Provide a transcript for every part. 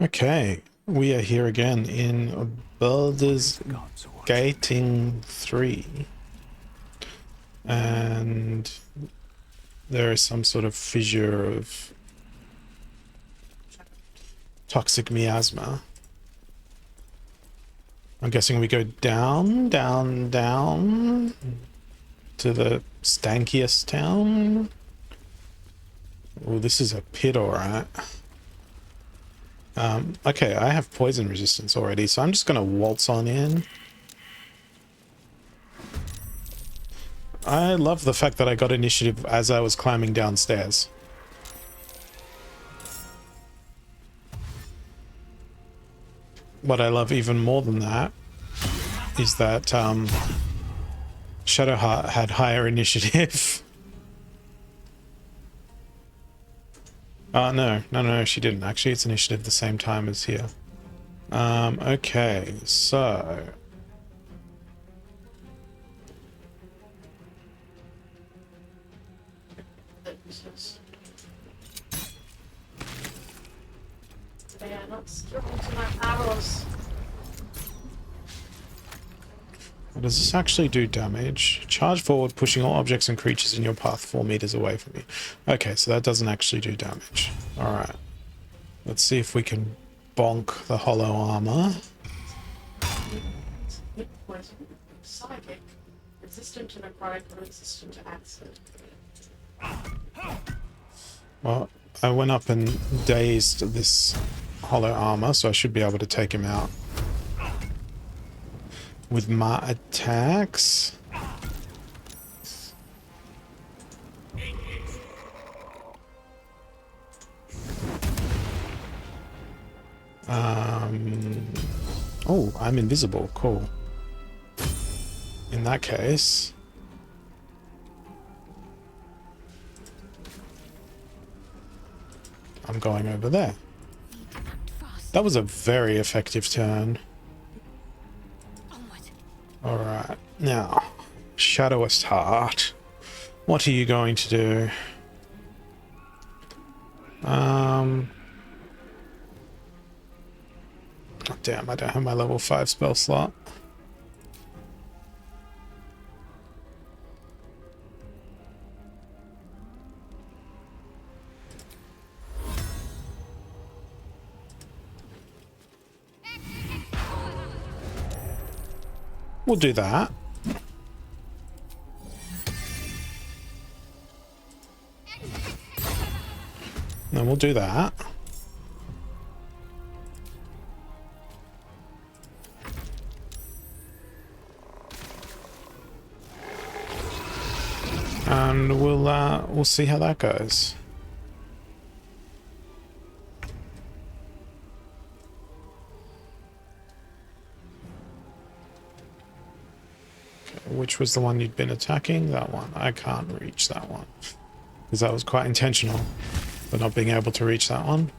Okay, we are here again in Baldur's Gating 3. And there is some sort of fissure of toxic miasma. I'm guessing we go down, down, down to the stankiest town. Oh, this is a pit, alright. Okay, I have poison resistance already, so I'm just gonna waltz on in. I love the fact that I got initiative as I was climbing downstairs. What I love even more than that is that Shadowheart had higher initiative. No, she didn't. Actually, it's initiative the same time as here. Okay, so... Yeah, not sticking to my arrows. What does this actually do damage? Charge forward, pushing all objects and creatures in your path 4 meters away from you. Okay, so that doesn't actually do damage. Alright. Let's see if we can bonk the hollow armor. Hit poison, psychic, resistant to necrotic, or resistant to acid. Well, I went up and dazed this hollow armor, so I should be able to take him out with my attacks. Oh, I'm invisible. Cool. In that case... I'm going over there. That was a very effective turn. Alright, now, Shadowest Heart. What are you going to do? Oh damn, I don't have my level 5 spell slot. We'll do that. Then we'll do that. And we'll see how that goes. Which was the one you'd been attacking? That one. I can't reach that one. Because that was quite intentional, but not being able to reach that one.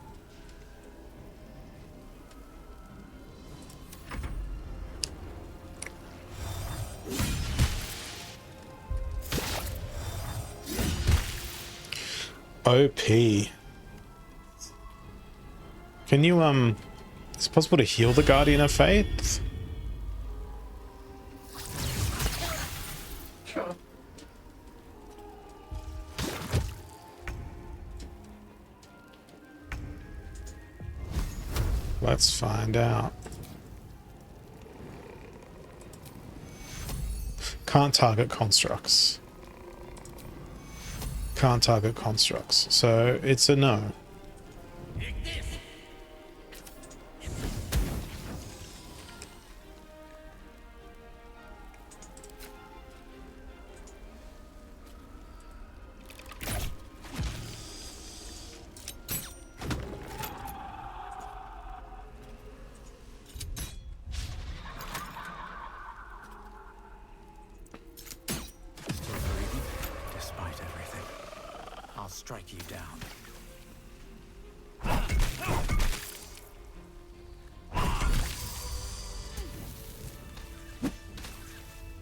OP. Can you, is it possible to heal the Guardian of Faith? Sure. Let's find out. Can't target constructs. Can't target constructs. So it's a no. Despite everything, I'll strike you down.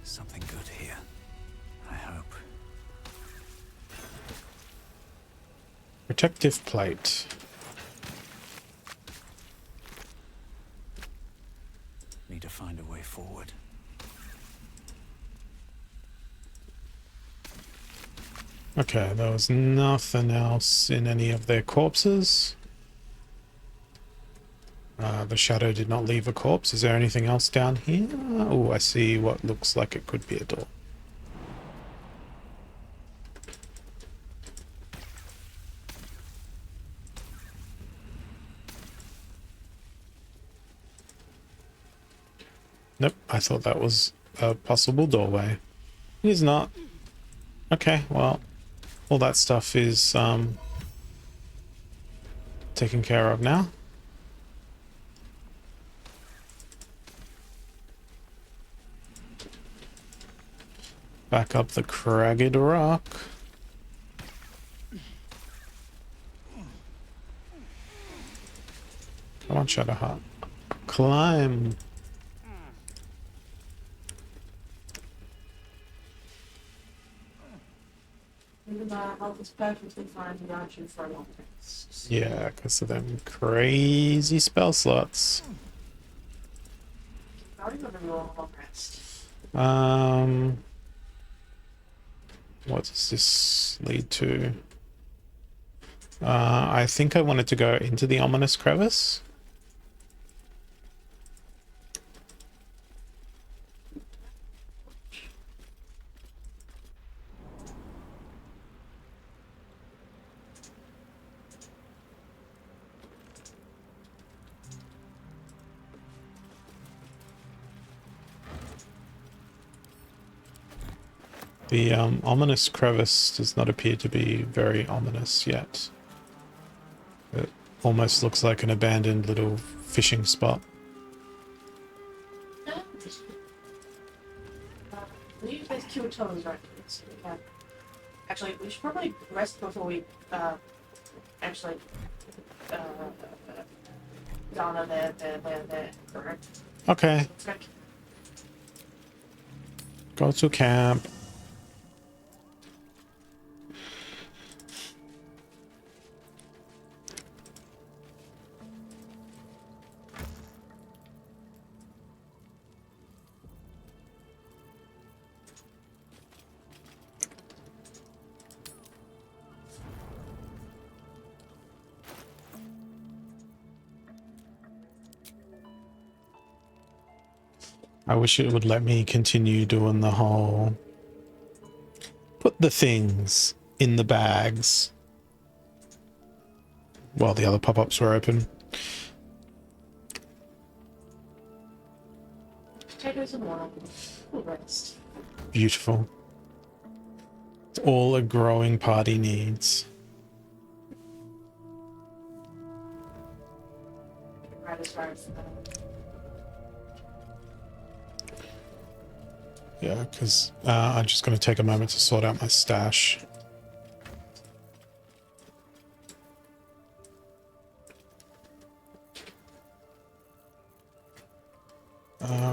Something good here, I hope. Protective plate. Okay, there was nothing else in any of their corpses. The shadow did not leave a corpse. Is there anything else down here? Oh, I see what looks like it could be a door. Nope, I thought that was a possible doorway. It is not. Okay, well, all that stuff is taken care of now. Back up the cragged rock. Come on, Shadowheart. Climb. Even though our health is perfectly fine, we aren't due for a long rest. Yeah, because of them crazy spell slots. Not even a long rest. What does this lead to? I think I wanted to go into the ominous crevice. The ominous crevice does not appear to be very ominous yet. It almost looks like an abandoned little fishing spot. You guys kill toes, right? So we can. Actually, we should probably rest before we actually Donna there, correct? Okay, Let's go. go to camp. I wish it would let me continue doing the whole put the things in the bags while the other pop-ups were open. Potatoes and wine. We'll rest. Beautiful. It's all a growing party needs. Right as far as Yeah, because I'm just going to take a moment to sort out my stash.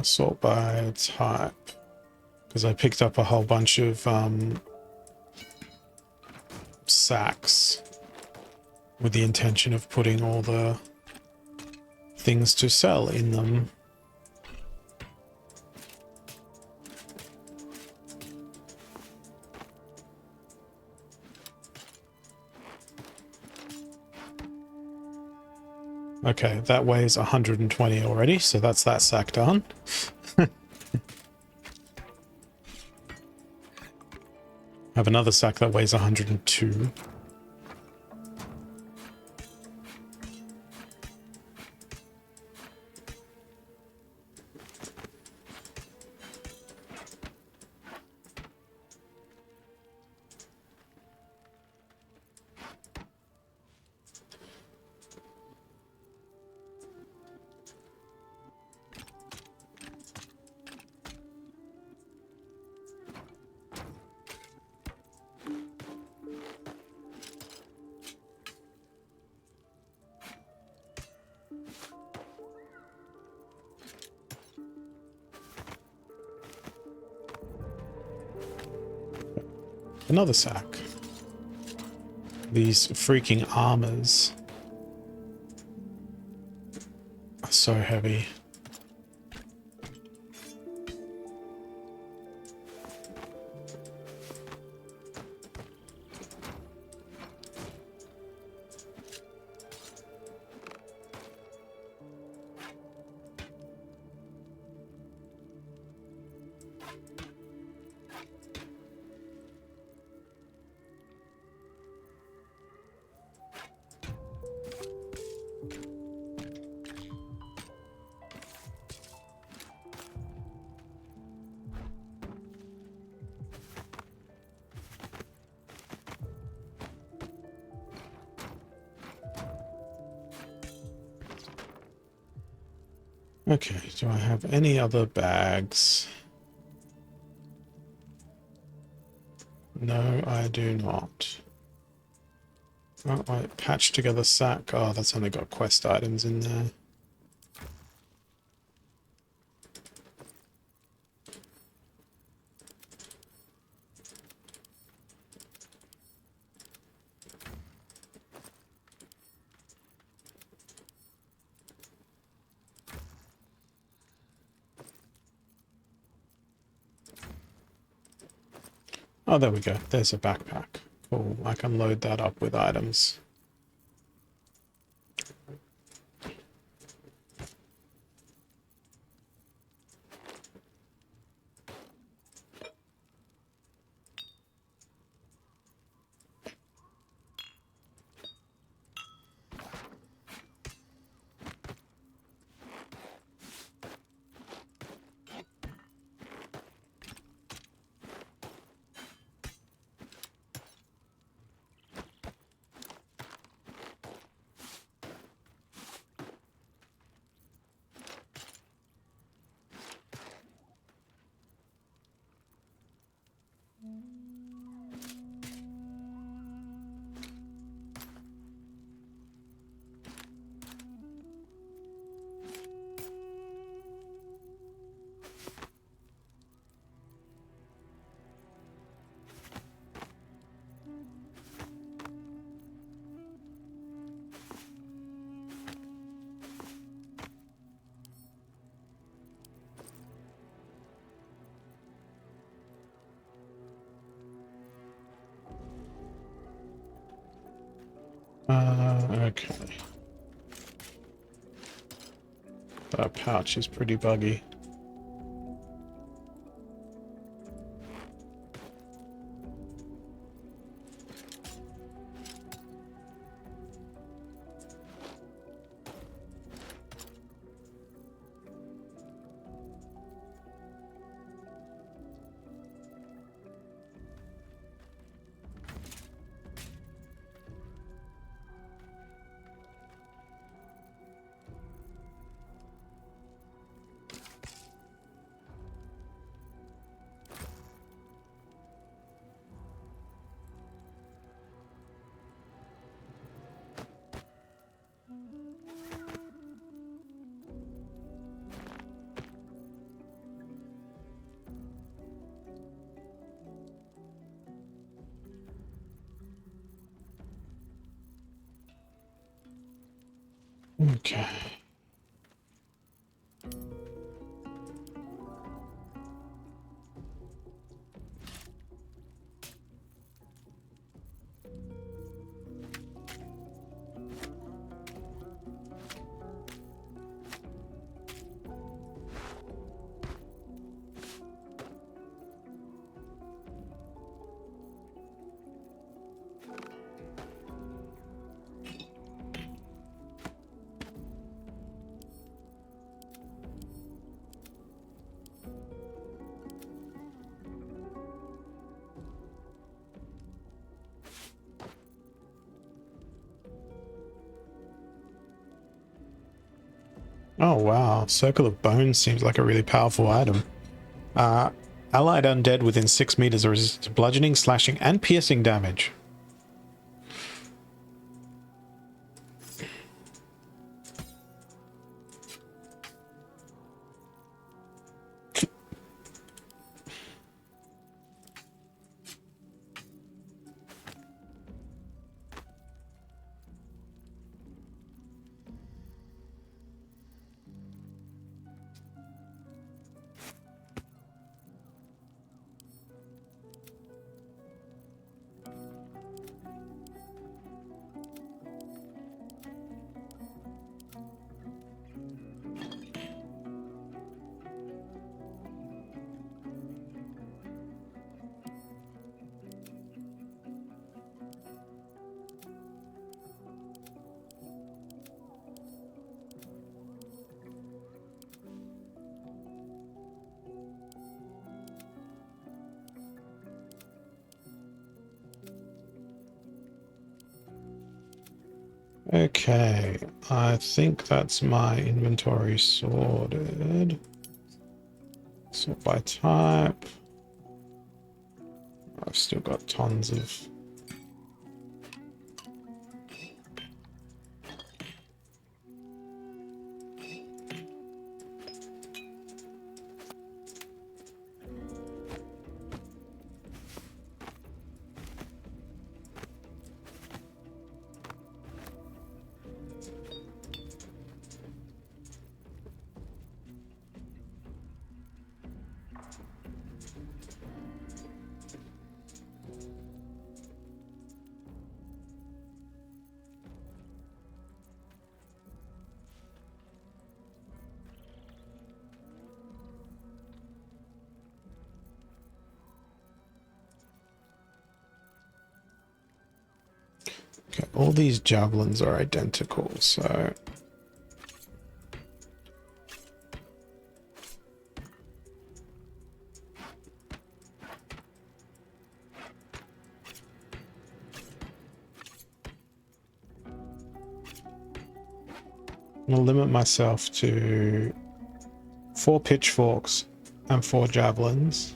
Sort by type. Because I picked up a whole bunch of sacks with the intention of putting all the things to sell in them. Okay, that weighs 120 already, so that's that sack done. I have another sack that weighs 102. Another sack. These freaking armors are so heavy. Okay, do I have any other bags? No, I do not. Oh, wait, patch together sack. Oh, that's only got quest items in there. Oh, there we go. There's a backpack. Cool. I can load that up with items. Okay. That pouch is pretty buggy. Okay. Oh wow, Circle of Bones seems like a really powerful item. Uh, allied undead within 6 meters are resistant to bludgeoning, slashing, and piercing damage. Okay, I think that's my inventory sorted. Sort by type. I've still got tons of... Okay, all these javelins are identical, so... I'm gonna limit myself to 4 pitchforks and 4 javelins.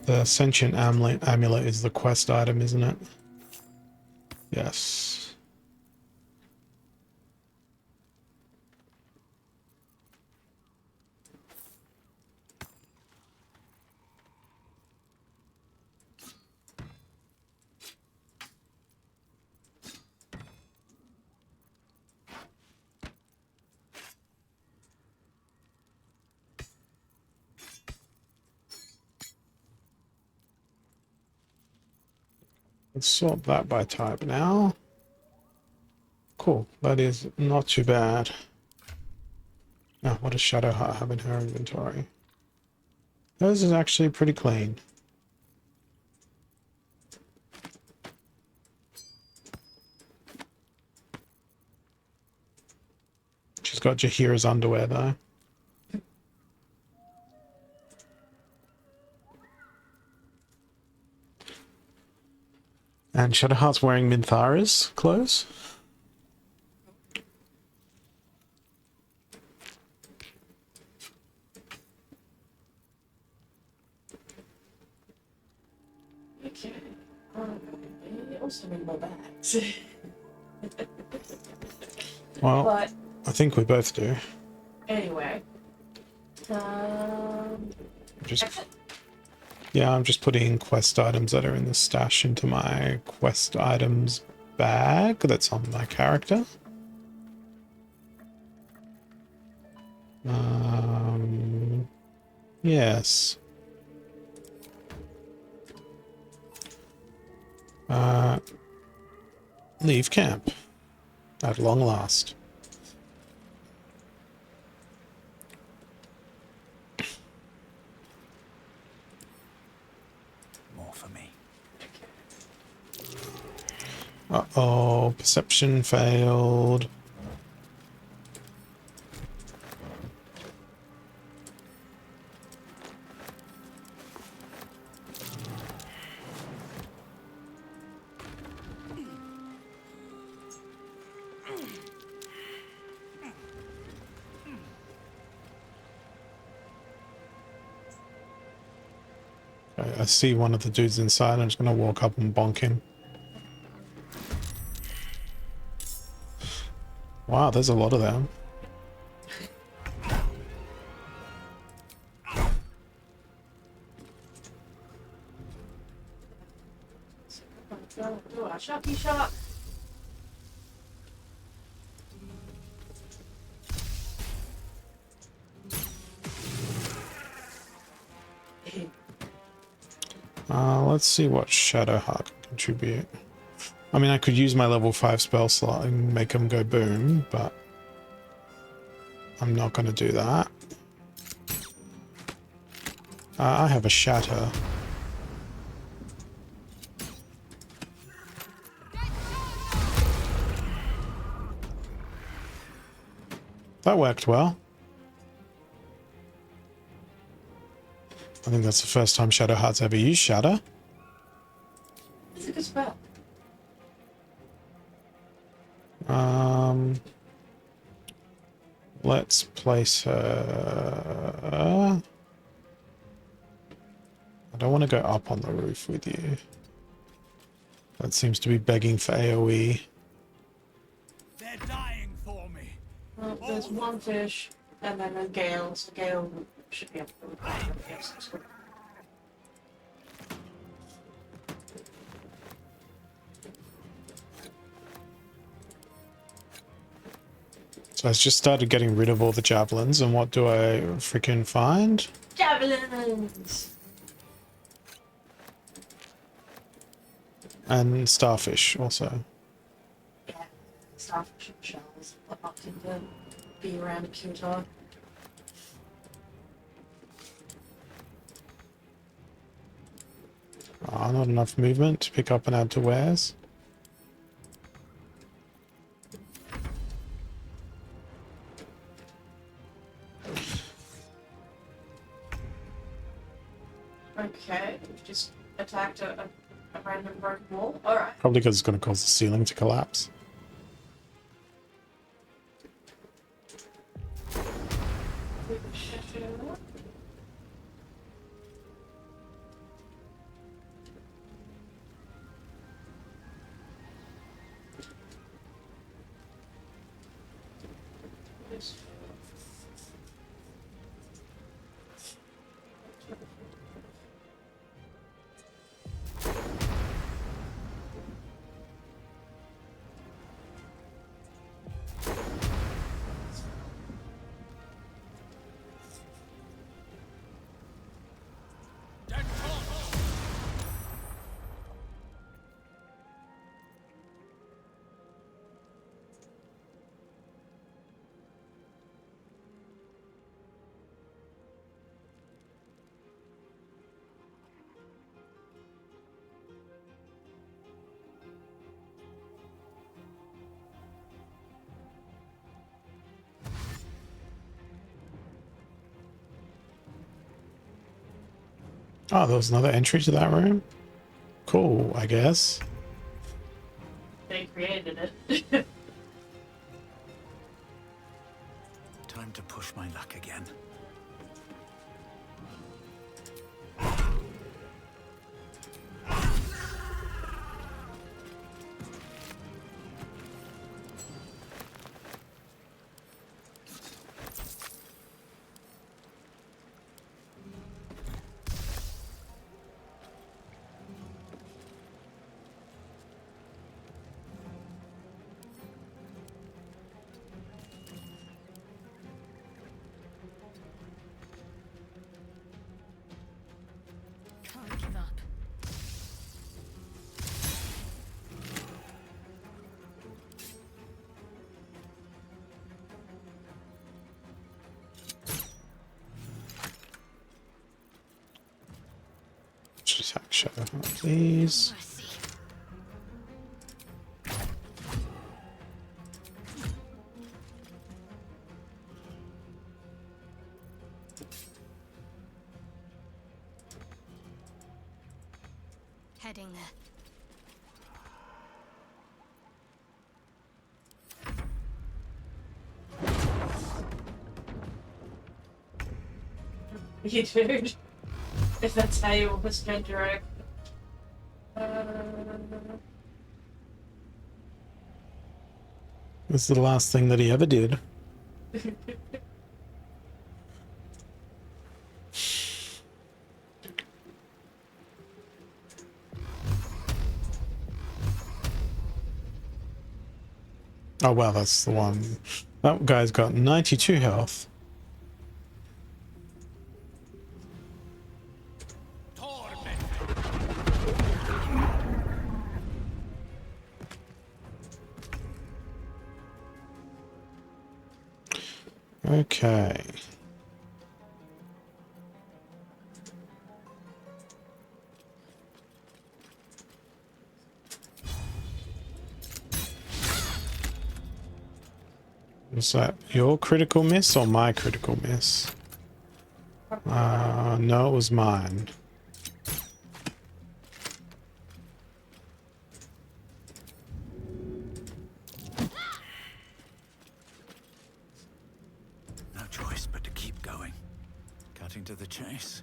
The sentient amulet is the quest item, isn't it? Yes. Let's sort that by type now. Cool, that is not too bad. Now, what does Shadowheart have in her inventory? Hers is actually pretty clean. She's got Jahira's underwear though. And Shadowheart's wearing Minthara's clothes. Okay. I also need more bags. Well, But I think we both do. anyway. Just Actually, yeah, I'm just putting quest items that are in the stash into my quest items bag that's on my character. Yes. Leave camp at long last. More for me. Uh-oh, perception failed. Okay, I see one of the dudes inside. I'm just gonna walk up and bonk him. Wow, there's a lot of them. Do a shocky shot. Let's see what Shadow Heart can contribute. I mean, I could use my level 5 spell slot and make them go boom, but I'm not going to do that. I have a Shatter. That worked well. I think that's the first time Shadow Heart's ever used Shatter. It's a good spell. Let's place her. I don't want to go up on the roof with you. That seems to be begging for AoE. They're dying for me. Well, there's one fish, and then a gale, so gale should be able to yes, that's good. So I just started getting rid of all the javelins, and what do I freaking find? Javelins! And starfish also. Yeah, starfish and shells are often to be around a Q-Tar. Not enough movement to pick up and add to wares. Okay, we've just attacked a random broken wall. Alright. Probably because it's going to cause the ceiling to collapse. Oh, there was another entry to that room? Cool, I guess. They created it. Time to push my luck again. Can't give up. Just attack Shadow Heart, please. Mercy. Heading there. You dude. If that's how you want to spend your egg. This is the last thing that he ever did. Oh wow, that's the one. That guy's got 92 health. Okay. Was that your critical miss or my critical miss? No, it was mine. No choice but to keep going. Cutting to the chase.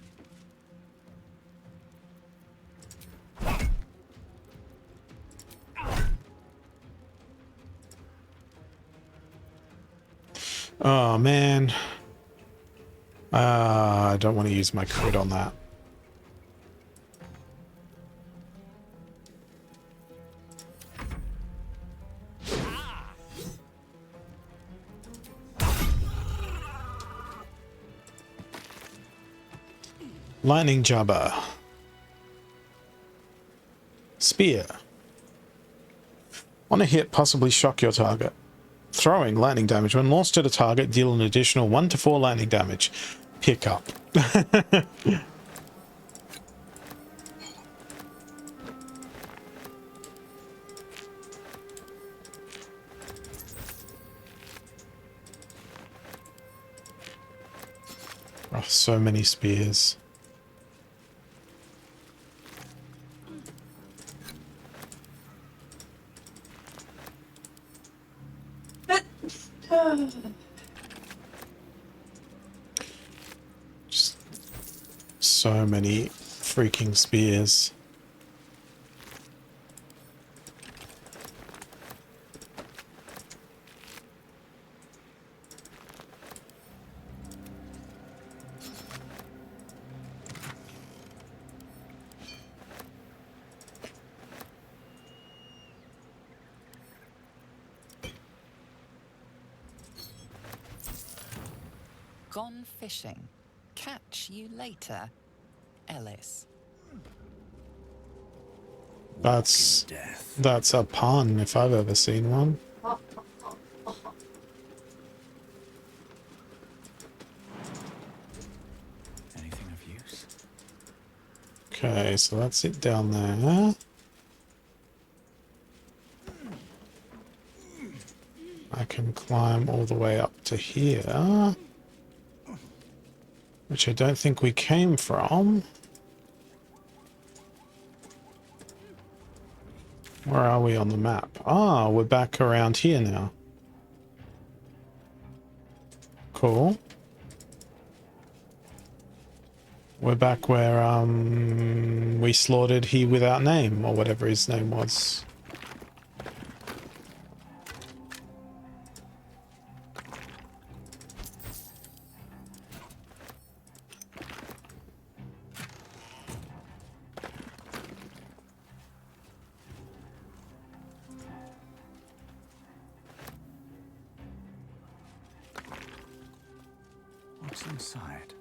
Oh man. I don't want to use my crit on that. Lightning Jabber. Spear. On a hit, possibly shock your target. Throwing lightning damage. When launched at a target, deal an additional 1 to 4 lightning damage. Pick up. Oh, so many spears. Just so many freaking spears. Gone fishing. Catch you later, Ellis. That's a pun if I've ever seen one. Anything of use? Okay, so that's it down there. I can climb all the way up to here, which I don't think we came from. Where are we on the map? Ah, we're back around here now. Cool. We're back where we slaughtered He Without Name, or whatever his name was. What's inside?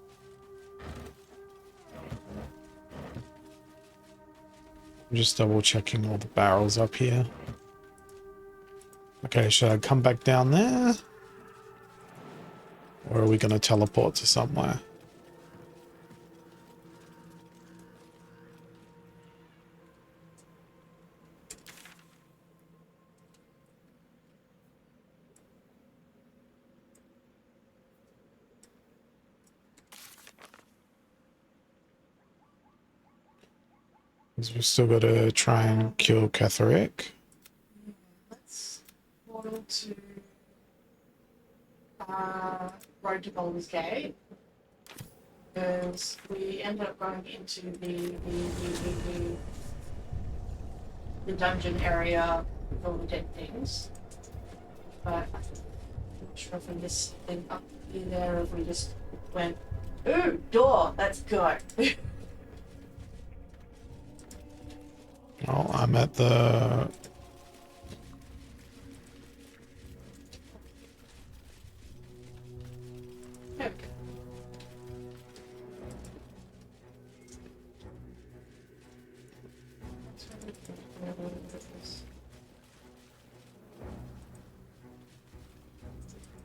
I'm just double checking all the barrels up here. Okay, should I come back down there? Or are we going to teleport to somewhere? Because we've still got to try and kill Catherick. Let's portal to Road to Baldur's Gate. because we ended up going into the dungeon area with all the dead things. But I'm not sure if we just went up in there or if we just went, ooh, door, let's go. Oh, I'm at the... There we go.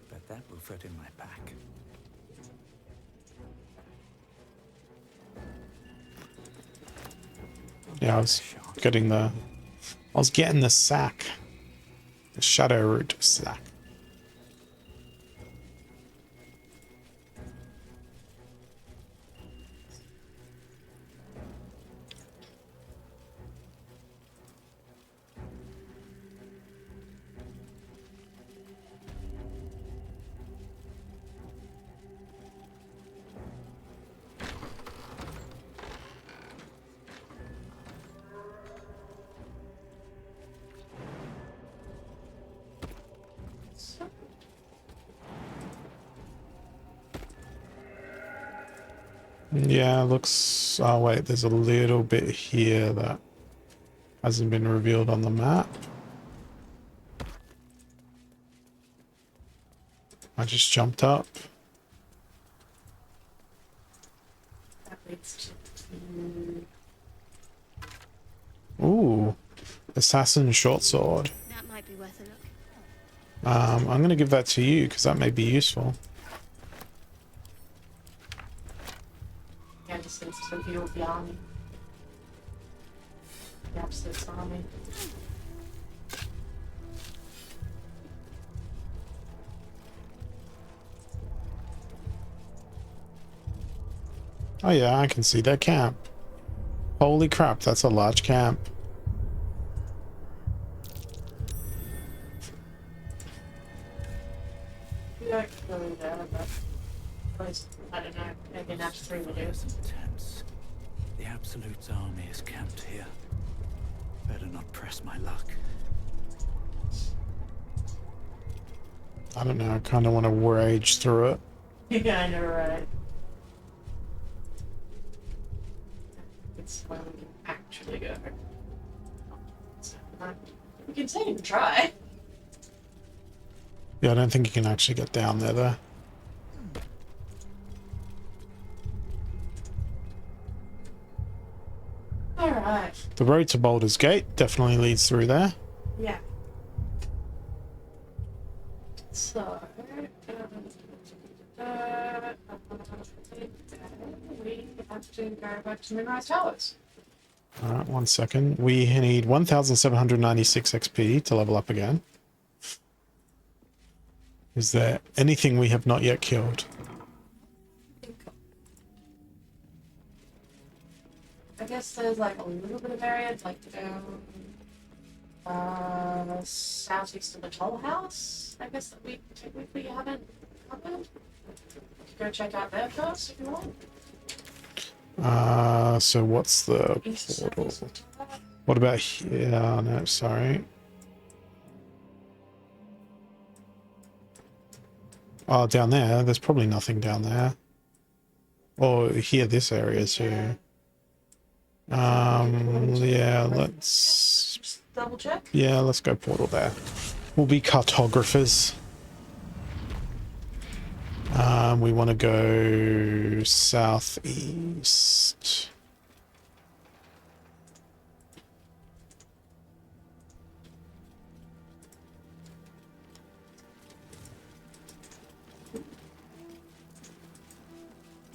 Bet that will fit in my pack. Yeah, I was getting the... I was getting the sack. The shadow root sack. Yeah, looks... Oh, wait, there's a little bit here that hasn't been revealed on the map. I just jumped up. That leads to... Ooh, assassin short sword. That might be worth a look. I'm going to give that to you because that may be useful. Yeah, just needs to reveal the army. The absolute army. Oh yeah, I can see their camp. Holy crap, that's a large camp. Yeah, really there, but at least, I don't know, maybe an Act 3 would do. There's some tents. The Absolute's army is camped here. Better not press my luck. I don't know, I kind of want to rage through it. Yeah, I know, right? It's where we can actually go. So, we can say and try. Yeah, I don't think you can actually get down there though. Alright. The road to Baldur's Gate definitely leads through there. Yeah. So, we have to go back to Moonrise Towers. Alright, 1 second. We need 1,796 XP to level up again. Is there anything we have not yet killed? I guess there's like a little bit of variance, like southeast of the Toll House. I guess that we technically haven't covered. Go check out there first if you want. So what's the East, portal? southeast of that. What about here? Oh, no, sorry. Oh, down there. There's probably nothing down there. Or here, this area too. Yeah, let's... Just double check. Yeah, let's go portal there. We'll be cartographers. We want to go southeast.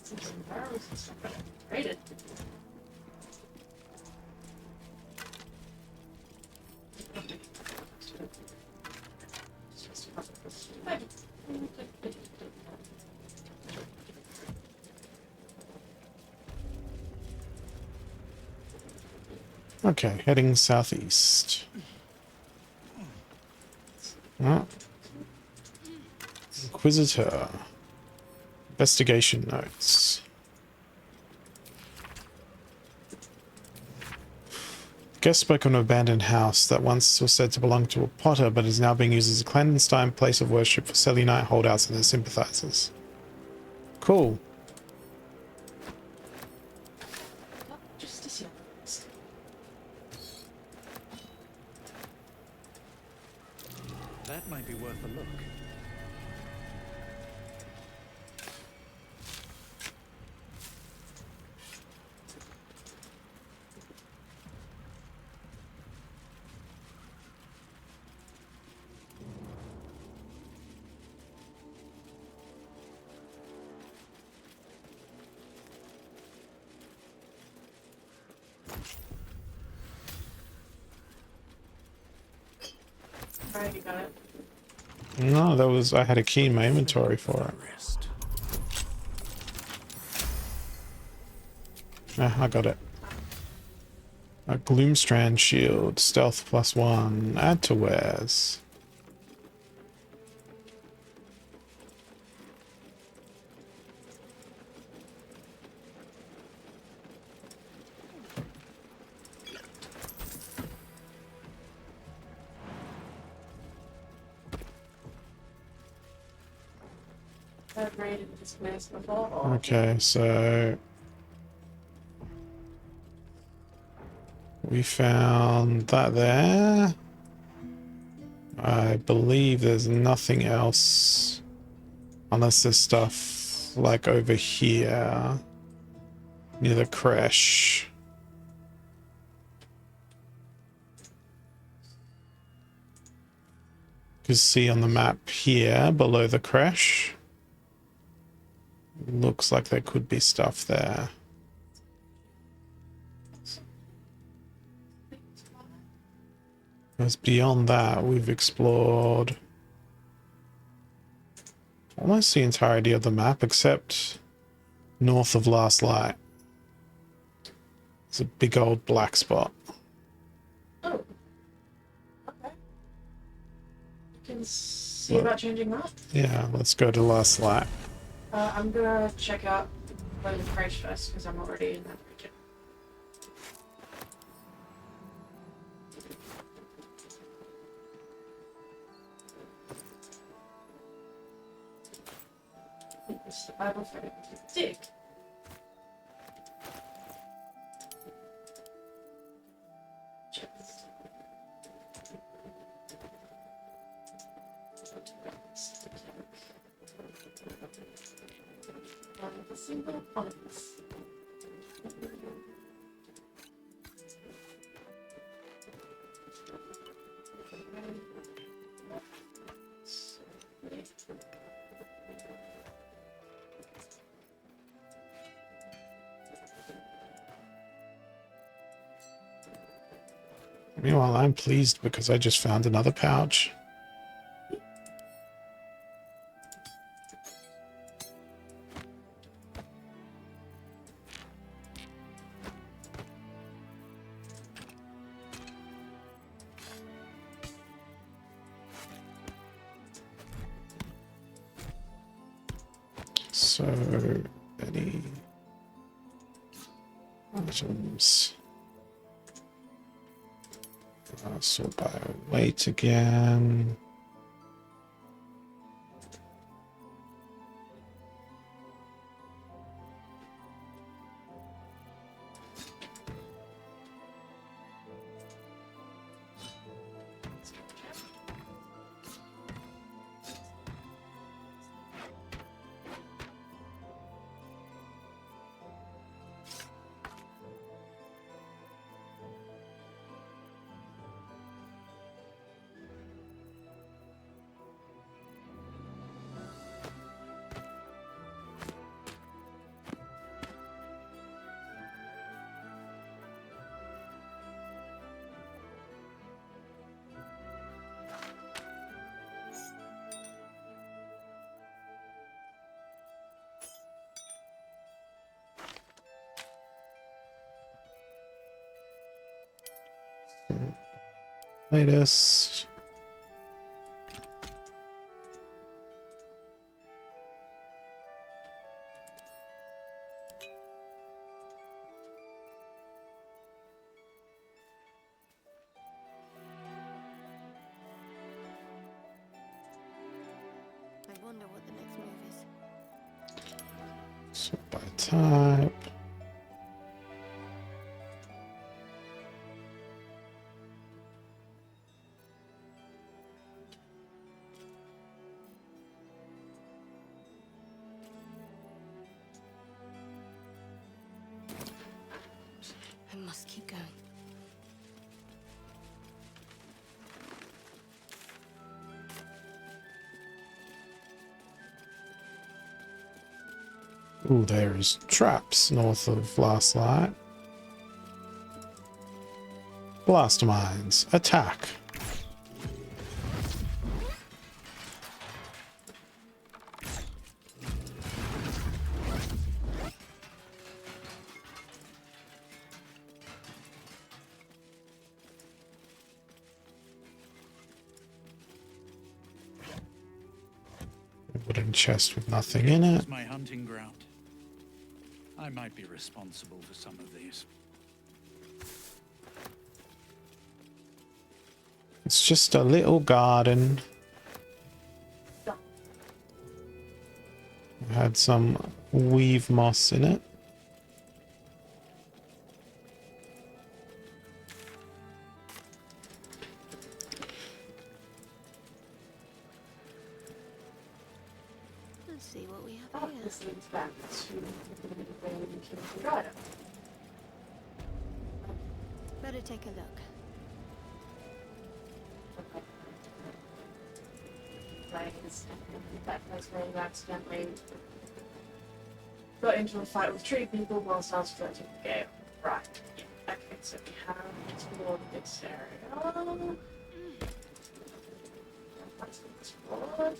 Some barrels and stuff. Rated. Okay, heading southeast. Oh. Inquisitor. Investigation notes. Guest spoke of an abandoned house that once was said to belong to a potter, but is now being used as a clandestine place of worship for Selenite holdouts and their sympathizers. Cool. Oh, just to see. That might be worth a look. Alright, you got it. No, that was, I had a key in my inventory for it. Rest. Ah, I got it. A Gloomstrand shield, stealth +1, add to wares. I've raided this place before. Okay, so we found that there. I believe there's nothing else unless there's stuff like over here near the creche. You can see on the map here below the creche. Looks like there could be stuff there. Because beyond that, we've explored almost the entirety of the map except north of Last Light. It's a big old black spot. Oh. Okay. You can see about changing that. Yeah, let's go to Last Light. I'm gonna check out where the price first because I'm already in that region. Survival for dig. Chest. A single onyx. Meanwhile, I'm pleased because I just found another pouch. So, any items? Sort by weight again. Latest. wonder what the next move is. Sort by type. I must keep going. Ooh, there's traps north of last light. Blast mines. Attack. Wooden chest with nothing in it. It's my hunting ground. I might be responsible for some of these. It's just a little garden. It had some weave moss in it. Let's see what we have Oh, here. this leads back to where we came from Drive. Better take a look. Right, that's where you accidentally got into a fight with tree people whilst I was flirting with Gale. Right. Yeah. Okay, so we have explored this area. That's explored.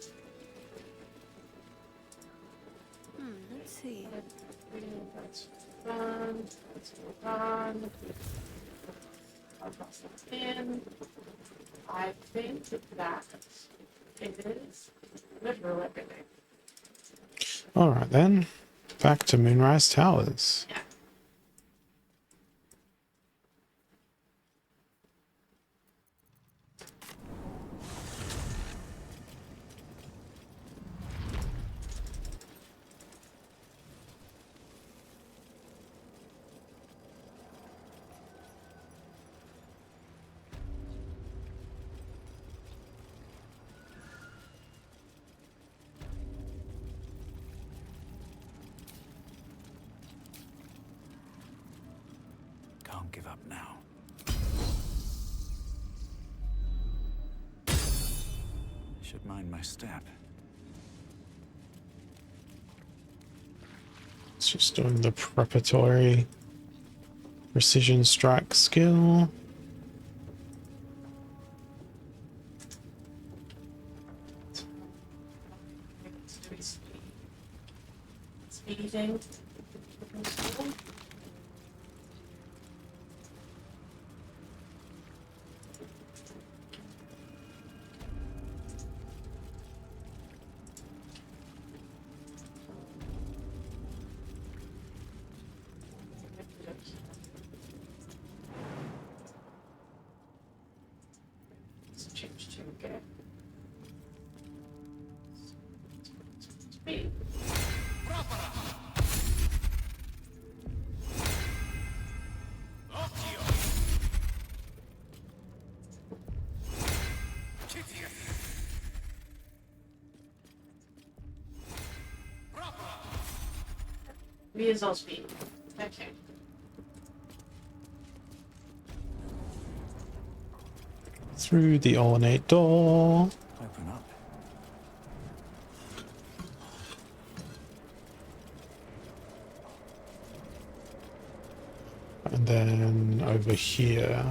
Let's see. That's done. That's all done. I'll pass that in. I think that it is literal everything. Alright then. Back to Moonrise Towers. Yeah. Can't give up now. Should mind my step. It's just doing the preparatory precision strike skill. Let's do it speedy thing. Let's change to get speed. Liaison speed. Okay. Through the ornate door. Open up. And then over here.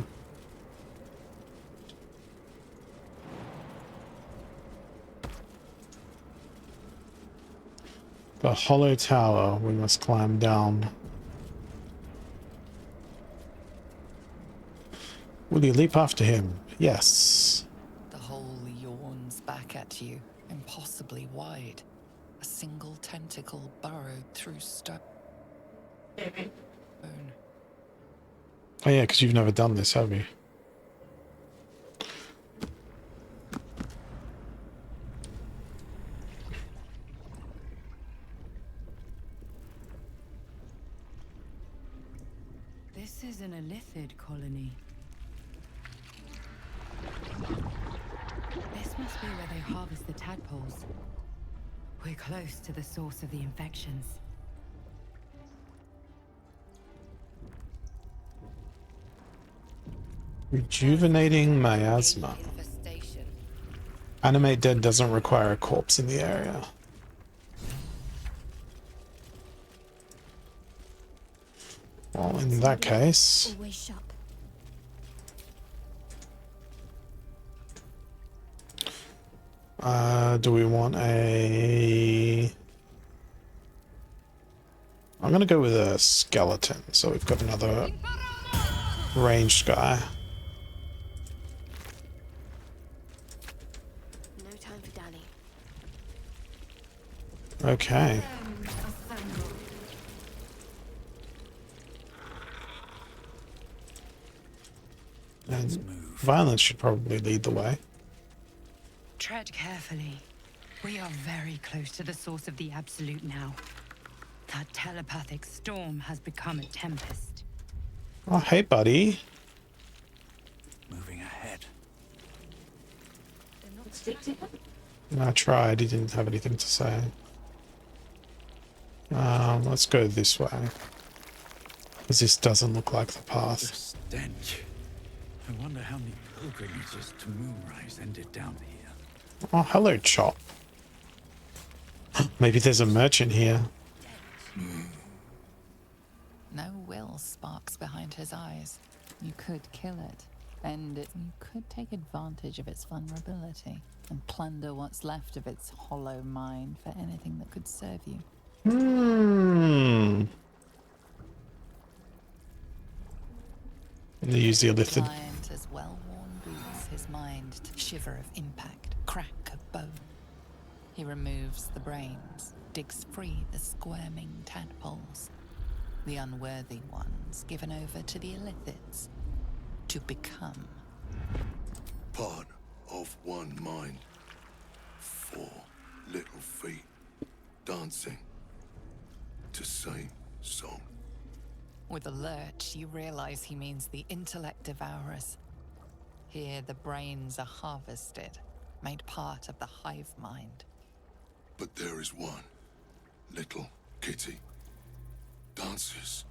The hollow tower we must climb down. Will you leap after him? Yes. The hole yawns back at you, impossibly wide. A single tentacle burrowed through stone. Maybe. Oh yeah, because you've never done this, have you? where they harvest the tadpoles. We're close to the source of the infections. Rejuvenating miasma. Infestation. Animate dead doesn't require a corpse in the area. Well, in that case, Always shop. do we want a... I'm gonna go with a skeleton, so we've got another ranged guy. No time for Danny. Okay. And violence should probably lead the way. Tread carefully. We are very close to the source of the Absolute now. That telepathic storm has become a tempest. Oh, hey, buddy. Moving ahead. Stick to him. I tried. He didn't have anything to say. Let's go this way. Because this doesn't look like the The path. stench. I wonder how many pilgrimages to Moonrise ended down here. Oh, hello, Chop. Maybe there's a merchant here. No will sparks behind his eyes. You could kill it, end it. You could take advantage of its vulnerability and plunder what's left of its hollow mind for anything that could serve you. And they use the illithid. Pliant as well-worn boots, his mind to shiver of impact, crack of bone. He removes the brains, digs free the squirming tadpoles, the unworthy ones given over to the illithids to become. Part of one mind. 4 little feet dancing to same song. With a lurch, you realize he means the intellect devourers. Here, the brains are harvested, made part of the hive mind. But there is one little kitty dances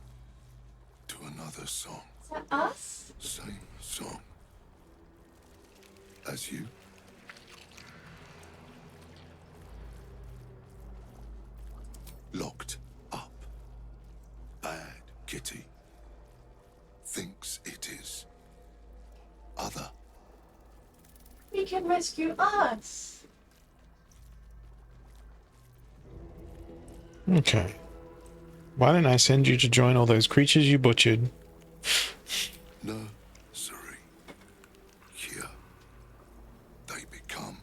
to another song. Is that us? Same song as you. Locked up. Bad kitty. Thinks it is. Other. He can rescue us. Okay. Why don't I send you to join all those creatures you butchered? No, sorry. Here. They become.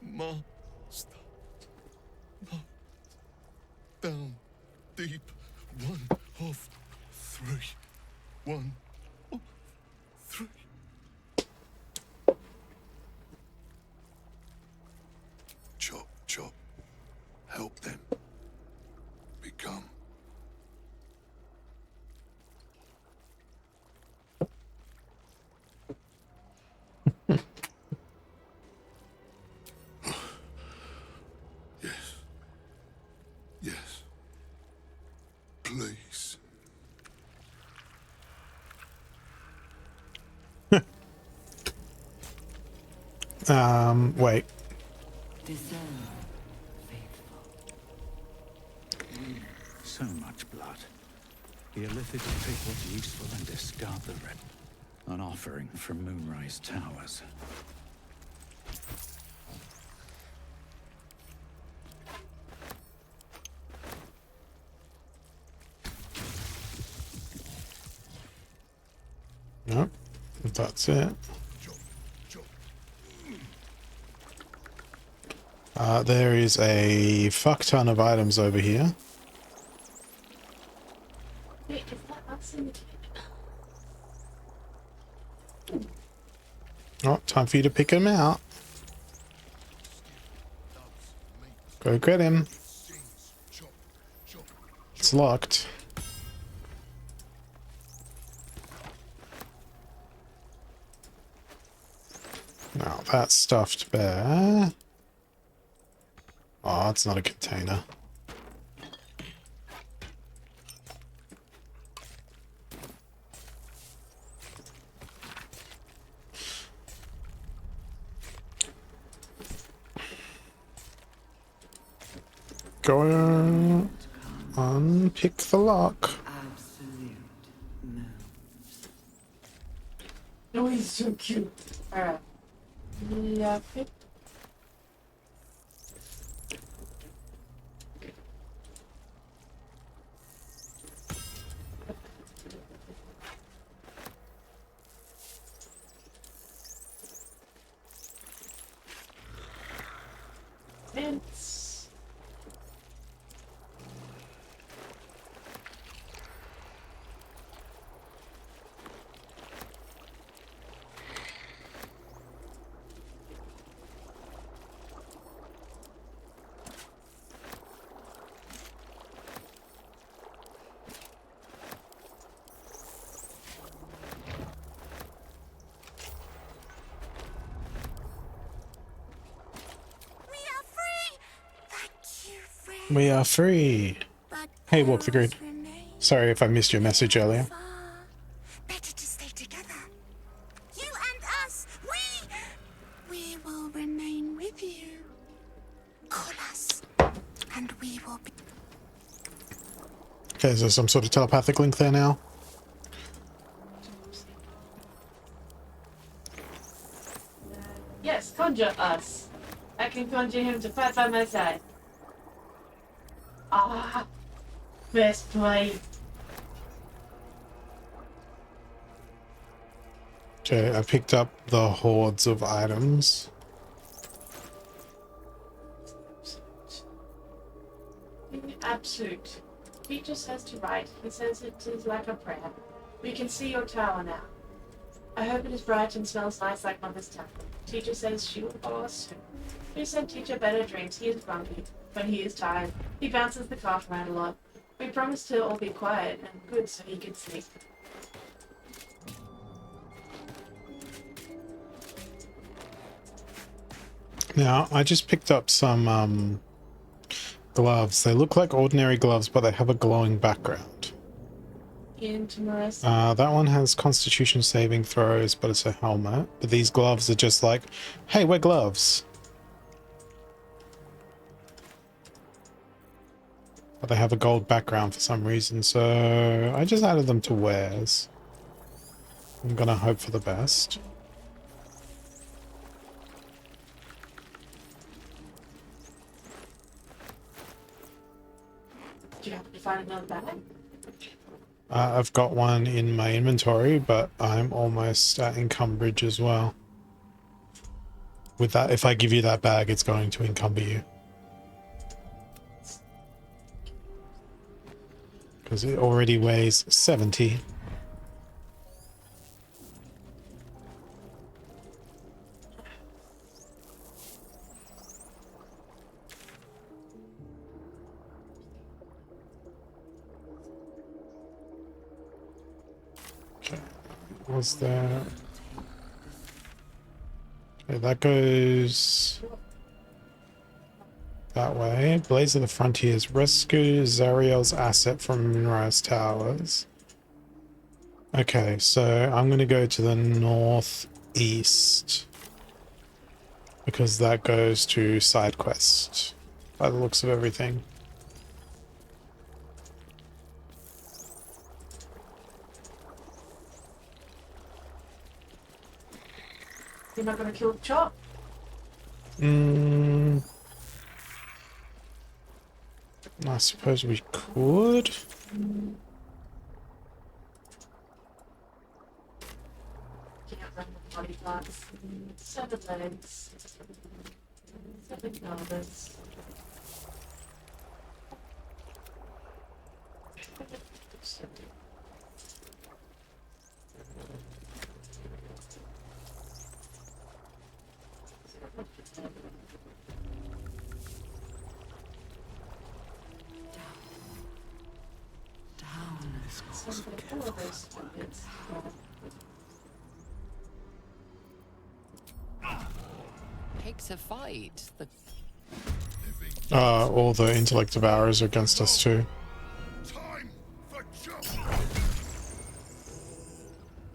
Master. Not down deep. 1 of 3. 1 of 3. Chop, chop. Help them. Become. Yes. Yes. Please. Wait. Discern, faithful. So much blood. The illithid will take what's useful and discard the rest. An offering from Moonrise Towers. Nope. That's it. There is a fuck ton of items over here. Wait, is that us in the Oh, time for you to pick him out. Go get him. It's locked. Now that stuffed bear. Oh, it's not a container. Go unpick the lock. Absolute moon. Oh, he's so cute. Alright. Yeah, pick. Mints. We are free! Thank you, free. We are free. But Hey, Walk the Grid. perils remain. Sorry if I missed your message earlier. Far. Better to stay together. You and us, we will remain with you. Call us, and we will be. Okay, is there some sort of telepathic link there now? Yes, conjure us. I can conjure him to fight by my side. Ah, best play. Okay, I picked up the hordes of items. Absolute. Teacher says to write. He says it is like a prayer. We can see your tower now. I hope it is bright and smells nice like Mother's temple. Teacher says she will follow us soon. We send Teacher better dreams. He is grumpy. When he is tired, he bounces the cart around a lot. We promised to all be quiet and good so he could sleep. Now, I just picked up some gloves. They look like ordinary gloves, but they have a glowing background. Into Marissa. That one has constitution saving throws, but it's a helmet. But these gloves are just like, hey, wear gloves. But they have a gold background for some reason, so I just added them to wares. I'm gonna hope for the best. Do you happen to find another bag? I've got one in my inventory, but I'm almost at income bridge as well. With that, if I give you that bag, it's going to encumber you. Because it already weighs 70. Okay, was there... Okay, that goes... that way. Blaze of the Frontiers. Rescue Zariel's asset from Moonrise Towers. Okay, so I'm going to go to the northeast. Because that goes to side quest. By the looks of everything. You're not gonna kill Chop? I suppose we could. Can't run with body parts. 7 legs. 7 elbows. Down as close Some of the elbows. like to fight. All the intellect devourers are against us too. Time for jump.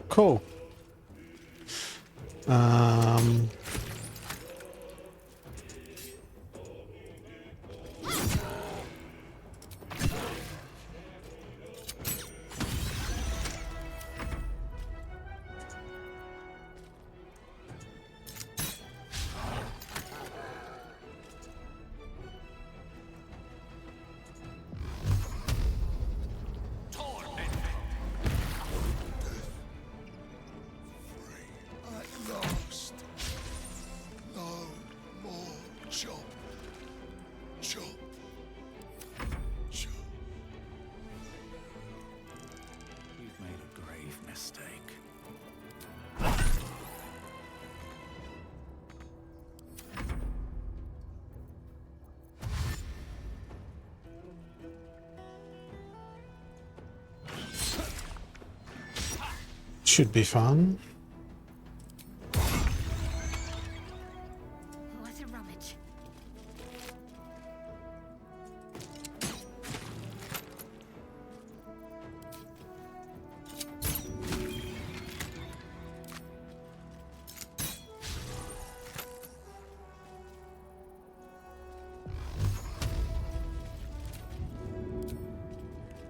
Cool. Um, At last. No more chop. Chop. Chop. You've made a grave mistake. should be fun. What a rummage.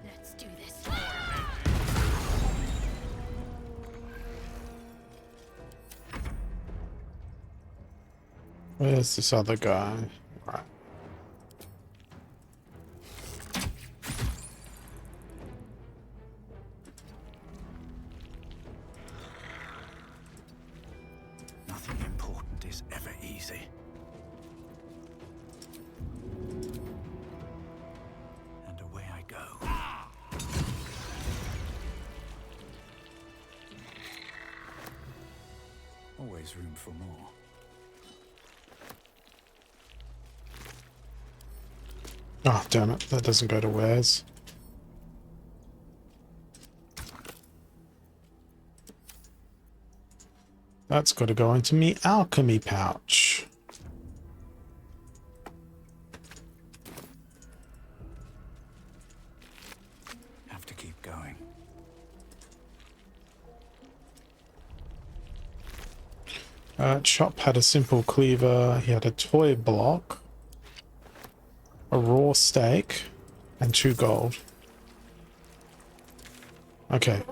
Let's do this. Where's this other guy? Right. Nothing important is ever easy. And away I go. Always room for more. Oh, damn it. That doesn't go to wares. That's got to go into me alchemy pouch. Have to keep going. Chop had a simple cleaver. He had a toy block, a raw steak, and 2 gold. Okay,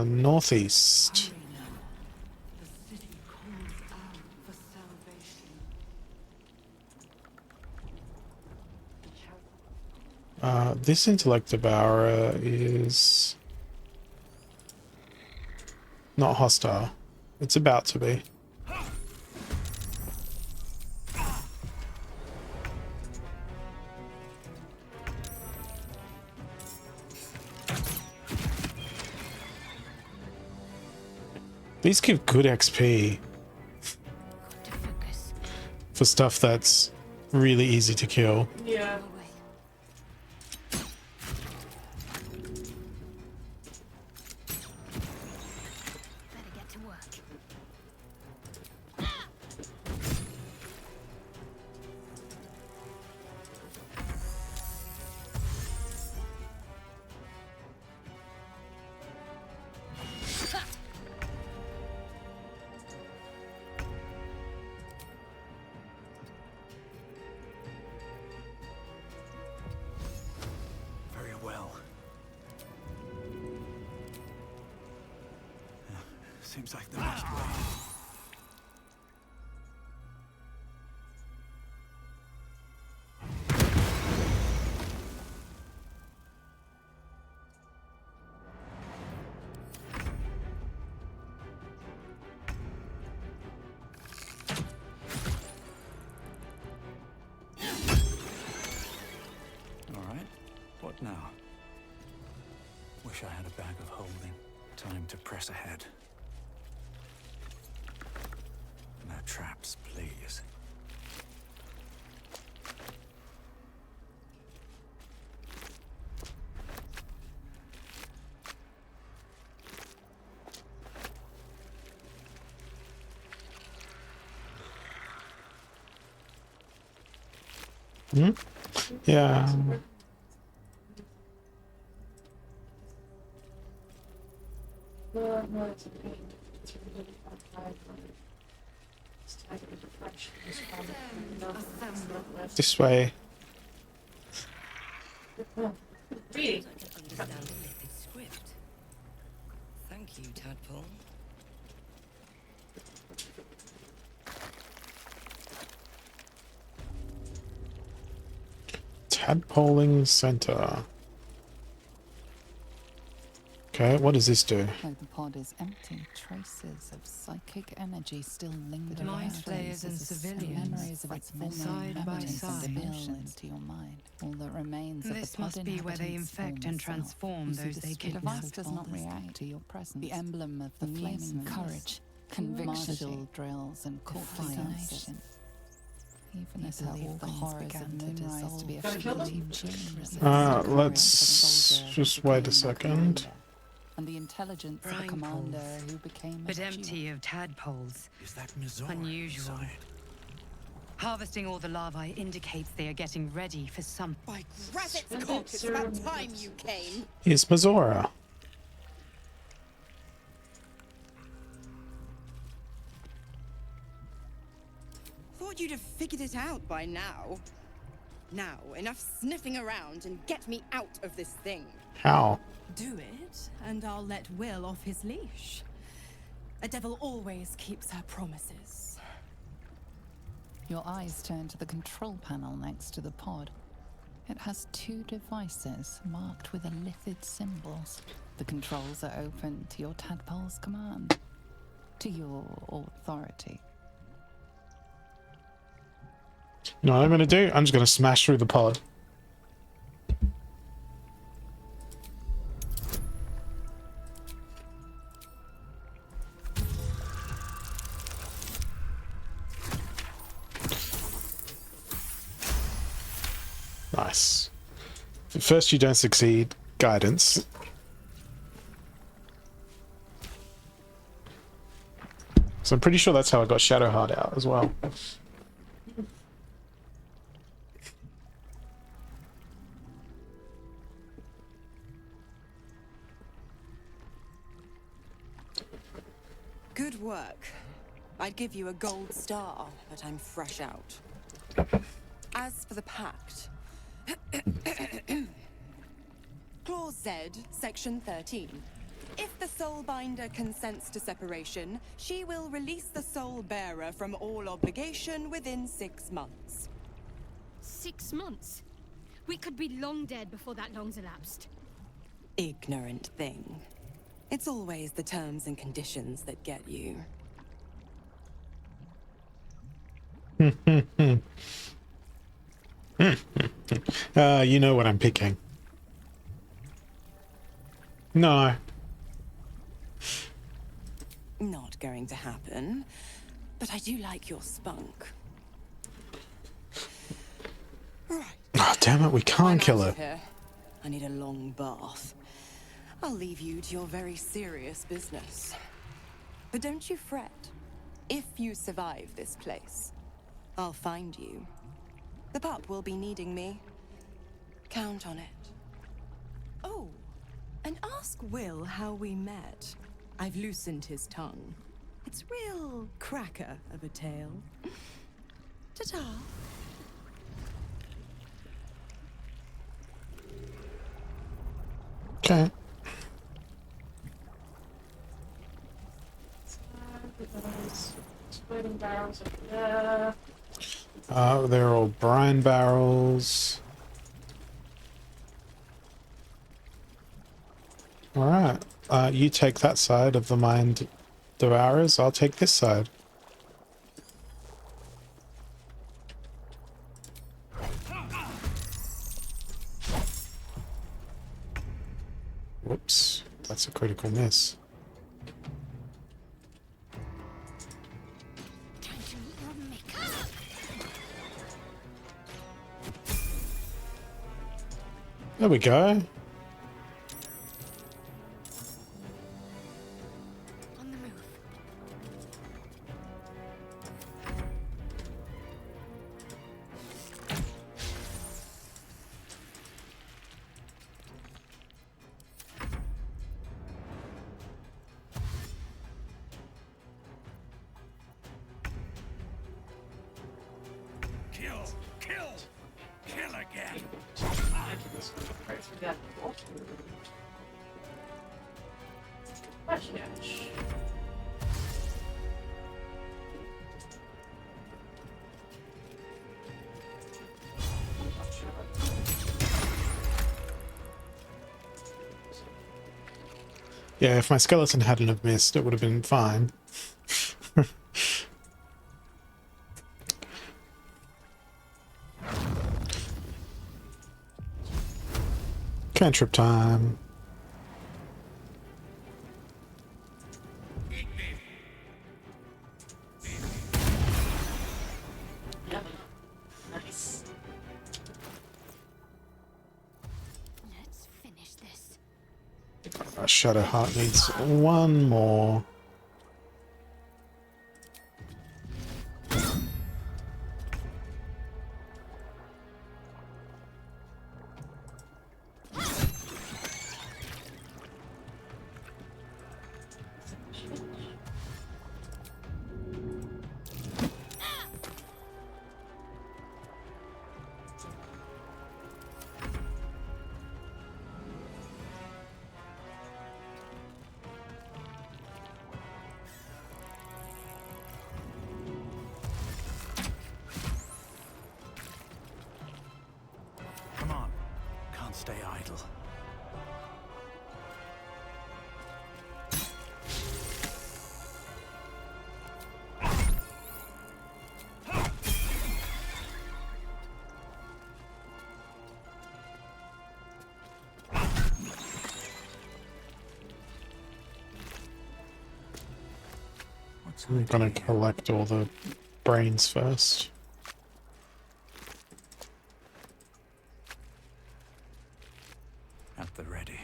northeast. The city calls out for salvation. This intellect devourer is not hostile. It's about to be. These give good XP To focus. for stuff that's really easy to kill. Yeah. Away. Better get to work. Very well. Seems like the best way. All right. What now? Wish I had a bag of holding. Time to press ahead. No traps, please. Hmm? Yeah. No, it's a pain. It's really fun. It's time to refresh this one. This way. Reading. Understand Lithid script. Thank you, Tadpole. Tadpoling center. Okay, what does this do? Though the pod is empty, traces of psychic energy still linger Mind around. flayers and civilians, Memories of its former side by inhabitants side. spill into your mind. All that remains of This the pod must be where they inhabitants' infect former and self. transform You see those the they spirit kidnap. device does not react to your presence. The emblem of the flaming courage, conviction, drills, and defiance. Even as all the horrors of Moonrise to be a Gotta kill them? fleeting Let's just wait a second. and the intelligence of a Brine commander pools. who became But a empty of tadpoles. Is that Mizora Unusual. inside? Harvesting all the larvae indicates they are getting ready for some. By Grazet's cock, it's about time you came. Here's Mizora. Thought you'd have figured it out by now. Now, enough sniffing around and get me out of this thing. How? Do it, and I'll let Will off his leash. A devil always keeps her promises. Your eyes turn to the control panel next to the pod. It has two devices marked with Lithid symbols. The controls are open to your tadpole's command, to your authority. You know what I'm gonna do? I'm just gonna smash through the pod. Nice. At first you don't succeed. Guidance. So I'm pretty sure that's how I got Shadowheart out as well. Good work. I'd give you a gold star, but I'm fresh out. As for the pact... Clause Z, Section 13. If the Soulbinder consents to separation, she will release the Soul Bearer from all obligation within 6 months. 6 months? We could be long dead before that long's elapsed. Ignorant thing. It's always the terms and conditions that get you. You know what I'm picking. No. Not going to happen, but I do like your spunk. Right. Oh, damn it, we can't I'm kill out her. of here. I need a long bath. I'll leave you to your very serious business. But don't you fret. If you survive this place, I'll find you. The pup will be needing me. Count on it. Oh, and ask Will how we met. I've loosened his tongue. It's real cracker of a tale. Ta-ta. Okay. Exploding barrels over there. They're all brine barrels. Alright. You take that side of the Mind Devourers, I'll take this side. Whoops. That's a critical miss. Time to meet your maker. There we go. On the move. we got before. Yes. Yeah, if my skeleton hadn't have missed, it would have been fine. Cantrip time. Yep. Nice. Let's finish this. Shadowheart needs one more. Come on. Can't stay idle. I'm gonna collect all the brains first. At the ready.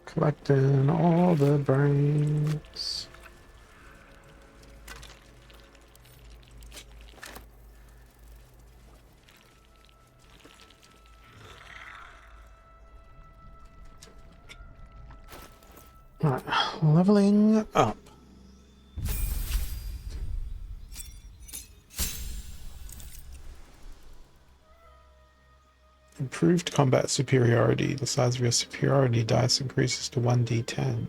Collecting all the brains. Right, leveling up. Improved combat superiority. The size of your superiority dice increases to 1d10.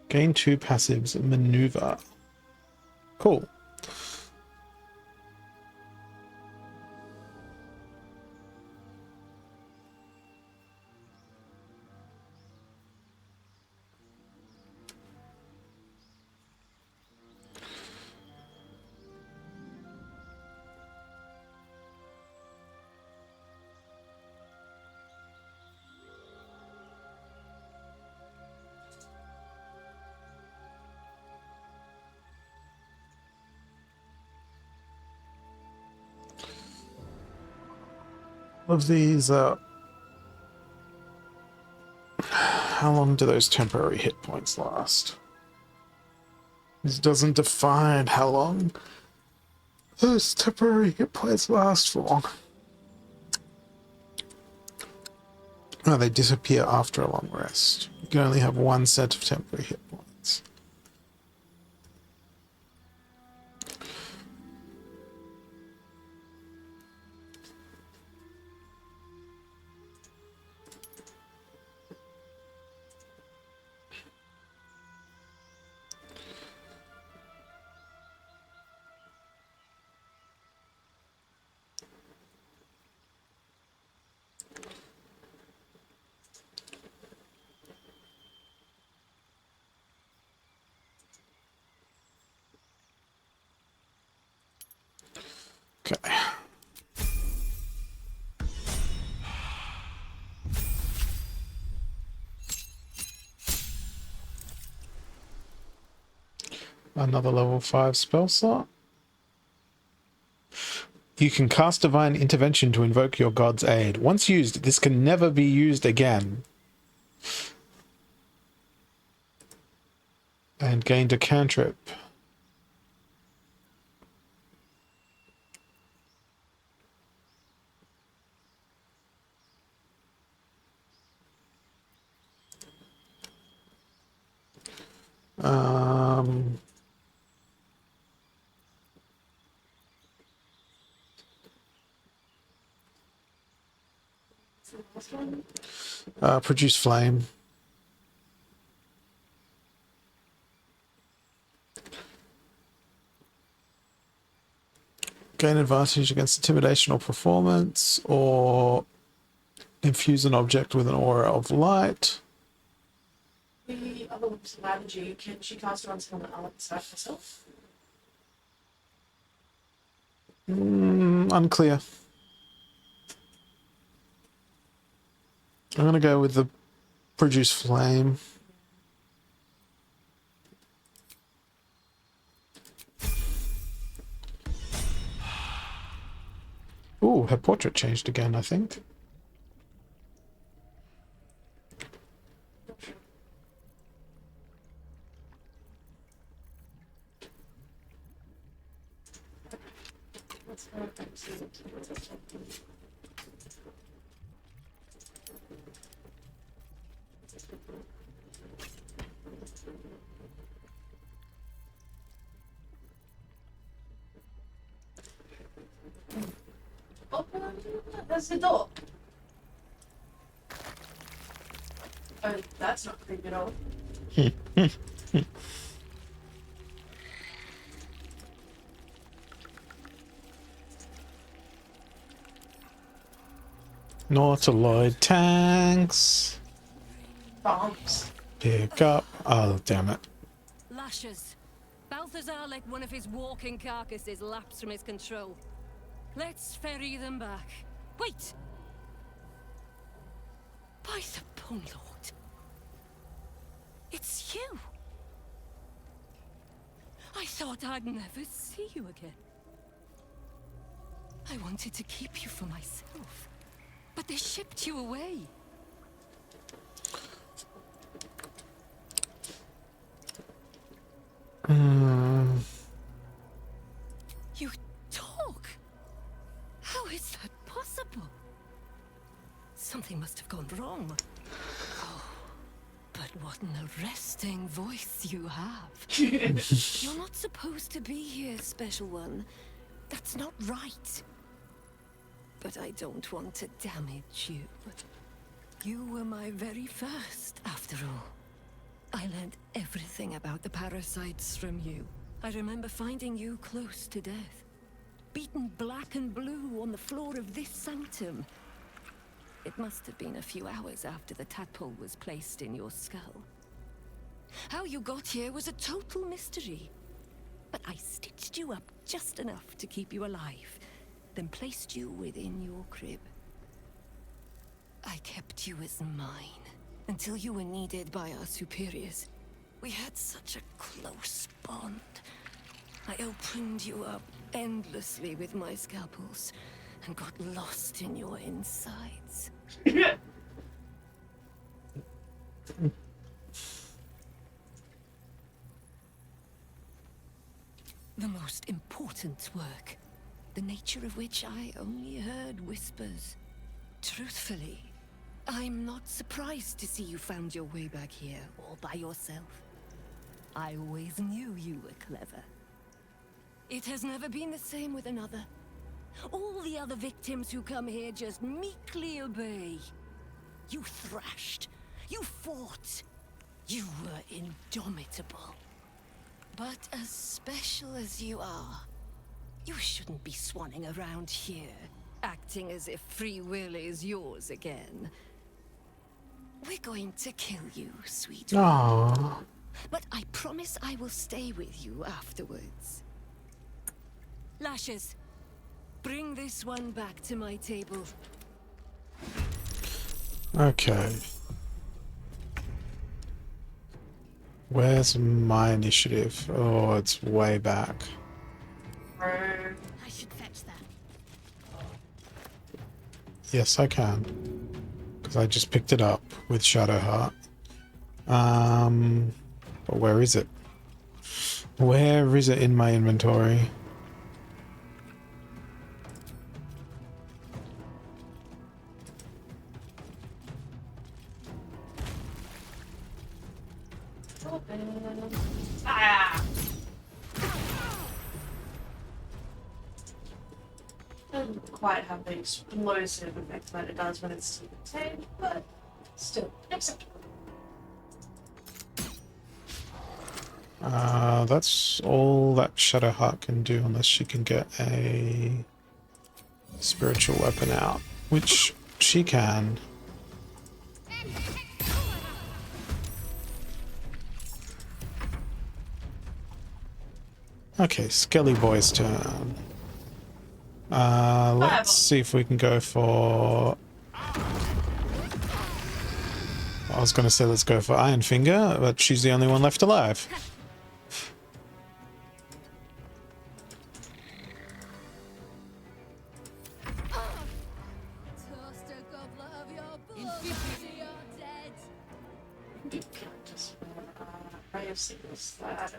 Gain 2 passives. Maneuver. Cool. Of these, how long do those temporary hit points last? This doesn't define how long those temporary hit points last for. Oh, they disappear after a long rest. You can only have one set of temporary hit points. Okay. Another level 5 spell slot. You can cast Divine Intervention to invoke your god's aid. Once used, this can never be used again. And gained a cantrip. Um, This one? Produce flame. Gain advantage against intimidation or performance, or infuse an object with an aura of light. The other one's Lavagee. Can she cast her on someone else herself? Unclear. I'm gonna go with the produce flame. Ooh, her portrait changed again, I think. Let's go back to oh, there's the door. Oh, that's not creepy at all. Nautiloid tanks. Bombs. Pick up. Oh, damn it. Lashes. Balthazar let one of his walking carcasses lapse from his control. Let's ferry them back. Wait! By the Bone Lord. It's you! I thought I'd never see you again. I wanted to keep you for myself, but they shipped you away. You talk? How is that possible? Something must have gone wrong. Oh, but what an arresting voice you have. You're not supposed to be here, Special One. That's not right. But I don't want to damage you. You were my very first, after all. I learned everything about the parasites from you. I remember finding you close to death. Beaten black and blue on the floor of this sanctum. It must have been a few hours after the tadpole was placed in your skull. How you got here was a total mystery. But I stitched you up just enough to keep you alive, then placed you within your crib. I kept you as mine, until you were needed by our superiors. We had such a close bond. I opened you up endlessly with my scalpels, and got lost in your insides. The most important work, the nature of which I only heard whispers. Truthfully, I'm not surprised to see you found your way back here, all by yourself. I always knew you were clever. It has never been the same with another. All the other victims who come here just meekly obey. You thrashed. You fought. You were indomitable. But as special as you are, you shouldn't be swanning around here, acting as if free will is yours again. We're going to kill you, sweet one. Aww. But I promise I will stay with you afterwards. Lashes, bring this one back to my table. Okay. Where's my initiative? Oh, it's way back. I should fetch that. Yes, I can. Because I just picked it up with Shadowheart. But where is it? Where is it in my inventory? Doesn't quite have the explosive effect that it does when it's contained, but still acceptable. That's all that Shadowheart can do unless she can get a spiritual weapon out, which she can. Okay, Skelly Boy's turn. Let's see if we can go for... I was going to say let's go for Iron Finger, but she's the only one left alive. Just ray of sickness that.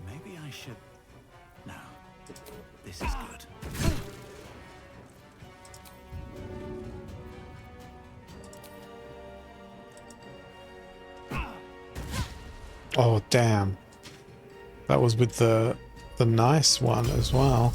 Maybe I should... No. This is good. Oh, damn. That was with the nice one as well.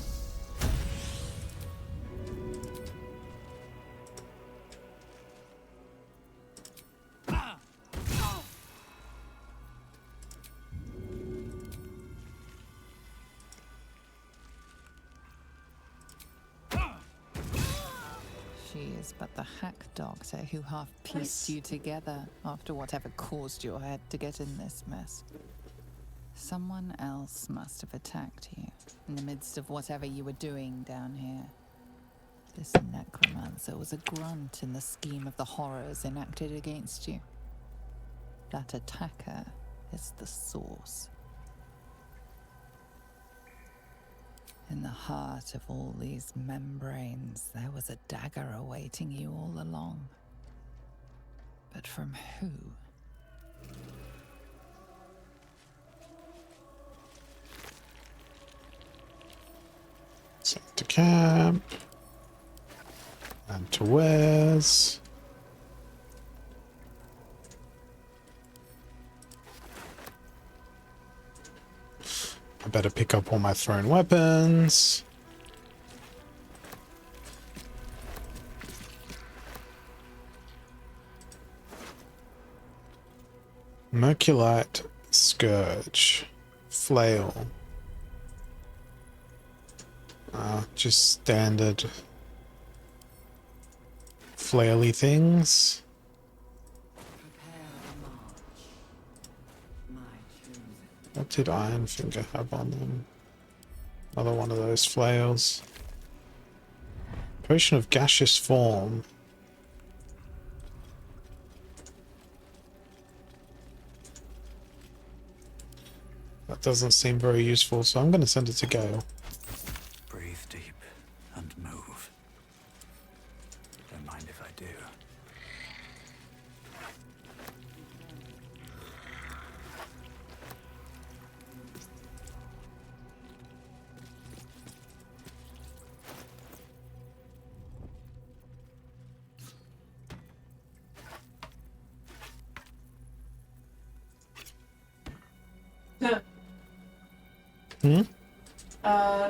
She is but the hack doctor who half pieced you together after whatever caused your head to get in this mess. Someone else must have attacked you in the midst of whatever you were doing down here. This necromancer was a grunt in the scheme of the horrors enacted against you. That attacker is the source. In the heart of all these membranes, there was a dagger awaiting you all along. But from who? Sent to camp. And to Wes. I better pick up all my thrown weapons. Merculite, Scourge, Flail. Just standard flaily things. What did Iron Finger have on them? Another one of those flails. Potion of gaseous form. That doesn't seem very useful, so I'm going to send it to Gale. Breathe deep and move. Don't mind if I do.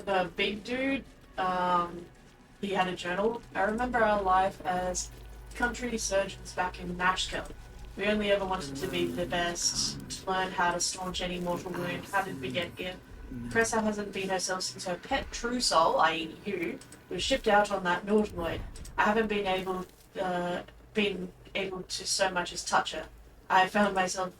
The big dude, he had a journal. I remember our life as country surgeons back in Nashkel. We only ever wanted to be the best, to learn how to staunch any mortal wound. How did we get here? Cressa hasn't been herself since her pet true soul, i.e. you, was shipped out on that Nautiloid. I haven't been able to so much as touch her. I found myself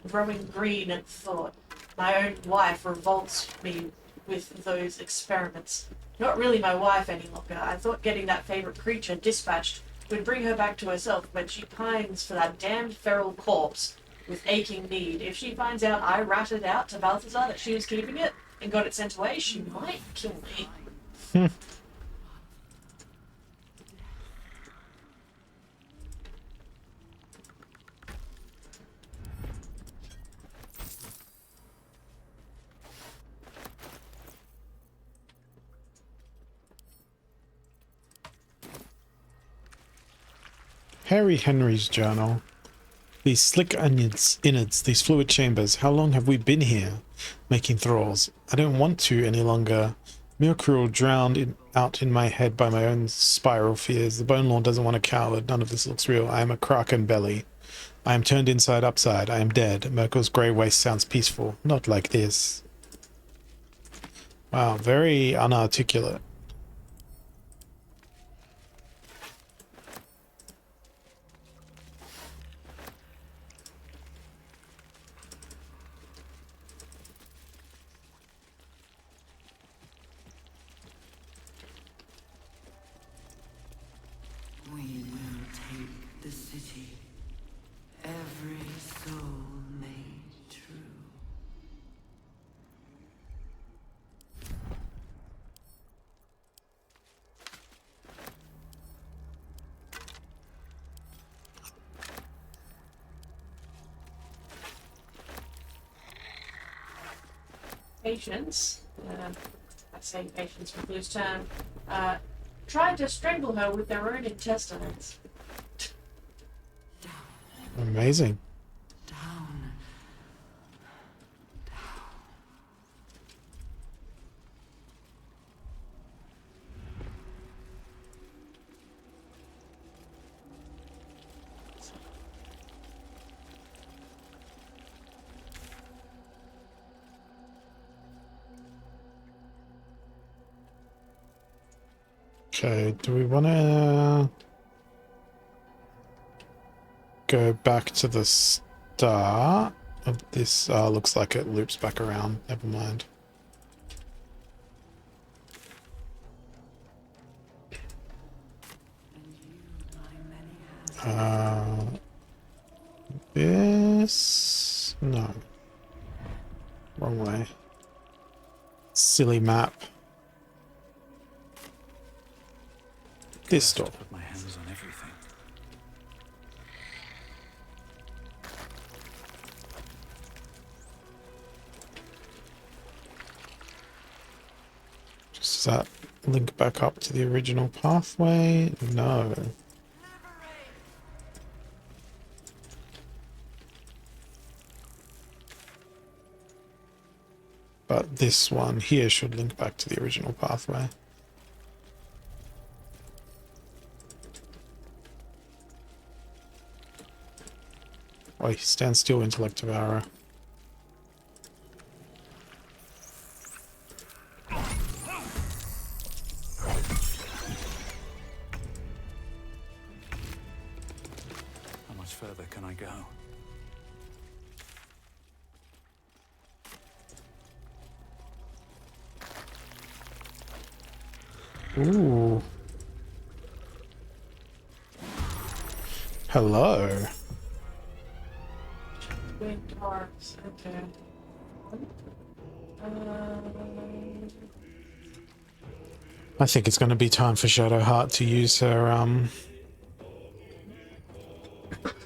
growing green at thought. My own wife revolts me with those experiments. Not really my wife any longer. I thought getting that favorite creature dispatched would bring her back to herself, but she pines for that damned feral corpse with aching need. If she finds out I ratted out to Balthazar that she was keeping it and got it sent away, she might kill me. Harry Henry's journal. These slick innards, these fluid chambers, how long have we been here? Making thralls. I don't want to any longer. Miracruel drowned out in my head by my own spiral fears. The Bone Lord doesn't want a coward. None of this looks real. I am a kraken belly. I am turned inside upside. I am dead. Merkel's grey waste sounds peaceful. Not like this. Wow, very unarticulate. We will take the city. Every soul made true. Patience, I say patience with loose term, tried to strangle her with their own intestines. Amazing. Down. Okay, do we want to go back to the start of this? Looks like it loops back around. Never mind. This... No. Wrong way. Silly map. This door. Put my hands on everything. Does that link back up to the original pathway? No. But this one here should link back to the original pathway. Oi, stand still, Intellect Devourer. How much further can I go? Ooh. Hello. Winged hearts, okay. I think it's going to be time for Shadowheart to use her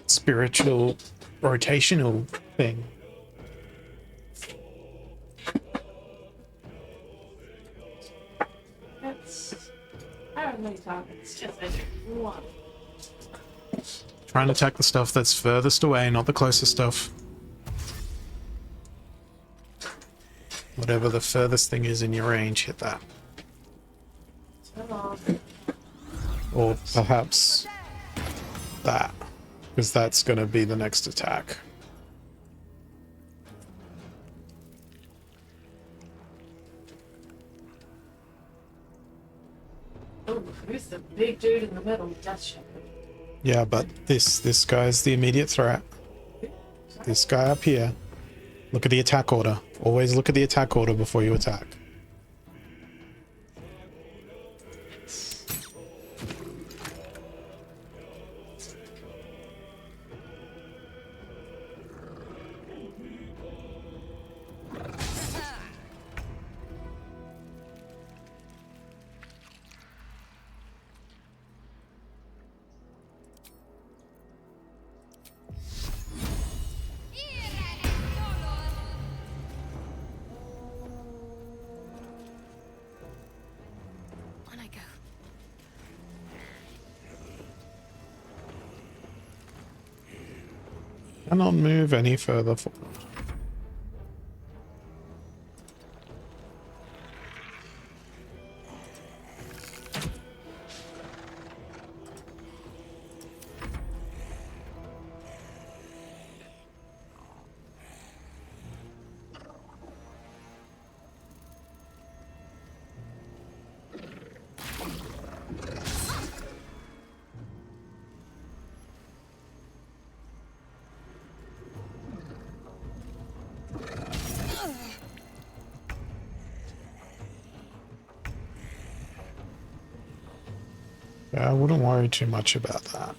spiritual rotational thing. I don't really talk, it's just I do one. Try and attack the stuff that's furthest away, not the closest stuff. Whatever the furthest thing is in your range, hit that. Or perhaps that, because that's going to be the next attack. Oh, who's the big dude in the middle? Death Shepherd. Yeah, but this guy's the immediate threat. This guy up here. Look at the attack order. Always look at the attack order before you attack. Cannot move any further forward. Yeah, I wouldn't worry too much about that.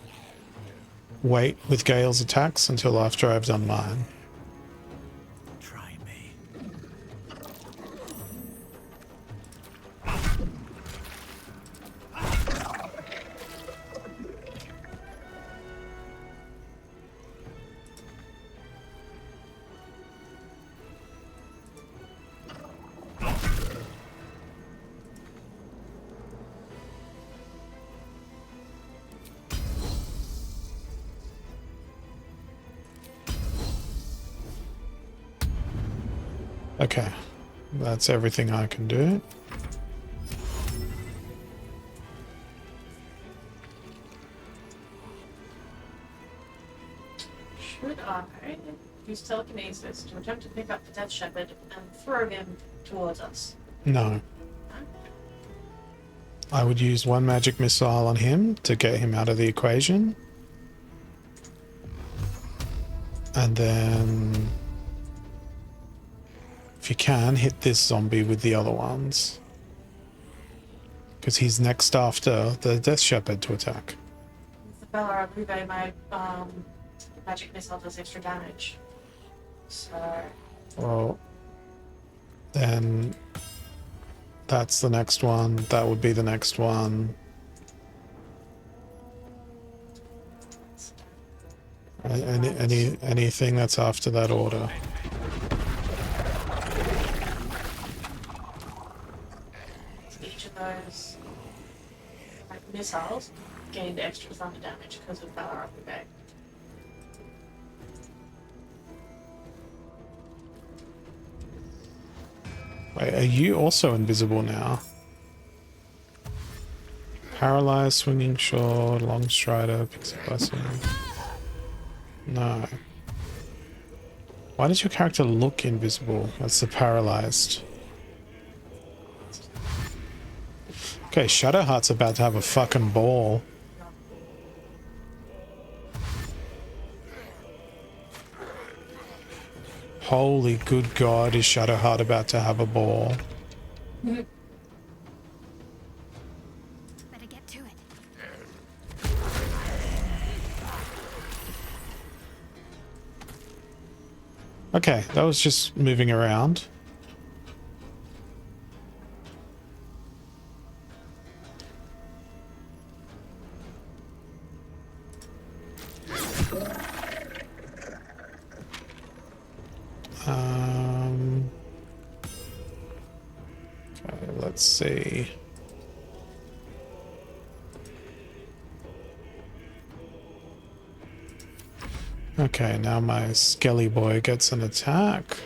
Wait with Gale's attacks until after I've done mine. Try me. Okay, that's everything I can do. Should I use telekinesis to attempt to pick up the Death Shepherd and throw him towards us? No. I would use one magic missile on him to get him out of the equation. And then, if you can, hit this zombie with the other ones. Because he's next after the Death Shepherd to attack. With the Bella Arube, my magic missile does extra damage. So... Well, then that's the next one. That would be the next one. Anything that's after that order. Each of those missiles gained extra thunder damage because of Bella Arube. Wait, are you also invisible now? Paralyzed, swinging sword, long strider, pixie blessing. No. Why does your character look invisible? That's the paralyzed. Okay, Shadowheart's about to have a fucking ball. Holy good God, is Shadowheart about to have a ball? Better get to it. Okay, that was just moving around. Okay, let's see. Okay, now my Skelly boy gets an attack.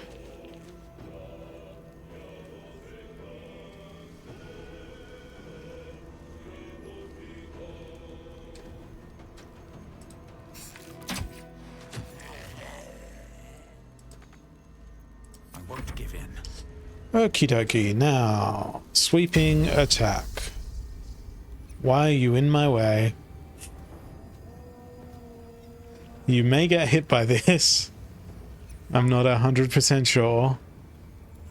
I won't give in. Okie dokie, now sweeping attack. Why are you in my way? You may get hit by this. I'm not 100% sure.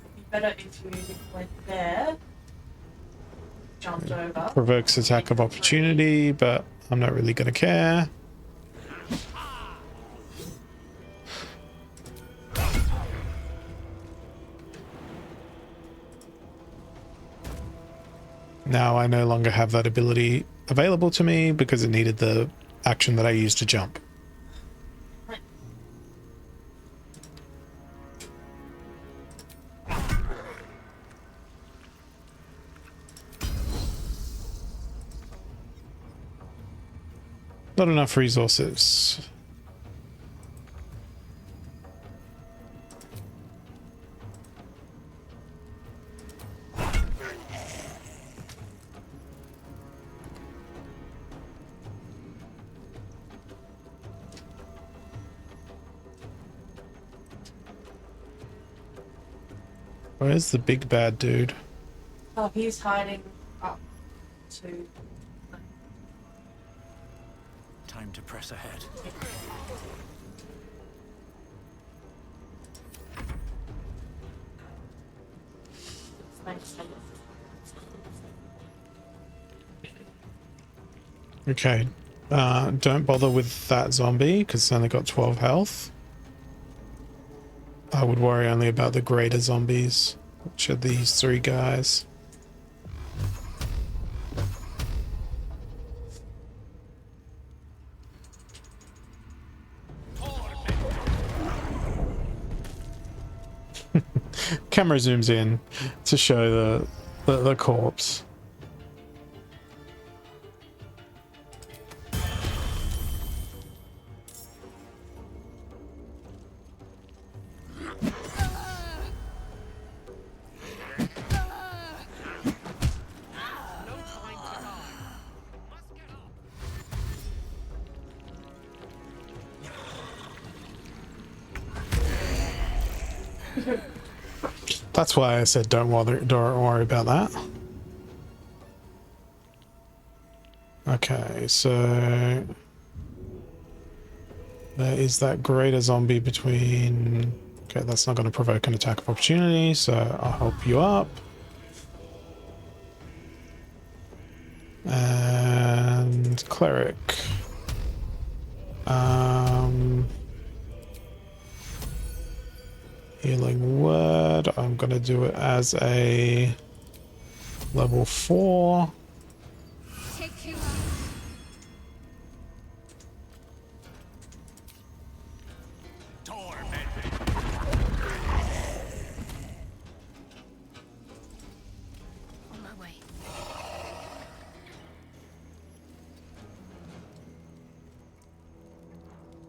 It'd be better if you went there, jumped over. Provokes attack of opportunity, but I'm not really gonna care. Now I no longer have that ability available to me because it needed the action that I used to jump. Not enough resources. Where's the big bad dude? Oh, he's hiding up to. Time to press ahead. Thanks. Okay. Don't bother with that zombie because it's only got 12 health. I would worry only about the greater zombies, which are these 3 guys. Camera zooms in to show the corpse. That's why I said don't worry about that. Okay, so there is that greater zombie between. Okay, that's not going to provoke an attack of opportunity, so I'll help you up. And cleric. Healing word. I'm going to do it as a level 4. Take you out. On my way.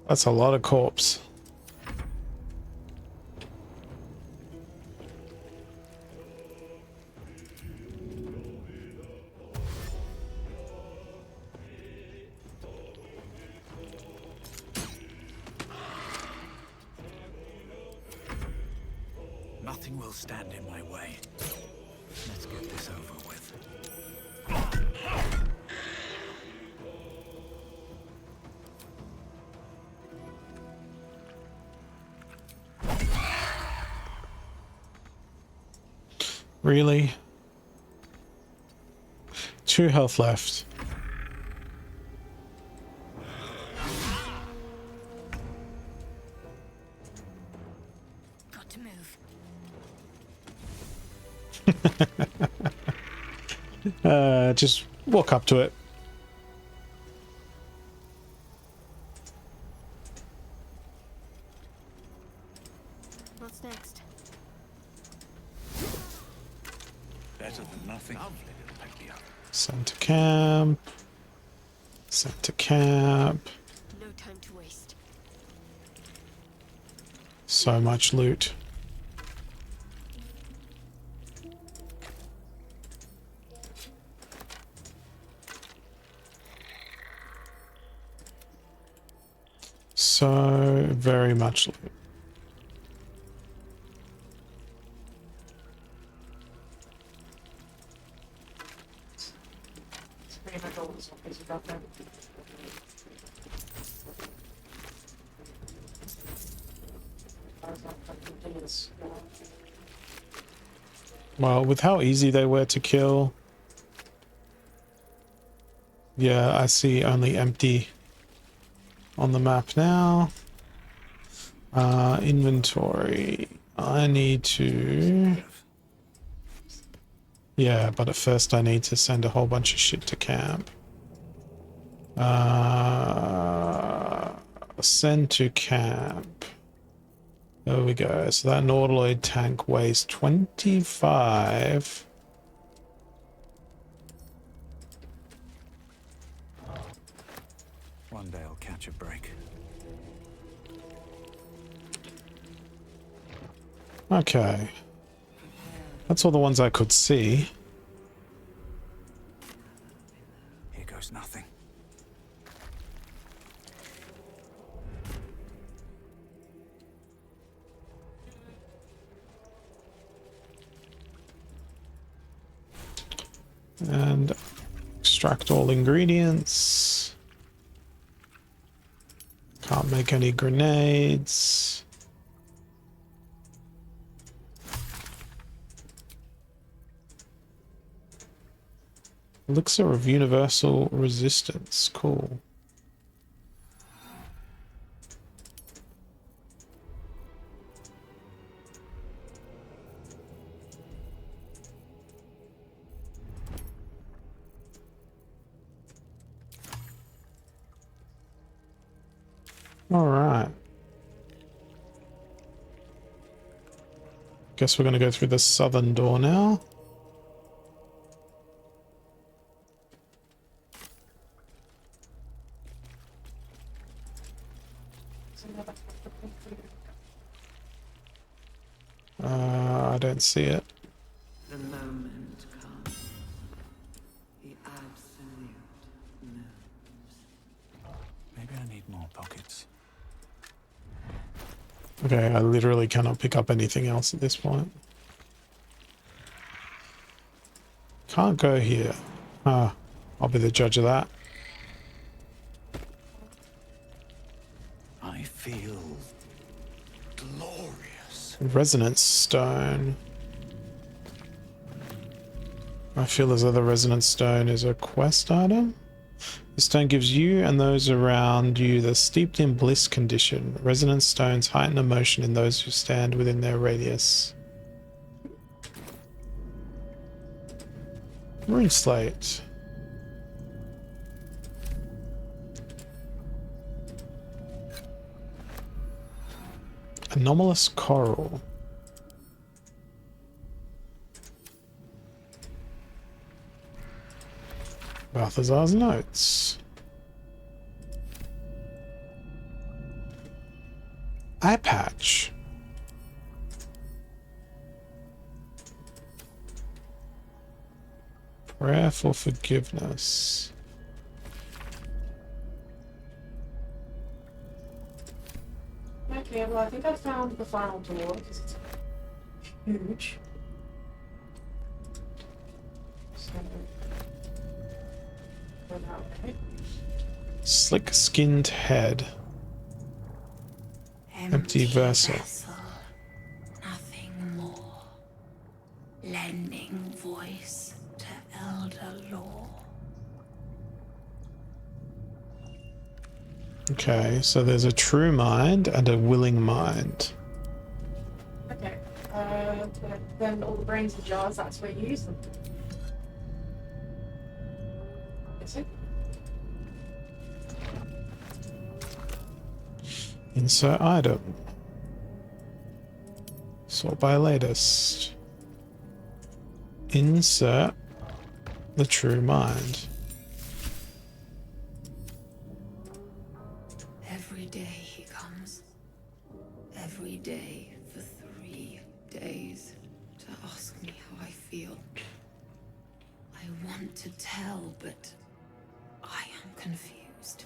That's a lot of corpse. Nothing will stand in my way. Let's get this over with. Really? 2 health left. Got to move. Just walk up to it. What's next? Better than nothing. Lovely little pick me up. Send to camp. Send to camp. No time to waste. So much loot. So very much loot. It's pretty much all the zombies you got there. Well, with how easy they were to kill. Yeah, I see only empty on the map now. Inventory. I need to... Yeah, but at first I need to send a whole bunch of shit to camp. Send to camp. There we go. So that Nautiloid tank weighs 25. One day I'll catch a break. Okay. That's all the ones I could see. Here goes nothing. Extract all ingredients. Can't make any grenades. Elixir of universal resistance. Cool. All right. Guess we're going to go through the southern door now. I don't see it. The moment comes. The absolute moves. Maybe I need more pockets. Okay, I literally cannot pick up anything else at this point. Can't go here. Ah, I'll be the judge of that. I feel glorious. Resonance stone. I feel as though the resonance stone is a quest item. The stone gives you and those around you the steeped in bliss condition. Resonance stones heighten emotion in those who stand within their radius. Rune slate. Anomalous coral. Balthazar's notes. Eye patch. Prayer for forgiveness. Okay, well I think I found the final door because it's huge. So, go that way. Slick-skinned head. Empty vessel. Nothing more. Lending voice to elder law. Okay, so there's a true mind and a willing mind. Okay. But then all the brains and jars, that's where you use them. Is it? Insert item. Sort by latest. Insert the true mind. Every day he comes. Every day for 3 days to ask me how I feel. I want to tell, but I am confused.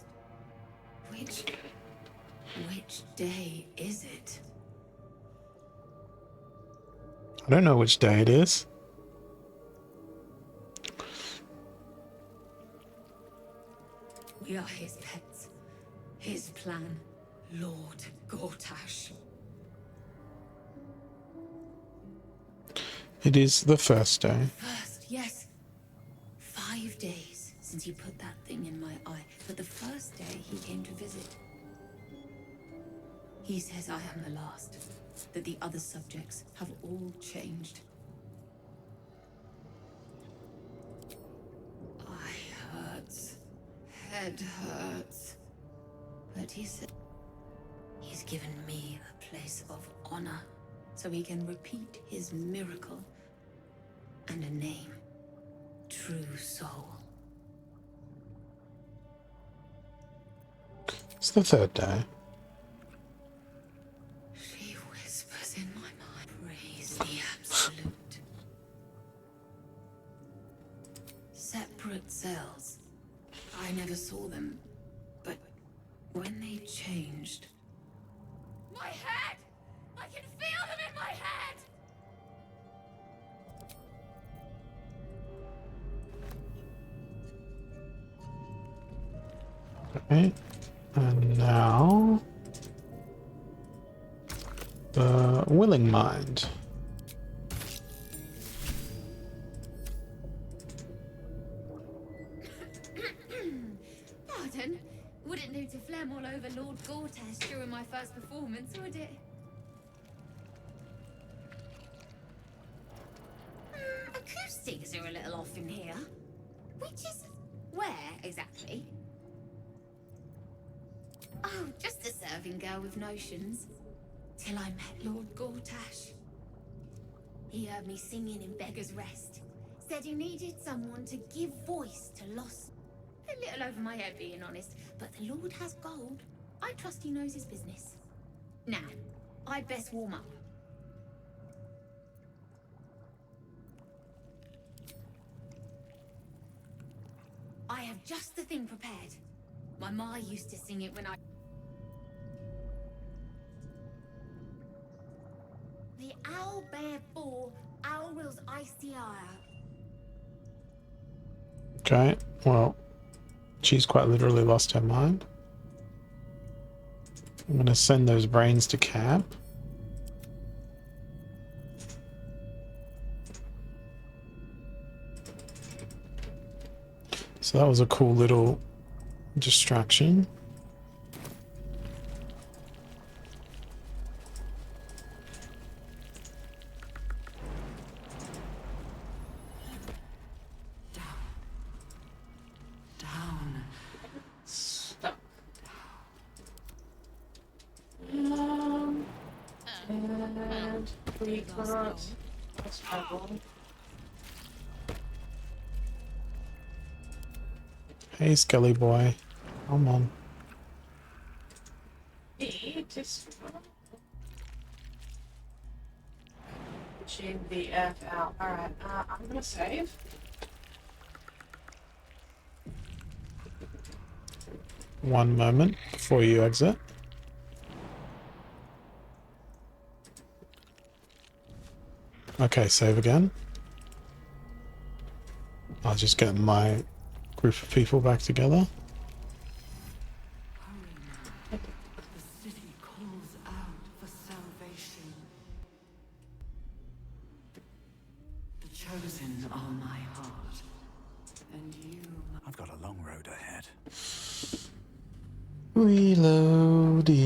Which day is it? I don't know which day it is. We are his pets. His plan, Lord Gortash. It is the first day. First, yes. 5 days since you put that thing in my eye. But the first day he came to visit. He says I am the last. That the other subjects have all changed. Eye hurts. Head hurts. But he said he's given me a place of honor so he can repeat his miracle and a name. True Soul. It's the third day. She whispers in my mind. Praise the Absolute. Separate cells. I never saw them, but when they changed... My head! I can feel them in my head! Okay. And now the willing mind. Pardon? Wouldn't do to phlegm all over Lord Gortash during my first performance, would it? Acoustics are a little off in here. Which is where exactly? Oh, just a serving girl with notions. Till I met Lord Gortash. He heard me singing in Beggar's Rest. Said he needed someone to give voice to lost. A little over my head, being honest, but the Lord has gold. I trust he knows his business. Now, I'd best warm up. I have just the thing prepared. My ma used to sing it when I... The owl bear bore, owl will's icy ire. Okay, well, she's quite literally lost her mind. I'm gonna send those brains to camp. So that was a cool little distraction. Down. Stop. And we cannot struggle. Hey, Skelly boy. Come on. Just pushing the F out. Alright, I'm gonna save. One moment before you exit. Okay, save again. I'll just get my group of people back together. The city calls out for salvation. The chosen are my heart, and you... I've got a long road ahead. Reloading.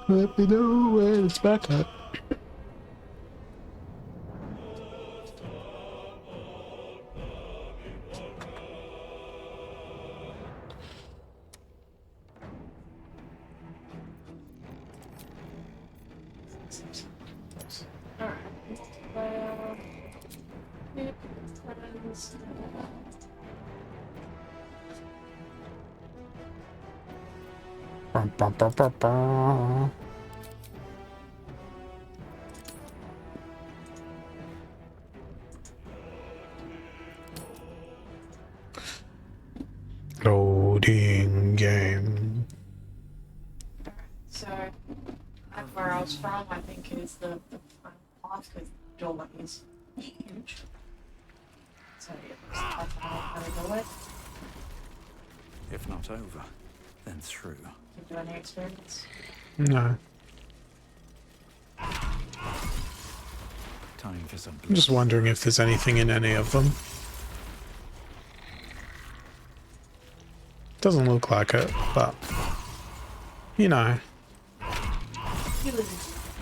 Let me know when it's back up. Bum, bum, bum, bum, bum. Loading game. So, that's where I was from, I think is the final path, because the doorway is huge. So, yeah, that's how to do it. If not over, then through. Did you do any experience? No. Time for some I'm just wondering if there's anything in any of them. Doesn't look like it, but you know,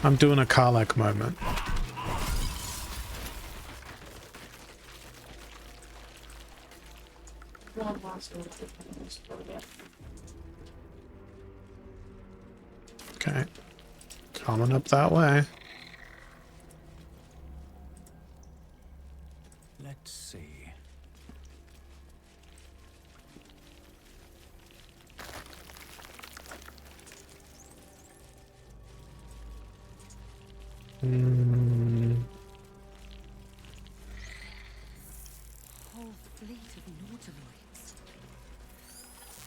I'm doing a Karlak moment. Okay, coming up that way. Let's see. Whole fleet of nautiloids.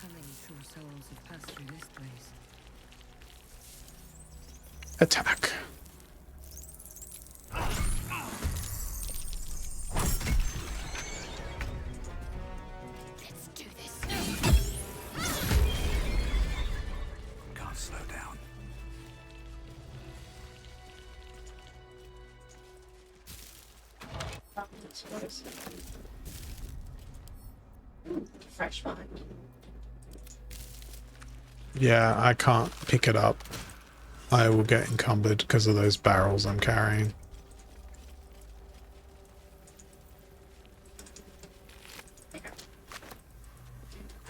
How many true souls have passed through this place? Attack. Let's do this. Can't slow down. Fresh mind. Yeah, I can't pick it up. I will get encumbered because of those barrels I'm carrying.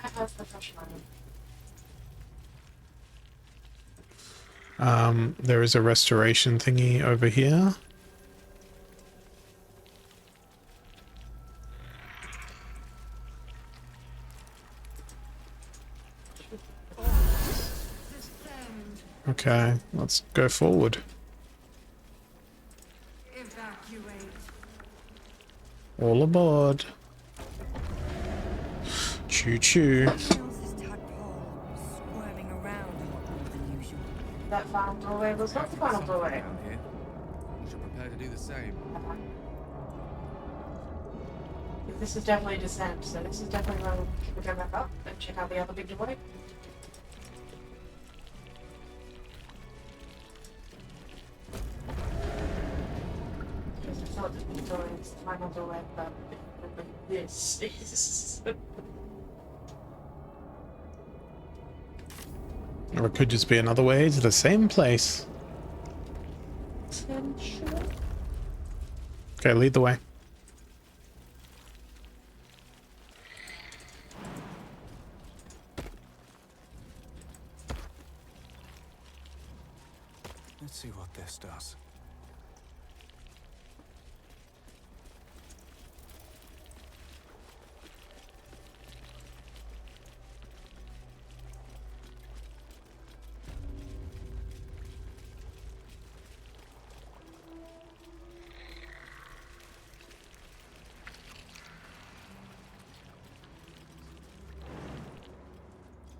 I have the fresh mind. There is a restoration thingy over here. Okay, let's go forward. Evacuate. All aboard. Choo choo. Feels this tadpole squirming around a lot more than usual. That final doorway was not the final doorway. Around here. We should prepare to do the same. This is definitely descent, so this is definitely where we'll go back up and check out the other big doorway. Because I thought the big doorway was the final doorway, but this is... Or it could just be another way to the same place. Okay, lead the way. Let's see what this does.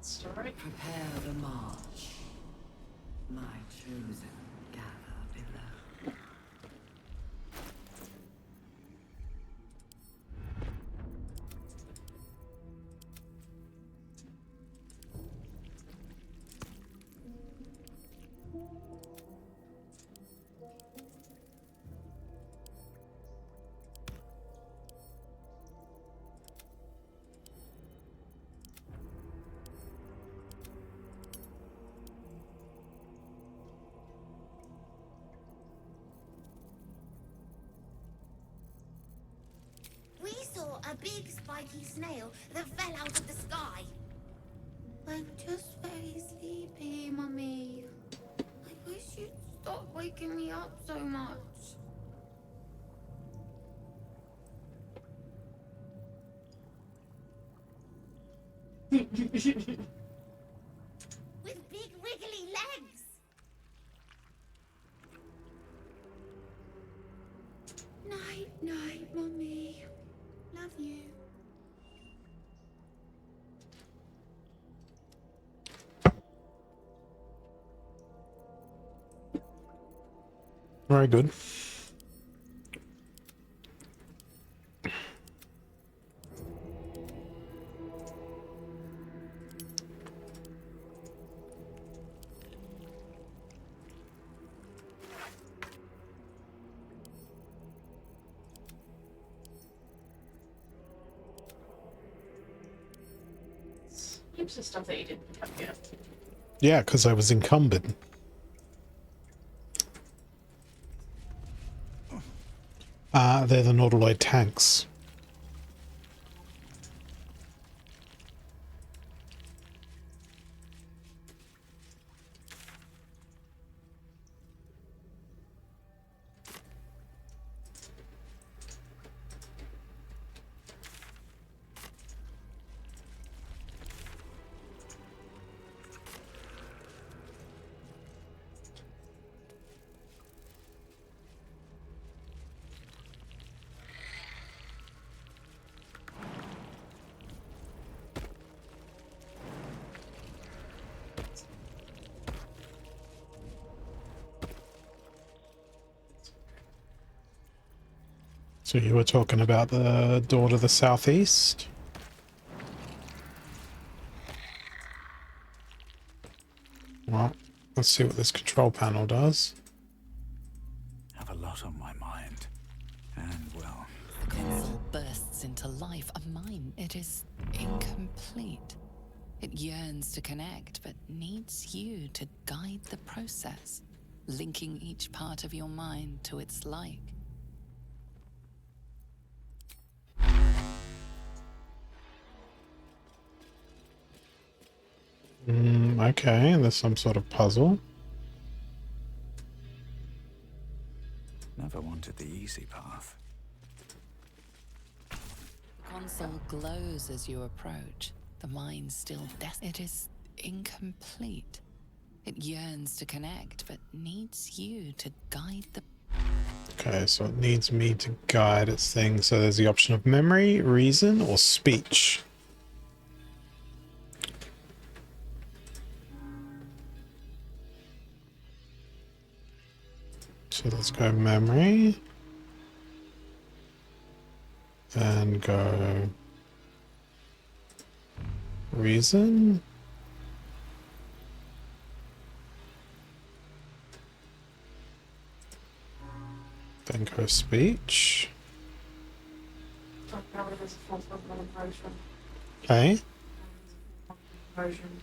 Story. Prepare the march. My chosen gather below. We saw a big spiky snail that fell out of the sky. I'm just very sleepy, Mummy. I wish you'd stop waking me up so much. With big wiggly legs. Night, night, Mummy. Love you. Very good. Heaps of stuff that you didn't pick up yet. Yeah, because I was encumbered. They're the Nautiloid tanks. So you were talking about the door to the southeast? Well, let's see what this control panel does. Have a lot on my mind. And, well, The console bursts into life. A mind. It is incomplete. It yearns to connect, but needs you to guide the process, linking each part of your mind to its like. Okay, there's some sort of puzzle. never wanted the easy path. The console glows as you approach. The mind still it is incomplete. It yearns to connect, but needs you to guide the... Okay, so it needs me to guide its thing. So there's the option of memory, reason, or speech. So let's go memory. And go reason. Then go speech. Apparently there's a fourth one version. Okay. Version.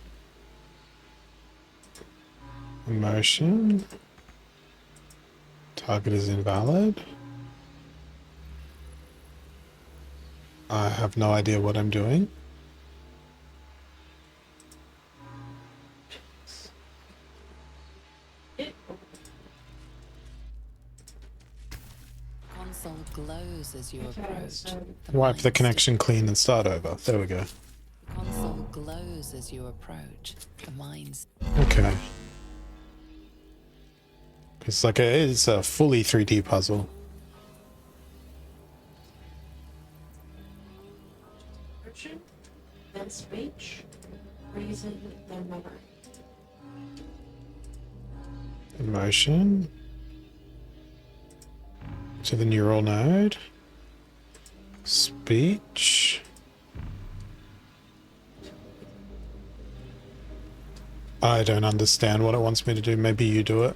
Emotion. Target is invalid. I have no idea what I'm doing. Console glows as you approach. Wipe the connection clean and start over. There we go. The console glows as you approach. The mind's... Okay. It's like it is a fully 3D puzzle. Version, then speech, reason, then memory. Emotion. To the neural node. Speech. I don't understand what it wants me to do. Maybe you do it.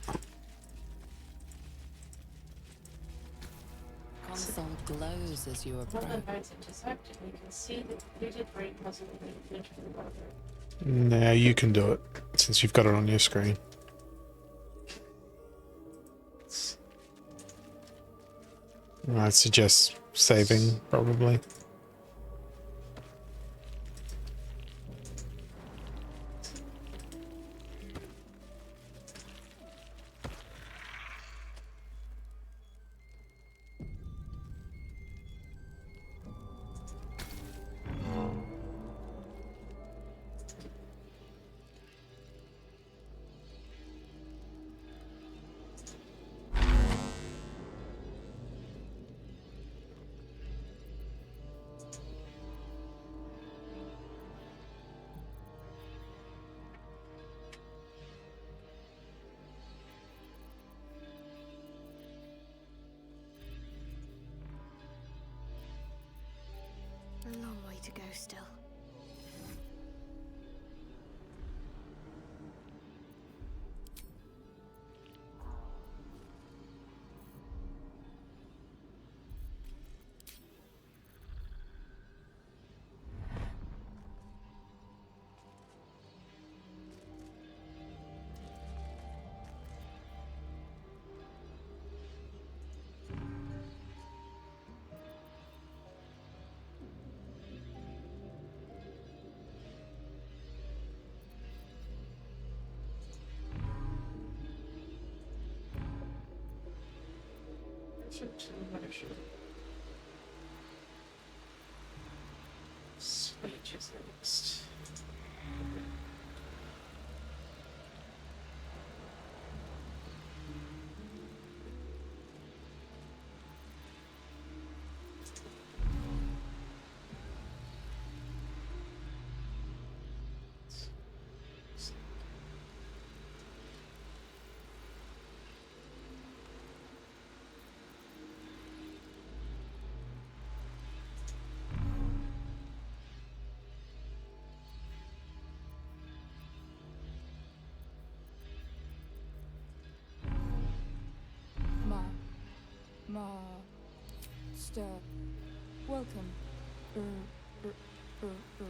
Console glows as you When the approach. nodes intersect, we can see the completed brain puzzle in the brother. Now you can do it, since you've got it on your screen. I suggest saving, probably. A long way to go still. Speech is next. Master. Welcome. Er, er, er.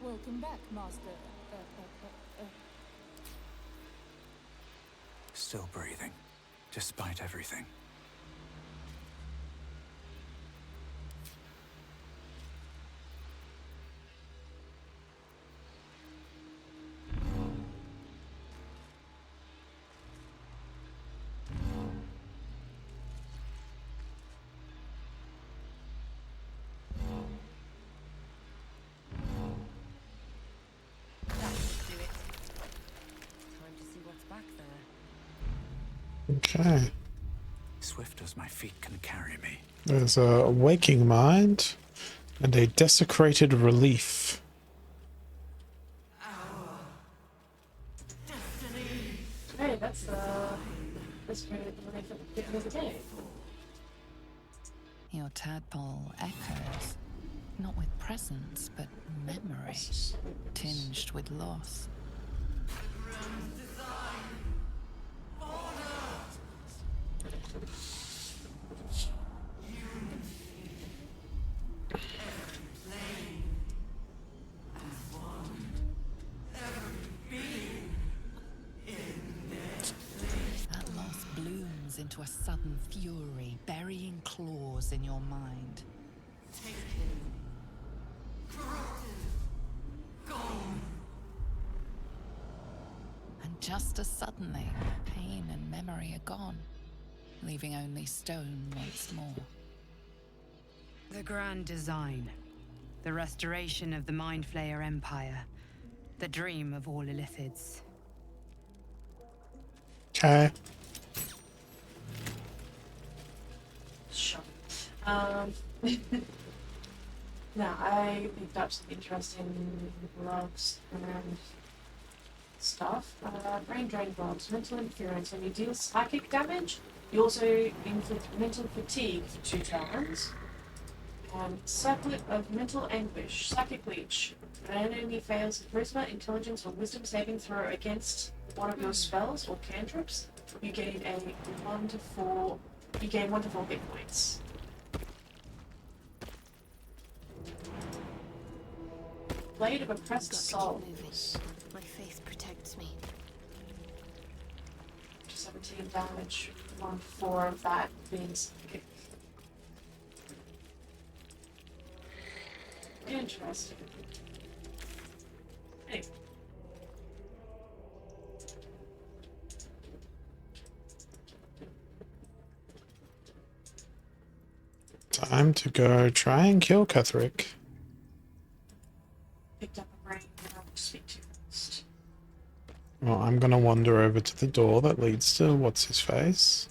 Welcome back, Master. Still breathing, despite everything. Okay. Swift as my feet can carry me. There's a waking mind and a desecrated relief. Hey, that's the day. Your tadpole echoes, not with presence, but memory, tinged with loss. That loss blooms into a sudden fury, burying claws in your mind. And just as suddenly, pain and memory are gone, leaving only stone once more. The grand design. The restoration of the Mind Flayer Empire. The dream of all Illithids. Okay. Sure. Now, I picked up some interesting logs and stuff. Brain drain blobs, mental interference. When you deal psychic damage, you also inflict mental fatigue for 2 turns. Circlet of mental anguish, psychic leech. When an enemy fails a charisma, intelligence, or wisdom saving throw against one of your spells or cantrips, you gain 1 to 4 hit points. Blade of Oppressed Soul. My faith protects me. 17 damage, 1/4 of that being psychic. Interesting. Anyway. Time to go try and kill Cuthrick. Picked up a brain that I will speak to first. Well, I'm gonna wander over to the door that leads to what's his face.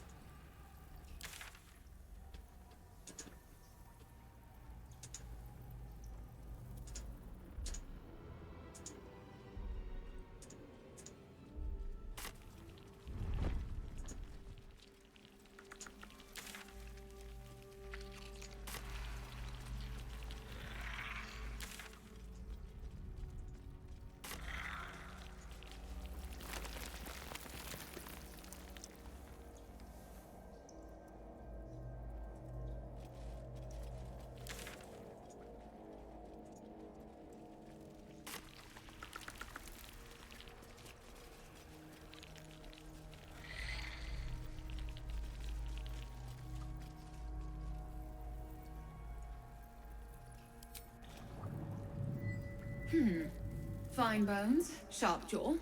Fine bones, sharp jaw.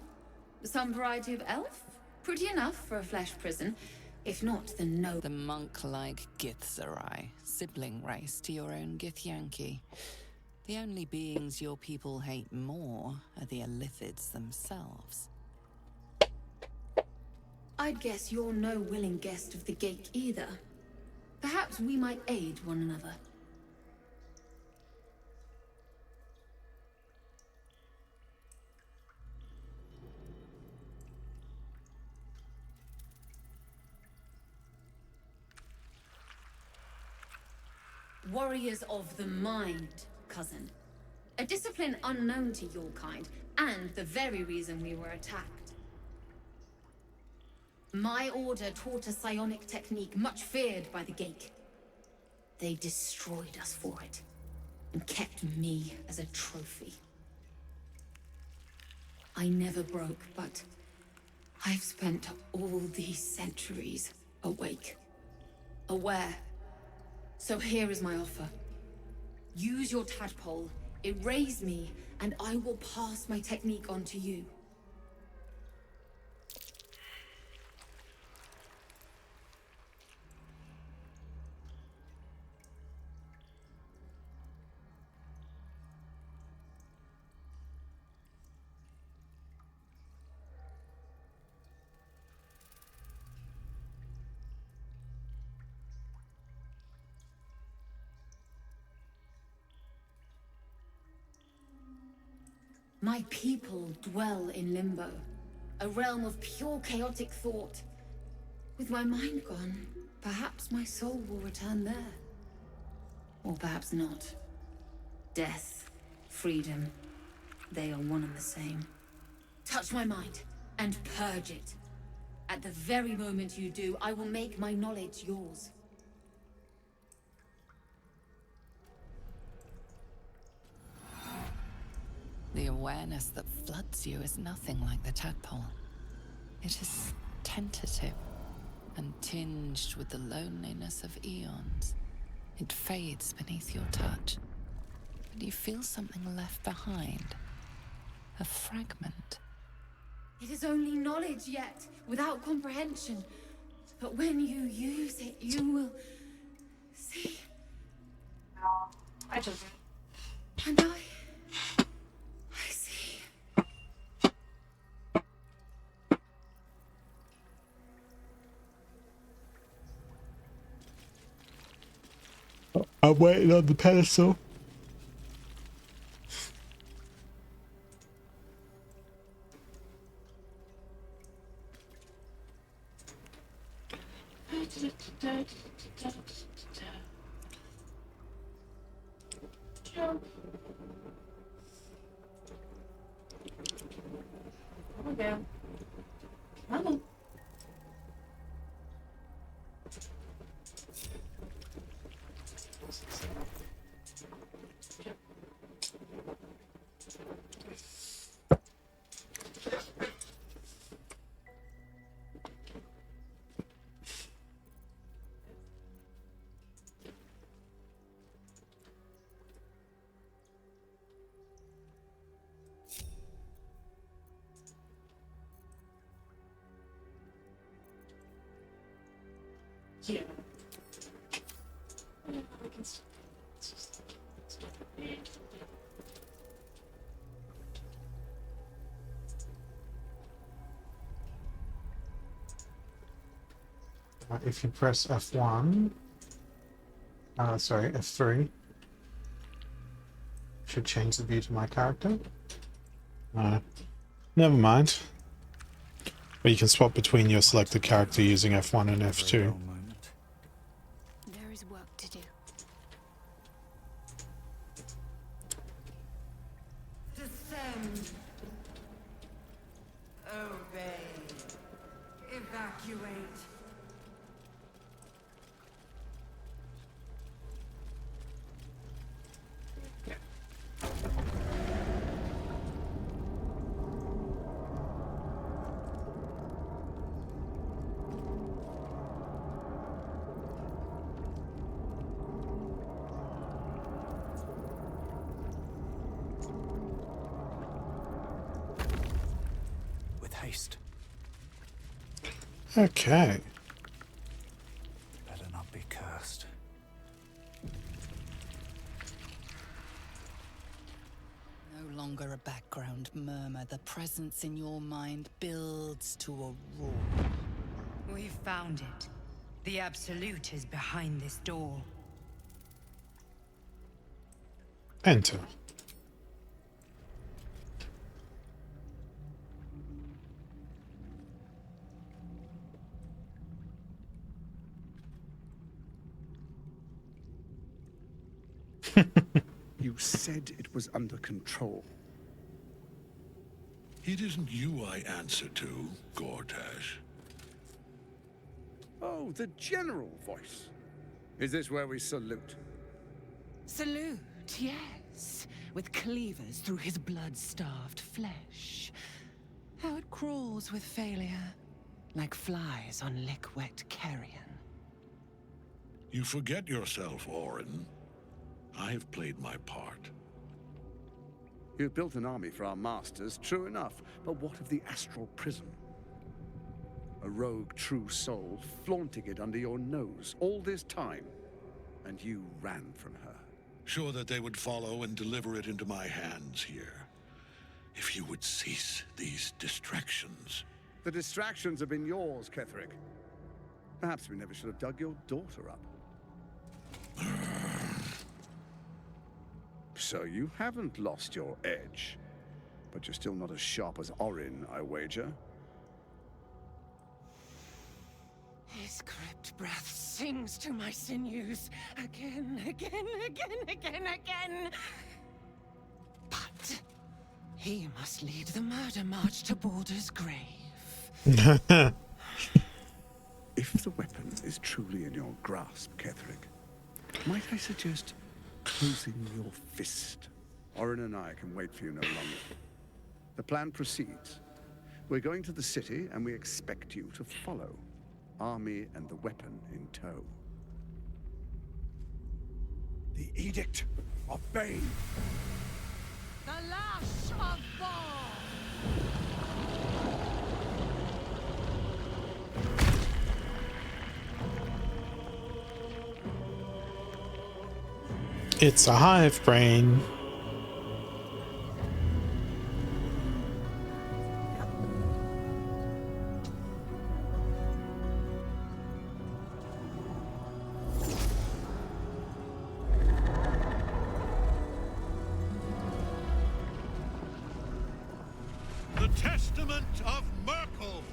Some variety of elf? Pretty enough for a flesh prison. If not, then no. The monk-like Githzerai, sibling race to your own Githyanki. The only beings your people hate more are the Illithids themselves. I'd guess you're no willing guest of the Gate either. Perhaps we might aid one another. Warriors of the mind, cousin. A discipline unknown to your kind, and the very reason we were attacked. My order taught a psionic technique much feared by the Gate. They destroyed us for it, and kept me as a trophy. I never broke, but I've spent all these centuries awake, aware. So here is my offer. Use your tadpole, erase me, and I will pass my technique on to you. My people dwell in limbo, a realm of pure chaotic thought. With my mind gone, perhaps my soul will return there. Or perhaps not. Death, freedom, they are one and the same. Touch my mind, and purge it. At the very moment you do, I will make my knowledge yours. The awareness that floods you is nothing like the tadpole. It is tentative and tinged with the loneliness of eons. It fades beneath your touch, but you feel something left behind. A fragment. It is only knowledge yet, without comprehension. But when you use it, you will see. No, I just. And I see. I'm waiting on the pedestal. Jump. Okay. Come on. Yeah. If you press F1, sorry, F3, should change the view to my character. Never mind. But you can swap between your selected character using F1 and F2. There is work to do. Descend. Obey. Evacuate. Haste. Okay. Better not be cursed. No longer a background murmur. The presence in your mind builds to a roar. We've found it. The Absolute is behind this door. Enter. You said it was under control. It isn't you I answer to, Gortash. Oh, the general voice. Is this where we salute? Salute, yes. With cleavers through his blood-starved flesh. How it crawls with failure, like flies on lick-wet carrion. You forget yourself, Orin. I have played my part. You've built an army for our masters, true enough. But what of the astral prism? A rogue true soul flaunting it under your nose all this time. And you ran from her. Sure that they would follow and deliver it into my hands here. If you would cease these distractions. The distractions have been yours, Ketherick. Perhaps we never should have dug your daughter up. So you haven't lost your edge. But you're still not as sharp as Orin, I wager. His crypt breath sings to my sinews. Again, again, again. But he must lead the murder march to Baldur's grave. If the weapon is truly in your grasp, Ketherick, might I suggest closing your fist? Orin and I can wait for you no longer. The plan proceeds. We're going to the city, and we expect you to follow. Army and the weapon in tow. The Edict of Bane. The lash of Baldur! It's a hive brain. The Testament of Merkel.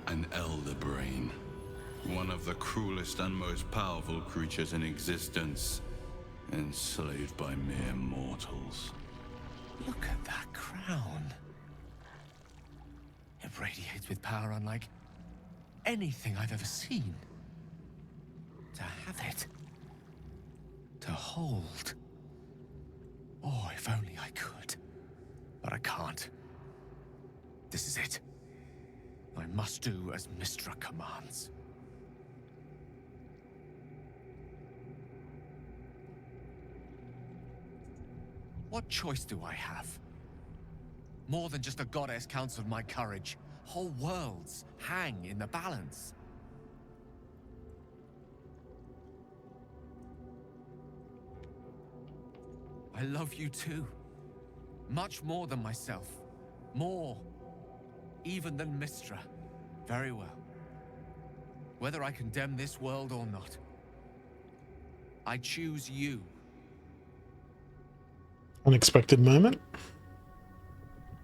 An elder brain. One of the cruelest and most powerful creatures in existence. Enslaved by mere mortals. Look at that crown. It radiates with power unlike anything I've ever seen. To have it. To hold. Oh, if only I could. But I can't. This is it. I must do as Mystra commands. What choice do I have? More than just a goddess counseled my courage. Whole worlds hang in the balance. I love you too. Much more than myself. More even than Mystra. Very well. Whether I condemn this world or not, I choose you. Unexpected moment.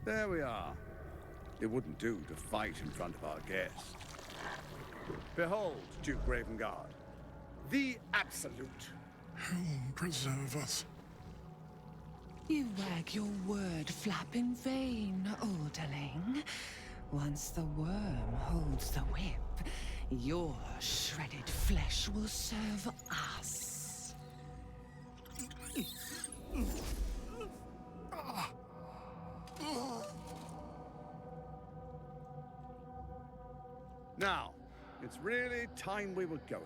There we are. It wouldn't do to fight in front of our guest. Behold, Duke Ravengard, the Absolute. Helm preserve us. You wag your word flap in vain, Alderling. Once the worm holds the whip, your shredded flesh will serve us. Now, it's really time we were going.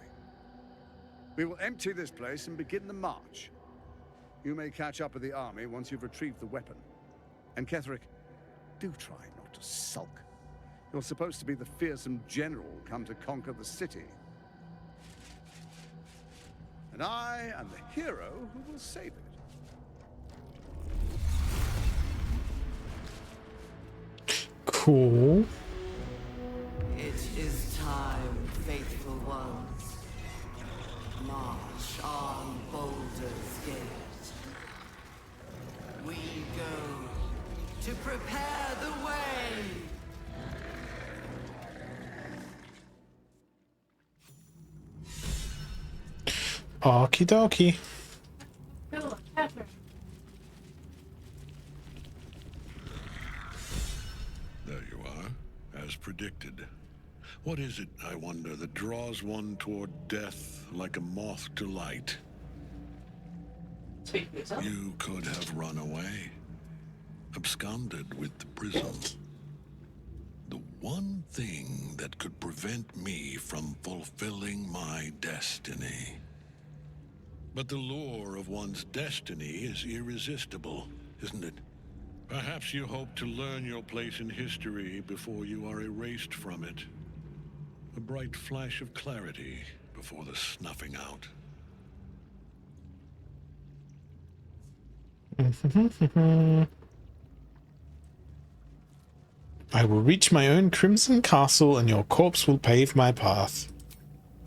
We will empty this place and begin the march. You may catch up with the army once you've retrieved the weapon. And Ketherick, do try not to sulk. You're supposed to be the fearsome general come to conquer the city. And I am the hero who will save it. Cool. It is time, faithful ones. March on Baldur's Gate. We go to prepare the way. Okie dokie. Cool, Catherine. There you are, as predicted. What is it, I wonder, that draws one toward death like a moth to light? Speak for yourself. You could have run away, absconded with the prism. The one thing that could prevent me from fulfilling my destiny. But the lure of one's destiny is irresistible, isn't it? Perhaps you hope to learn your place in history before you are erased from it. A bright flash of clarity before the snuffing out. I will reach my own crimson castle and your corpse will pave my path.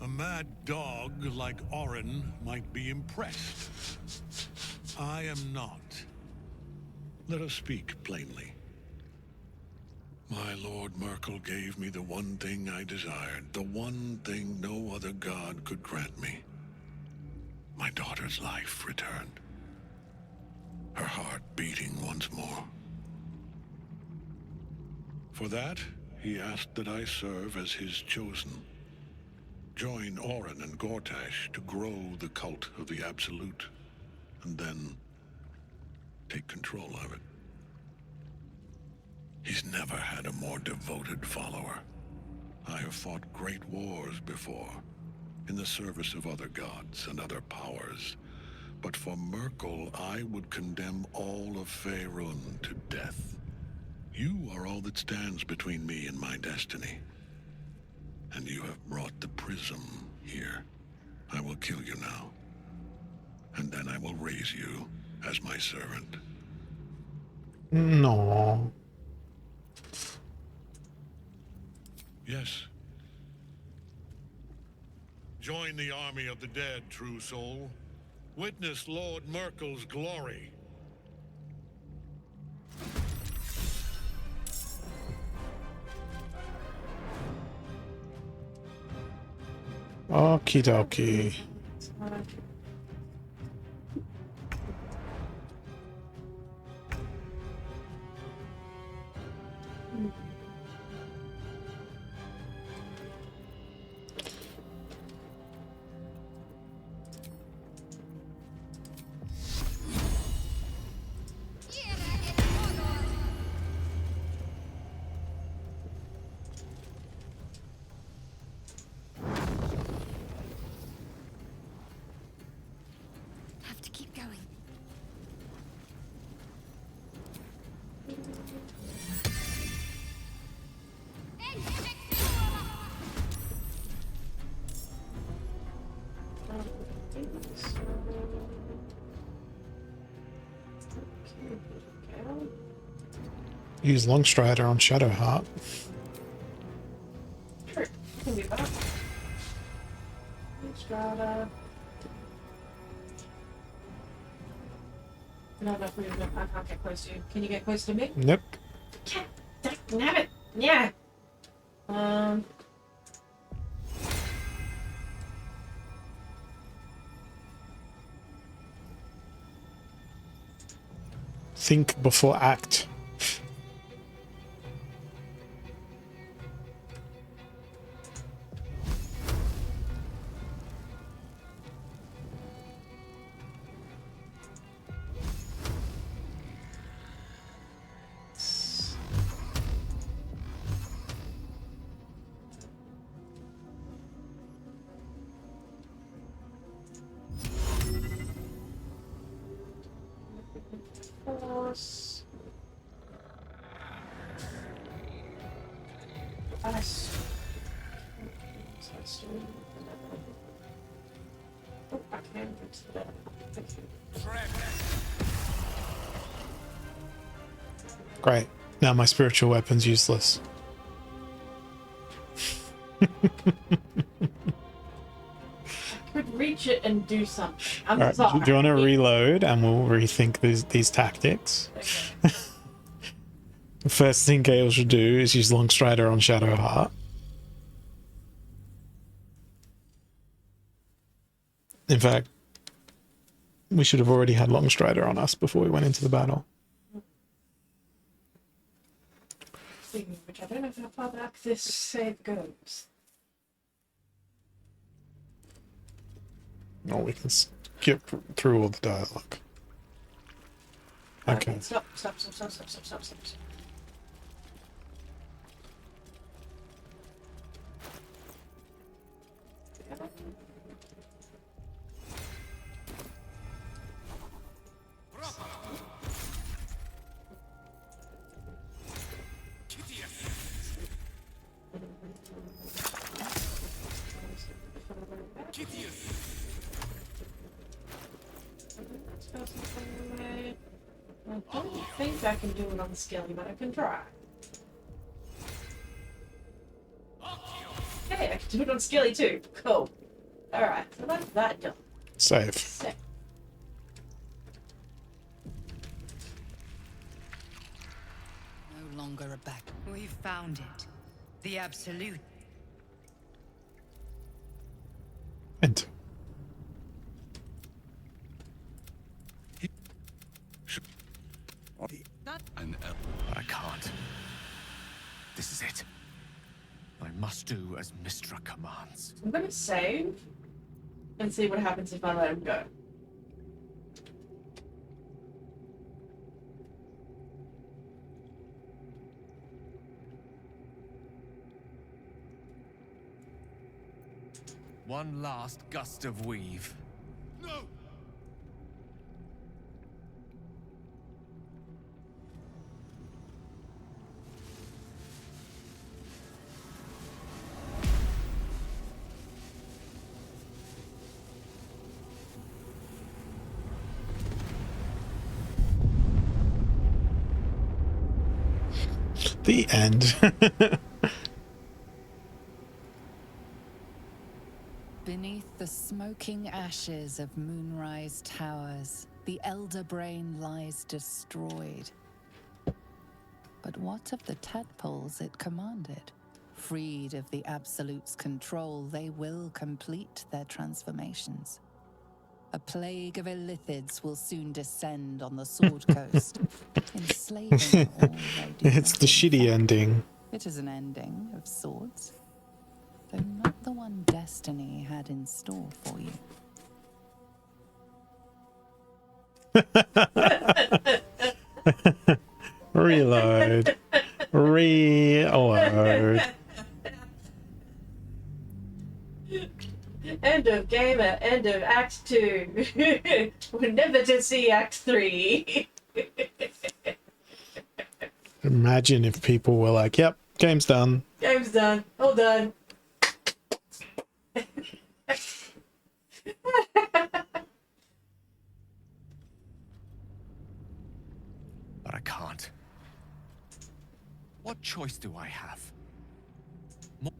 A mad dog like Orin might be impressed. I am not. Let us speak plainly. My Lord Merkel gave me the one thing I desired, the one thing no other god could grant me. My daughter's life returned. Her heart beating once more. For that, he asked that I serve as his chosen. Join Orin and Gortash to grow the cult of the Absolute, and then take control of it. He's never had a more devoted follower. I have fought great wars before, in the service of other gods and other powers. But for Merkel, I would condemn all of Faerun to death. You are all that stands between me and my destiny. And you have brought the prism here. I will kill you now. And then I will raise you as my servant. No. Yes. Join the army of the dead, true soul. Witness Lord Merkel's glory. Okie dokie. Have to keep going. Use Longstrider on Shadowheart. Sure, can do that. Strata. No, I can't get close to you. Can you get close to me? Nope. Damn it! Yeah. Think before act. Force. Nice. Oh, I can't reach the bed. Thank you. Great. Now my spiritual weapon's useless. I could reach it and do something. I'm Alright, sorry. do you want to reload and we'll rethink these tactics? Okay. The first thing Gale should do is use Longstrider on Shadowheart. In fact, we should have already had Longstrider on us before we went into the battle. Speaking of which, I don't know how far back this save goes. Or we can skip through all the dialogue. Okay. Stop. I don't think I can do it on the skelly, but I can try. Hey, I can do it on skelly too. Cool. Alright, so that's that done. Save. No longer a back. We've found it. The absolute. Enter. I can't. This is it. I must do as Mistra commands. I'm gonna save and see what happens if I let him go. One last gust of weave. No! The end. Beneath the smoking ashes of Moonrise Towers, the Elder Brain lies destroyed. But what of the tadpoles it commanded? Freed of the Absolute's control, they will complete their transformations. A plague of illithids will soon descend on the Sword Coast, enslaving all they do. It's the shitty ending. It is an ending of sorts, though not the one destiny had in store for you. Reload. Reload. End of game at end of Act 2. We're never to see Act 3. Imagine if people were like, yep, game's done. Game's done. All done. But I can't. What choice do I have?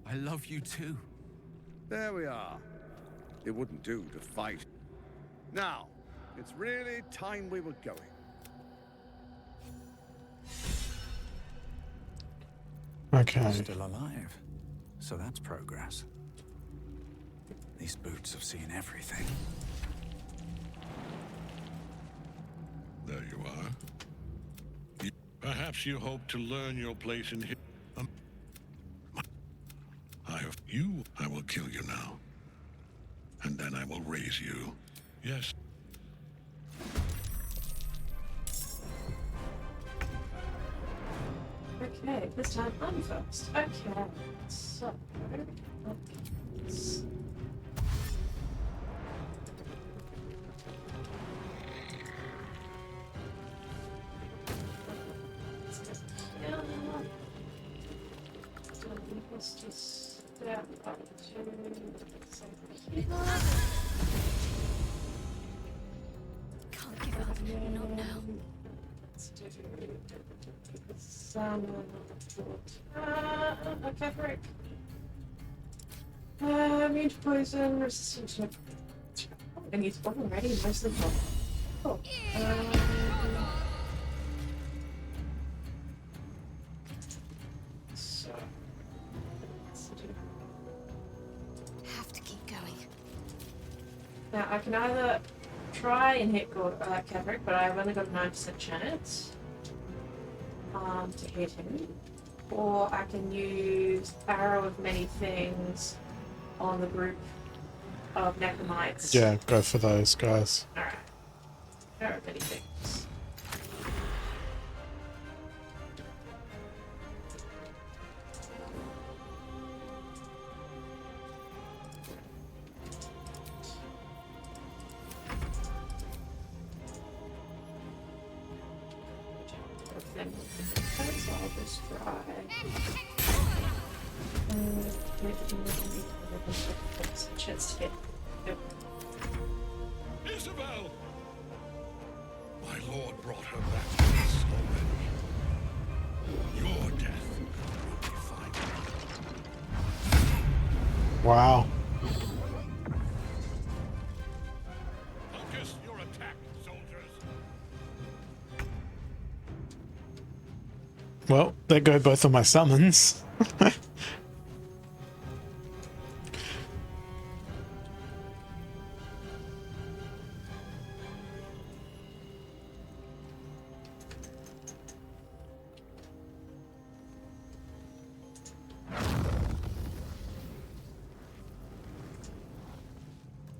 I love you too. There we are. It wouldn't do to fight. Now, it's really time we were going. Okay. Still alive. So that's progress. These boots have seen everything. There you are. Perhaps you hope to learn your place in I will kill you now. And then I will raise you. Yes. Okay, this time I'm first. Okay, so... let's- Let's just step up to here. Can't give up. Not now. Let's do some okay, break. Immune to poison, resistant to. I need to already most of them. Cool. So let's do. Have to keep going. Now I can either try and hit Kevrick, but I've only got a 9% chance to hit him. Or I can use Arrow of Many Things on the group of Necromites. Yeah, go for those guys. Alright. Arrow of Many Things. So I'll just try. Chance to hit. Yep. Isabel! My lord brought her back to us already. Your death will be final. Wow. Focus your attack, soldiers. Well, there go both of my summons.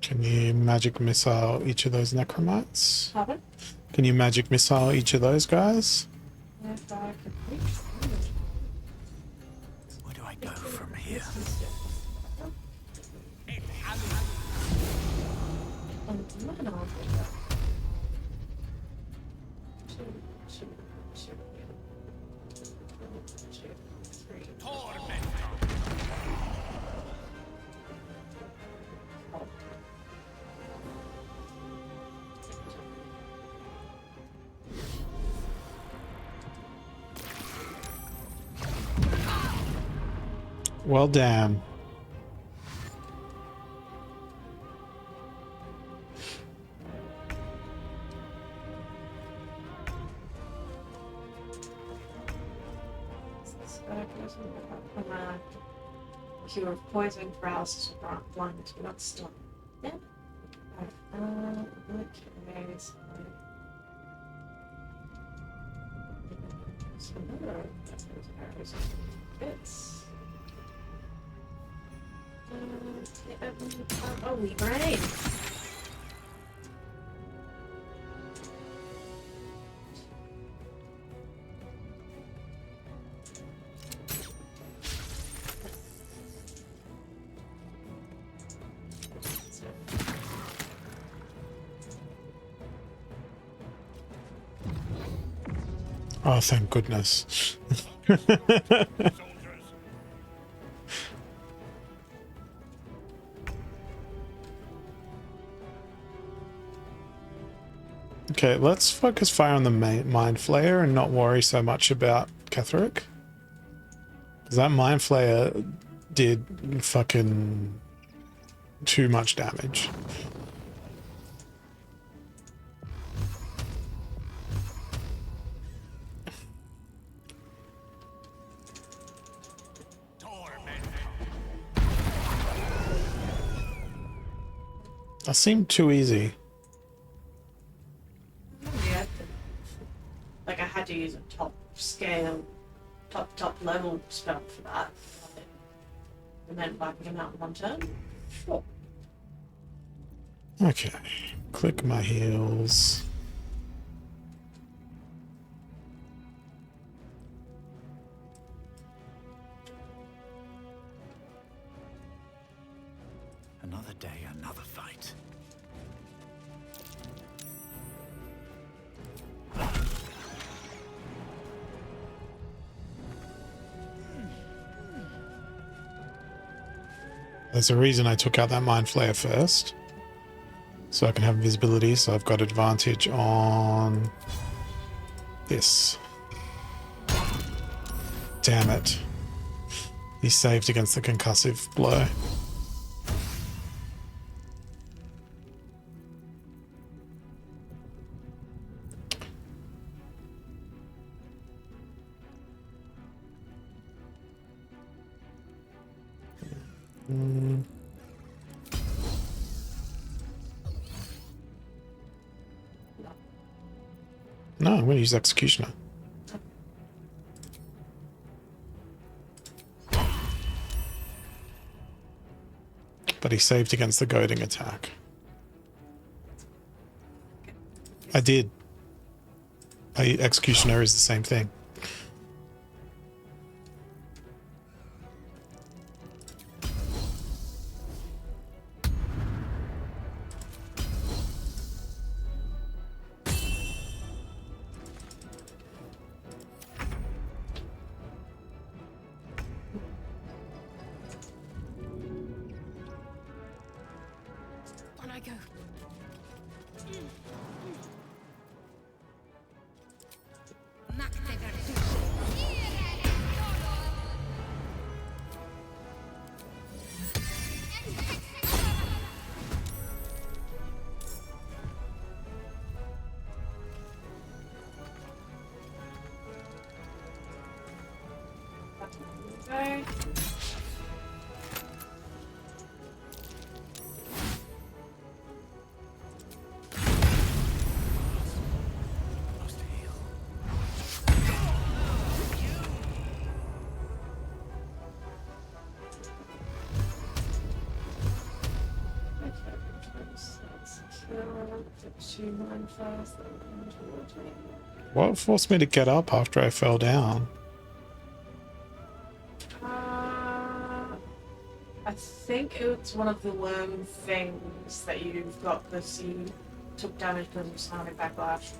Can you magic missile each of those necromites? Pardon? Can you magic missile each of those guys? If I could reach. Where do I go from here? Well, damn. Cure of poison, paralysis, or blindness. We're not stunned. Yeah. Alright, okay, so. So another arrows bits. Oh, we brain. Oh, thank goodness. Okay, let's focus fire on the Mind Flayer and not worry so much about Ketherick. Because that Mind Flayer did fucking too much damage. That seemed too easy. Yeah. Like I had to use a top scale, top level spell for that. And then wiping him out in one turn. Sure. Okay. Click my heels. Another day, another fight. There's a reason I took out that Mind Flayer first. So I can have invisibility, so I've got advantage on this. Damn it. He saved against the concussive blow. No, I'm going to use Executioner. But he saved against the goading attack. I did. Executioner is the same thing. On I go. Okay. What forced me to get up after I fell down? I think it's one of the worm things that you've got this. You took damage from Sonic Backlash.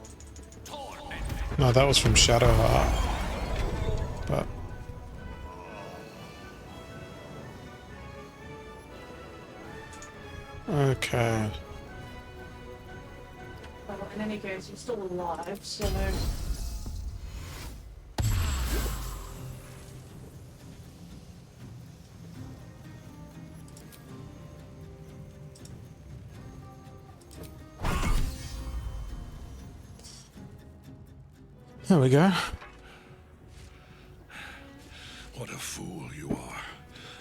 No, that was from Shadowheart. But okay. Well, in any case, you're still alive, so. There we go. What a fool you are.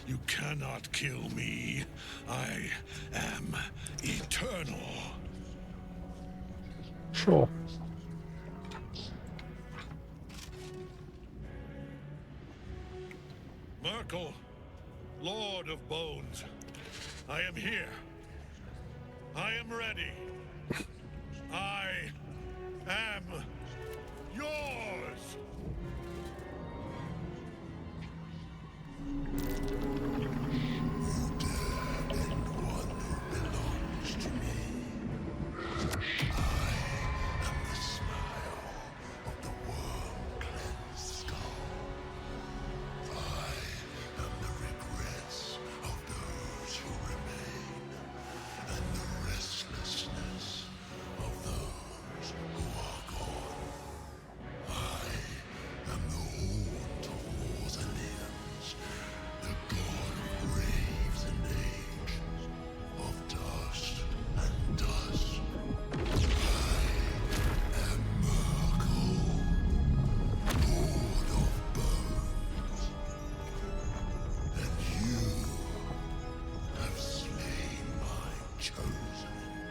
You cannot kill me. I am eternal. Sure. Merkel, Lord of Bones, I am here. I am ready. I am yours.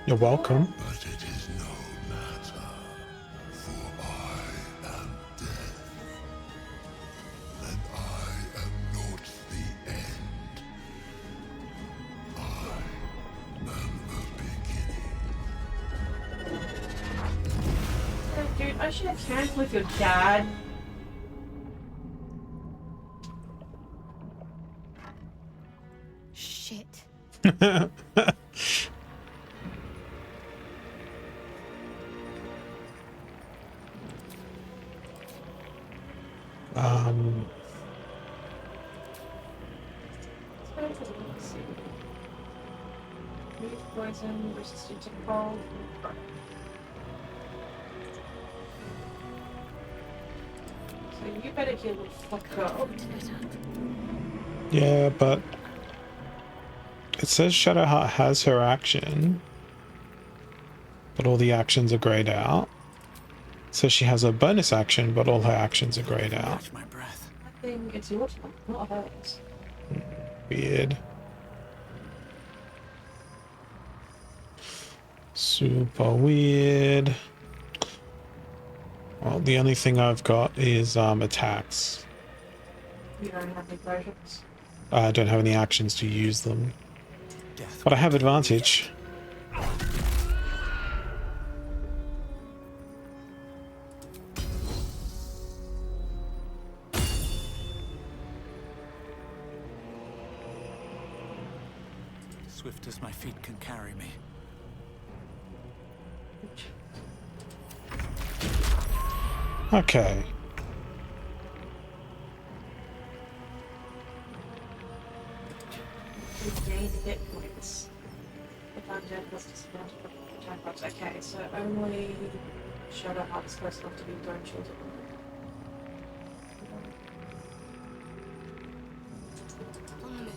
You're welcome. But it is no matter, for I am death, and I am not the end. I am the beginning. Dude, I should have camped with your dad. Shit. Um, poison, resistant to cold. So you better heal the fuck up. Yeah, but it says Shadowheart has her action, but all the actions are grayed out. So she has a bonus action, but all her actions are grayed out. Catch my breath. I think it's your turn, not hers. Weird. Super weird. Well, the only thing I've got is attacks. You don't have any potions. I don't have any actions to use them. But I have advantage. Swift as my feet can carry me. Okay. You gain hit points. If I'm dead, plus disadvantage for attack rolls. Okay, so only Shadowheart is close enough to be thrown shielded. On the move.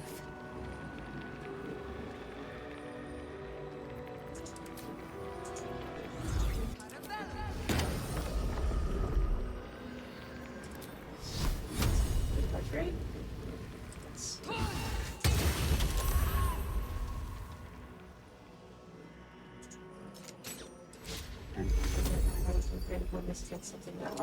Great. Something that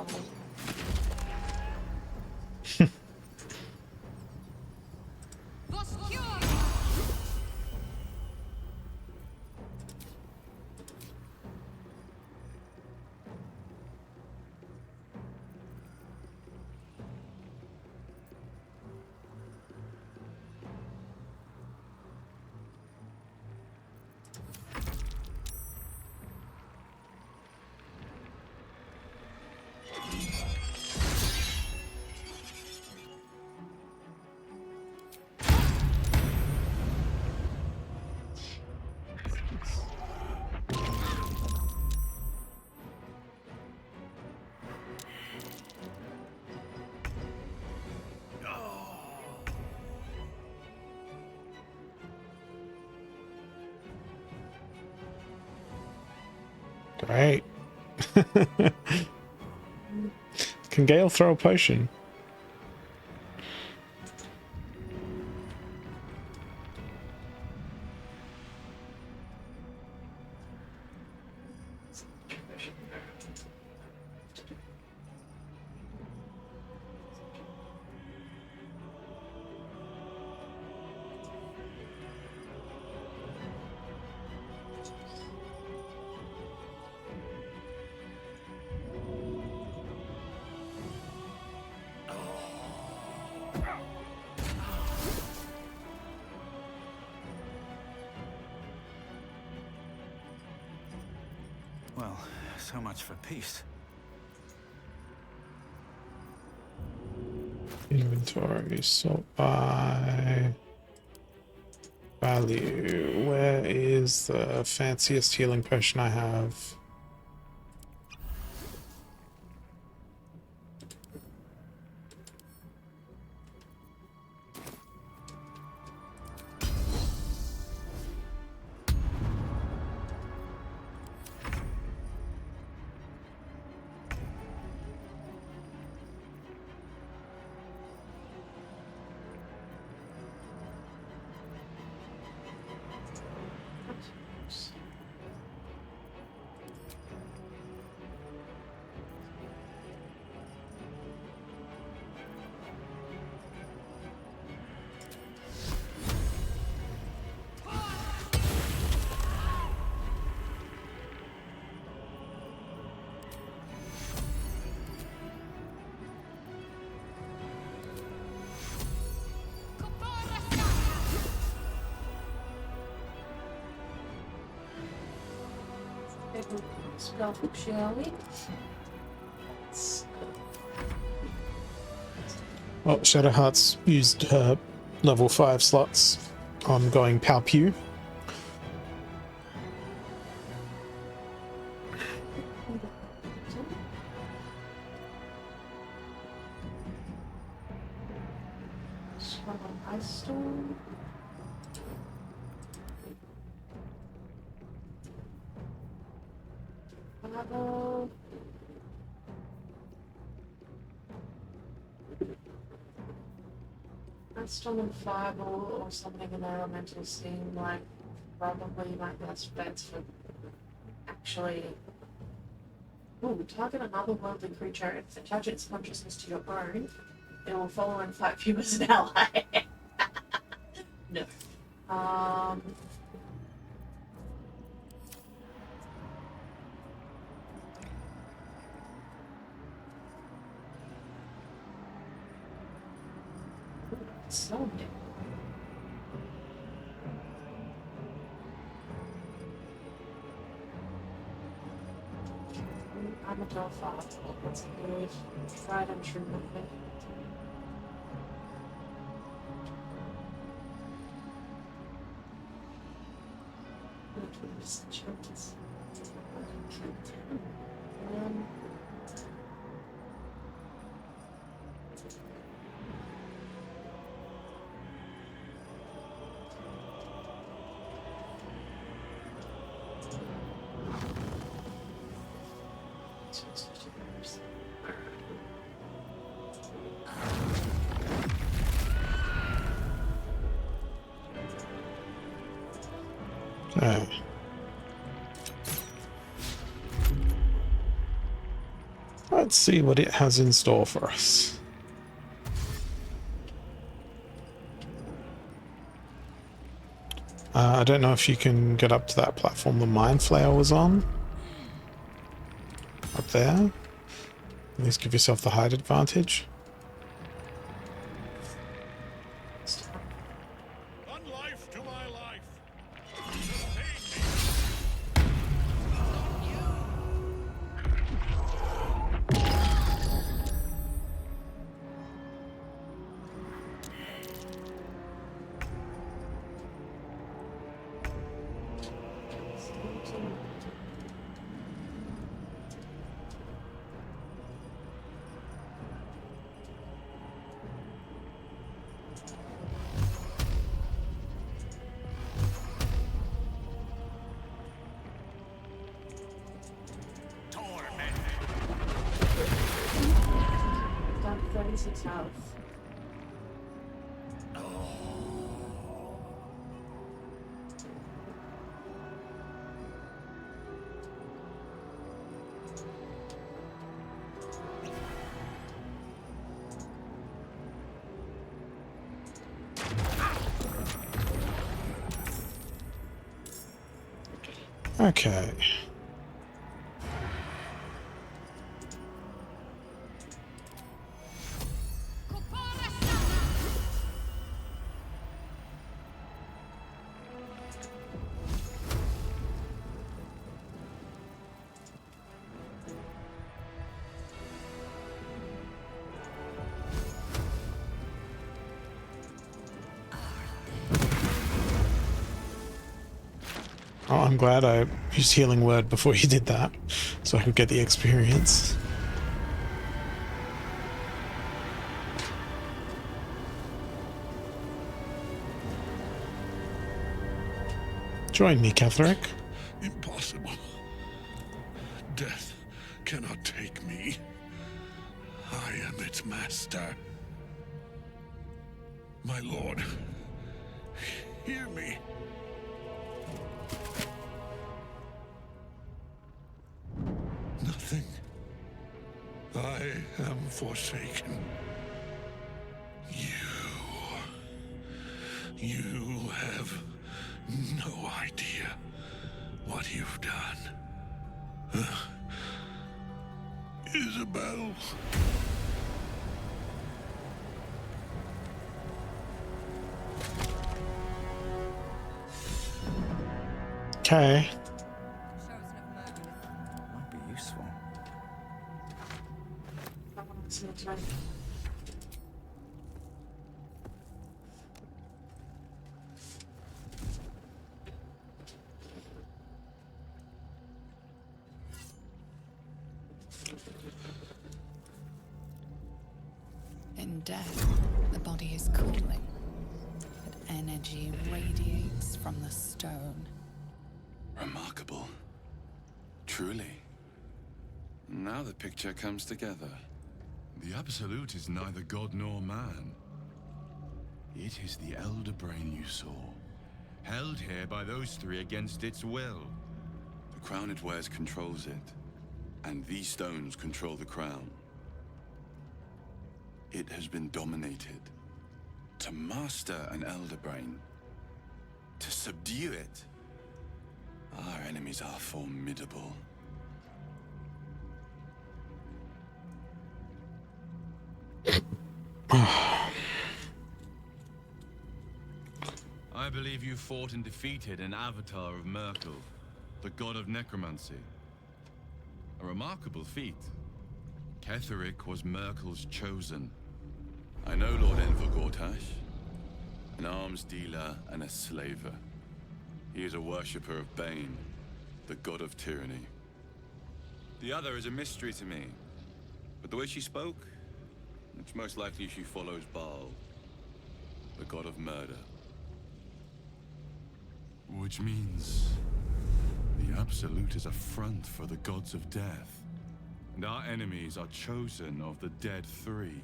Great. Can Gale throw a potion? Well, so much for peace. Inventory, sort by value. Where is the fanciest healing potion I have? spell, shall we? Well, Shadowheart's used her level 5 slots on going Pow Pew. Turn on ice storm. Fireball. Ice storm and fireball or something in elemental seem like probably might be less bets for actually. Ooh, target another worldly creature. If attach its consciousness to your own, it will follow and fight for you as an ally. No. So new. I'm a girl father. That's a good tried and true method. Okay. Let's see what it has in store for us. I don't know if you can get up to that platform the Mind Flayer was on. Up there. At least give yourself the height advantage. Down 36 health. Okay. Oh, I'm glad I used Healing Word before you did that, so I could get the experience. Join me, Catherick. Impossible. Death cannot take me. I am its master. My lord, hear me. Nothing. I am forsaken. You have no idea what you've done. Isabel. Okay. Might be useful. In death, the body is cooling, Energy radiates from the stone. Remarkable. Truly. Now the picture comes together. The Absolute is neither god nor man. It is the Elder Brain you saw, held here by those three against its will. The crown it wears controls it, and these stones control the crown. It has been dominated. To master an Elder Brain, to subdue it, our enemies are formidable. I believe you fought and defeated an avatar of Merkel, the god of necromancy. A remarkable feat. Ketheric was Merkel's chosen. I know Lord Enver Gortash, an arms dealer and a slaver. He is a worshipper of Bane, the god of tyranny. The other is a mystery to me, but the way she spoke, it's most likely she follows Baal, the god of murder. Which means the Absolute is a front for the gods of death, and our enemies are chosen of the dead three.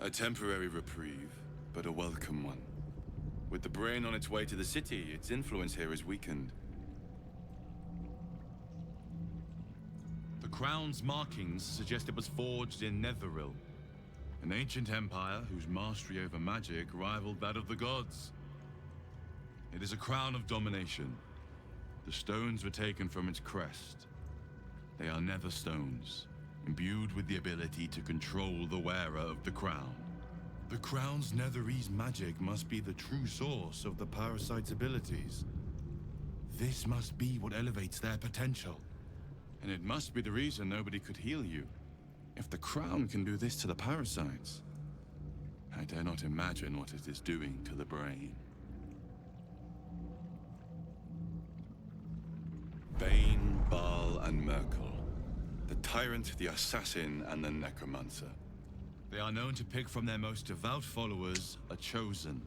A temporary reprieve, but a welcome one. With the brain on its way to the city, its influence here is weakened. The crown's markings suggest it was forged in Netheril, an ancient empire whose mastery over magic rivaled that of the gods. It is a crown of domination. The stones were taken from its crest. They are nether stones, imbued with the ability to control the wearer of the crown. The crown's netherese magic must be the true source of the parasite's abilities. This must be what elevates their potential. And it must be the reason nobody could heal you. If the crown can do this to the parasites, I dare not imagine what it is doing to the brain. Bane, Baal, and Merkel. The tyrant, the assassin, and the necromancer. They are known to pick from their most devout followers a chosen,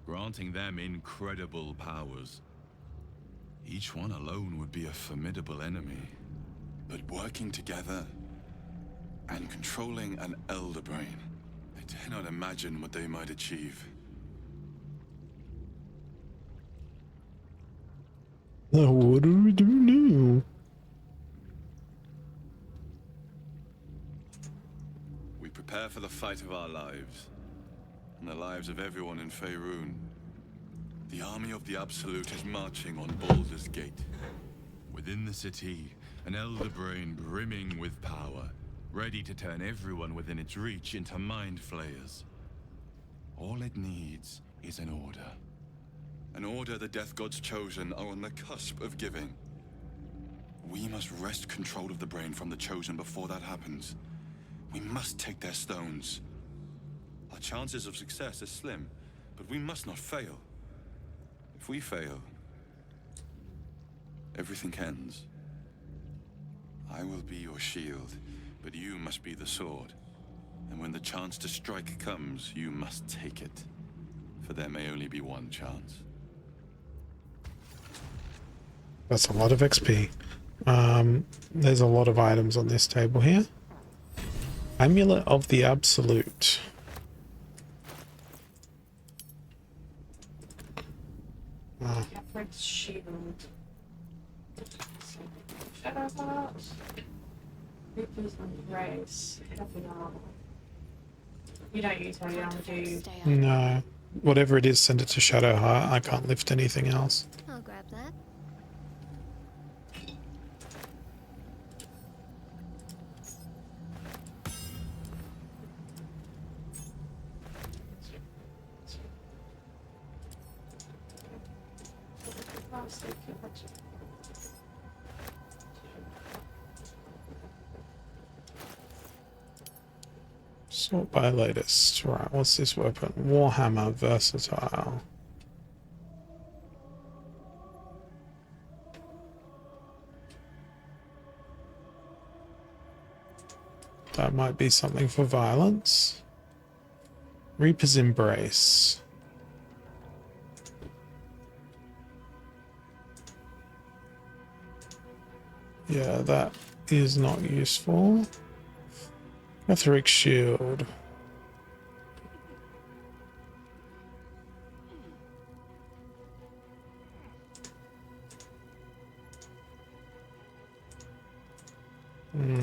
granting them incredible powers. Each one alone would be a formidable enemy. But working together and controlling an Elder Brain, I dare not imagine what they might achieve. Now what do we do now? We prepare for the fight of our lives, and the lives of everyone in Faerun. The army of the Absolute is marching on Baldur's Gate. Within the city, an Elder Brain brimming with power, ready to turn everyone within its reach into mind flayers. All it needs is an order. An order the Death Gods chosen are on the cusp of giving. We must wrest control of the brain from the chosen before that happens. We must take their stones. Our chances of success are slim, but we must not fail. If we fail, everything ends. I will be your shield, but you must be the sword. And when the chance to strike comes, you must take it. For there may only be one chance. That's a lot of XP. There's a lot of items on this table here. Amulet of the Absolute. Oh. Catherick's shield. Shadow Heart. Reaper's Embrace. Heavy armor. You don't use heavy armor, do you? No. Whatever it is, send it to Shadowheart. I can't lift anything else. I'll grab that. Sort by latest. Right, what's this weapon? Warhammer Versatile. That might be something for violence. Reaper's Embrace. Yeah, that is not useful. Etheric Shield.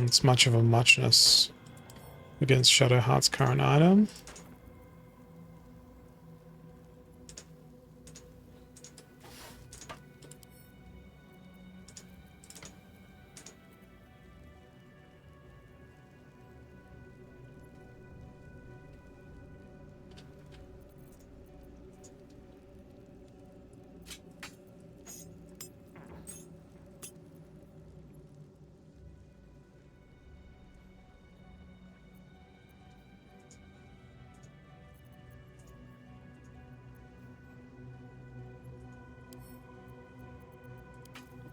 It's much of a muchness against Shadowheart's current item.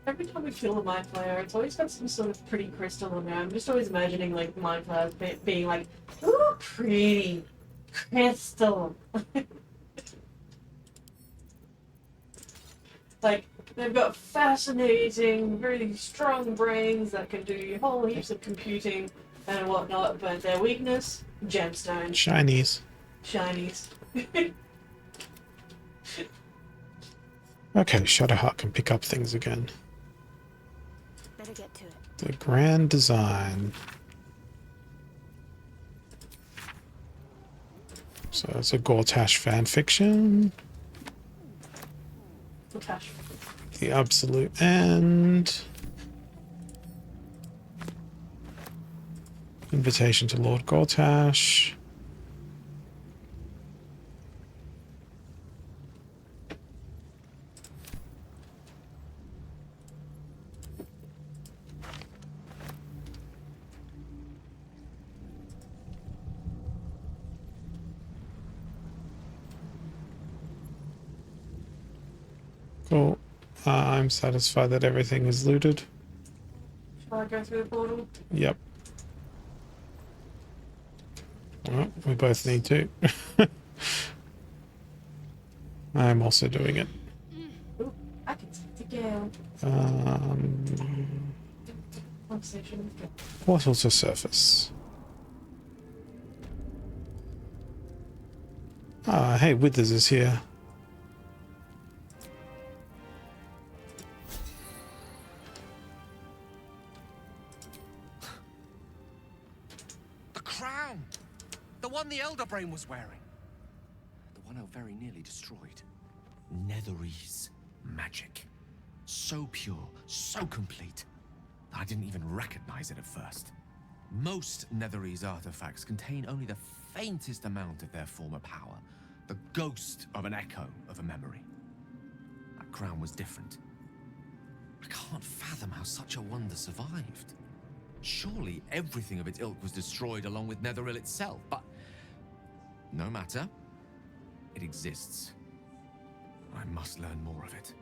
Every time we kill a mind flayer, it's always got some sort of pretty crystal on there. I'm just always imagining like mind flayers being like, ooh, pretty crystal. Like, they've got fascinating, really strong brains that can do whole heaps of computing and whatnot, but their weakness, gemstones. Shinies. Shinies. Okay, Shadowheart can pick up things again. Better get to it. The Grand Design. So it's a Gortash fanfiction. Gortash. The Absolute End. Invitation to Lord Gortash. Cool. I'm satisfied that everything is looted. Shall I go through the portal? Yep. Well, we both need to. I'm also doing it. Ooh, I can speak to Gale. Conversation with Gale. Portal to surface. Ah, hey, Withers is here. The crown! The one the Elder Brain was wearing. The one I very nearly destroyed. Netherese magic. So pure, so complete, that I didn't even recognize it at first. Most Netherese artifacts contain only the faintest amount of their former power, the ghost of an echo of a memory. That crown was different. I can't fathom how such a wonder survived. Surely everything of its ilk was destroyed along with Netheril itself, but no matter. It exists. I must learn more of it.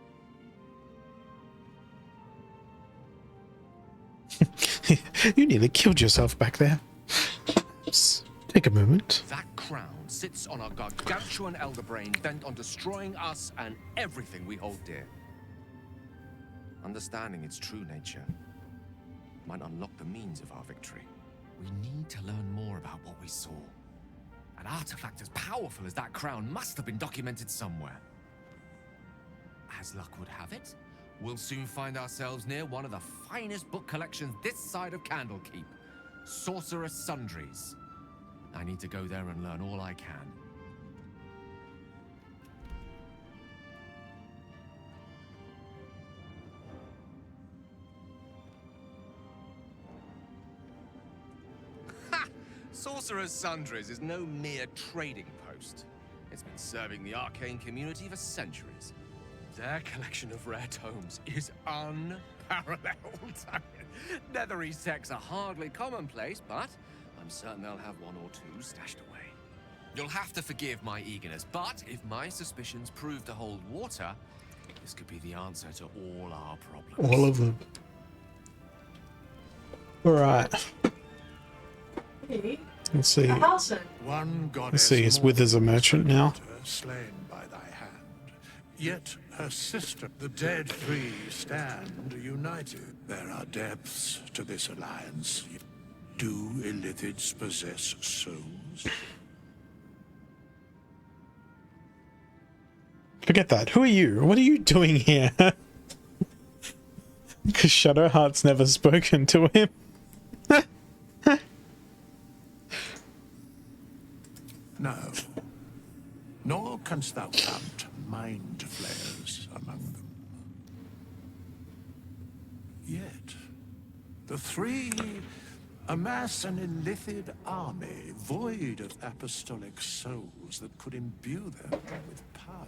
You nearly killed yourself back there. Oops. Take a moment. That crown sits on a gargantuan elder brain bent on destroying us and everything we hold dear. Understanding its true nature might unlock the means of our victory. We need to learn more about what we saw. An artifact as powerful as that crown must have been documented somewhere. As luck would have it, we'll soon find ourselves near one of the finest book collections this side of Candlekeep, Sorceress Sundries. I need to go there and learn all I can. Sorcerer's Sundries is no mere trading post. It's been serving the arcane community for centuries. Their collection of rare tomes is unparalleled. Netherese texts are hardly commonplace, but I'm certain they'll have one or two stashed away. You'll have to forgive my eagerness, but if my suspicions prove to hold water, this could be the answer to all our problems. All of them. Alright. Hey, Let's see. Halson. One Let's see. Is Withers a merchant now? slain by thy hand. Yet her sister, the dead three, stand united. There are depths to this alliance. Do Illithids possess souls? Forget that. Who are you? What are you doing here? Because Shadowheart's never spoken to him. No. Nor canst thou count mind flayers among them. Yet, the three amass an Illithid army void of apostolic souls that could imbue them with power.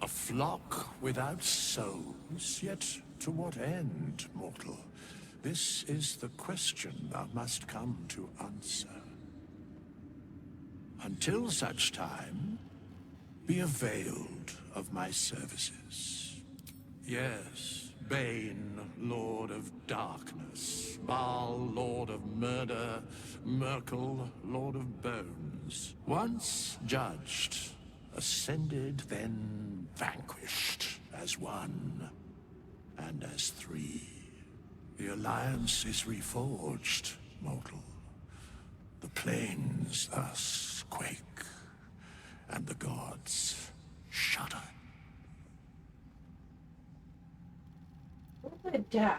A flock without souls, yet to what end, mortal? This is the question thou must come to answer. Until such time, be availed of my services. Yes, Bane, Lord of Darkness, Baal, Lord of Murder, Merkel, Lord of Bones. Once judged, ascended, then vanquished as one, and as three. The alliance is reforged, mortal. The plains thus quake, and the gods shudder. What a dad.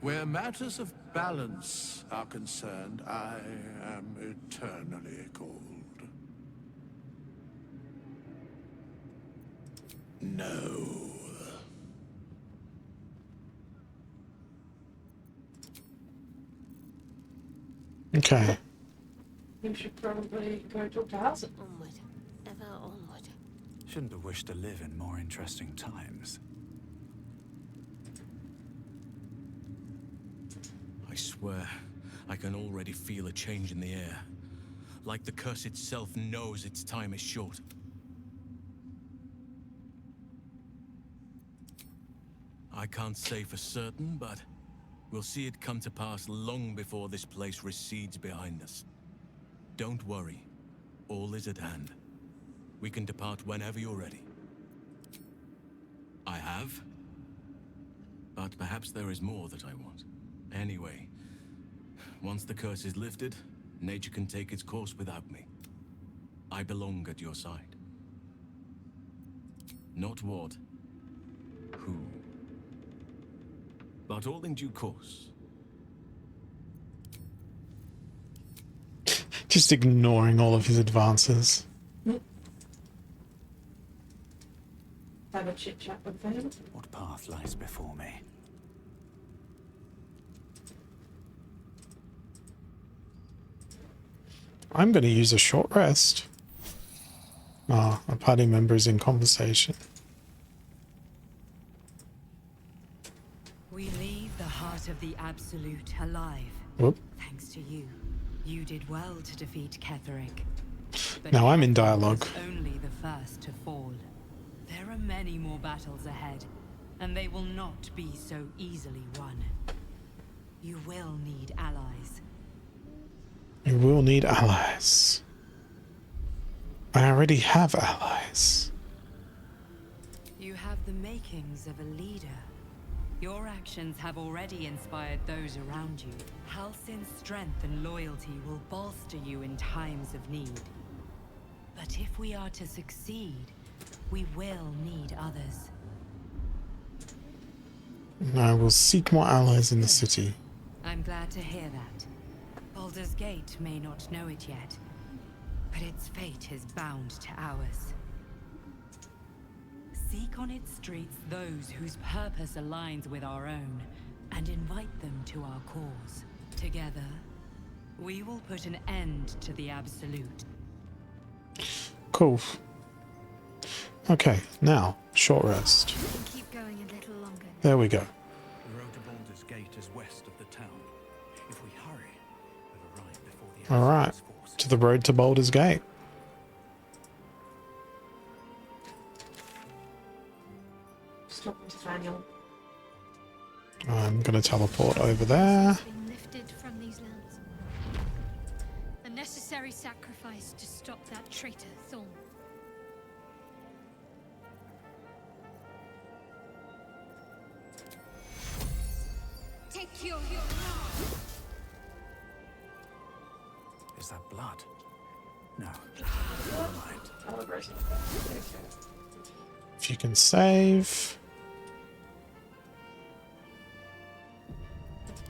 Where matters of balance are concerned, I am eternally cold. No. Okay. You should probably go talk to Halson. Onward, ever onward. Shouldn't have wished to live in more interesting times. I swear, I can already feel a change in the air. Like the curse itself knows its time is short. I can't say for certain, but we'll see it come to pass long before this place recedes behind us. Don't worry. All is at hand. We can depart whenever you're ready. I have. But perhaps there is more that I want. Anyway, once the curse is lifted, nature can take its course without me. I belong at your side. Not what, who, but all in due course. Just ignoring all of his advances. Have a chit chat with him. What path lies before me? I'm going to use a short rest. Ah, a party member is in conversation. We leave the heart of the Absolute alive. Whoop. Thanks to you. You did well to defeat Ketheric. But Now I'm in Ketheric dialogue. was only the first to fall. There are many more battles ahead, and they will not be so easily won. You will need allies. You will need allies. I already have allies. You have the makings of a leader. Your actions have already inspired those around you. Halsin's strength and loyalty will bolster you in times of need. But if we are to succeed, we will need others. I will seek more allies in the city. I'm glad to hear that. Baldur's Gate may not know it yet, but its fate is bound to ours. Seek on its streets those whose purpose aligns with our own, and invite them to our cause. Together, we will put an end to the Absolute. Cool. Okay, now, short rest. Keep going a little longer. There we go. The road to Baldur's Gate is west of the town. If we hurry, we'll arrive before the Alright, to the road to Baldur's Gate. Just talking to Daniel. I'm gonna teleport over there. Been lifted from these lands. A necessary sacrifice to stop that traitor Thorn. Take your Is that blood? No. Never mind. If you can save.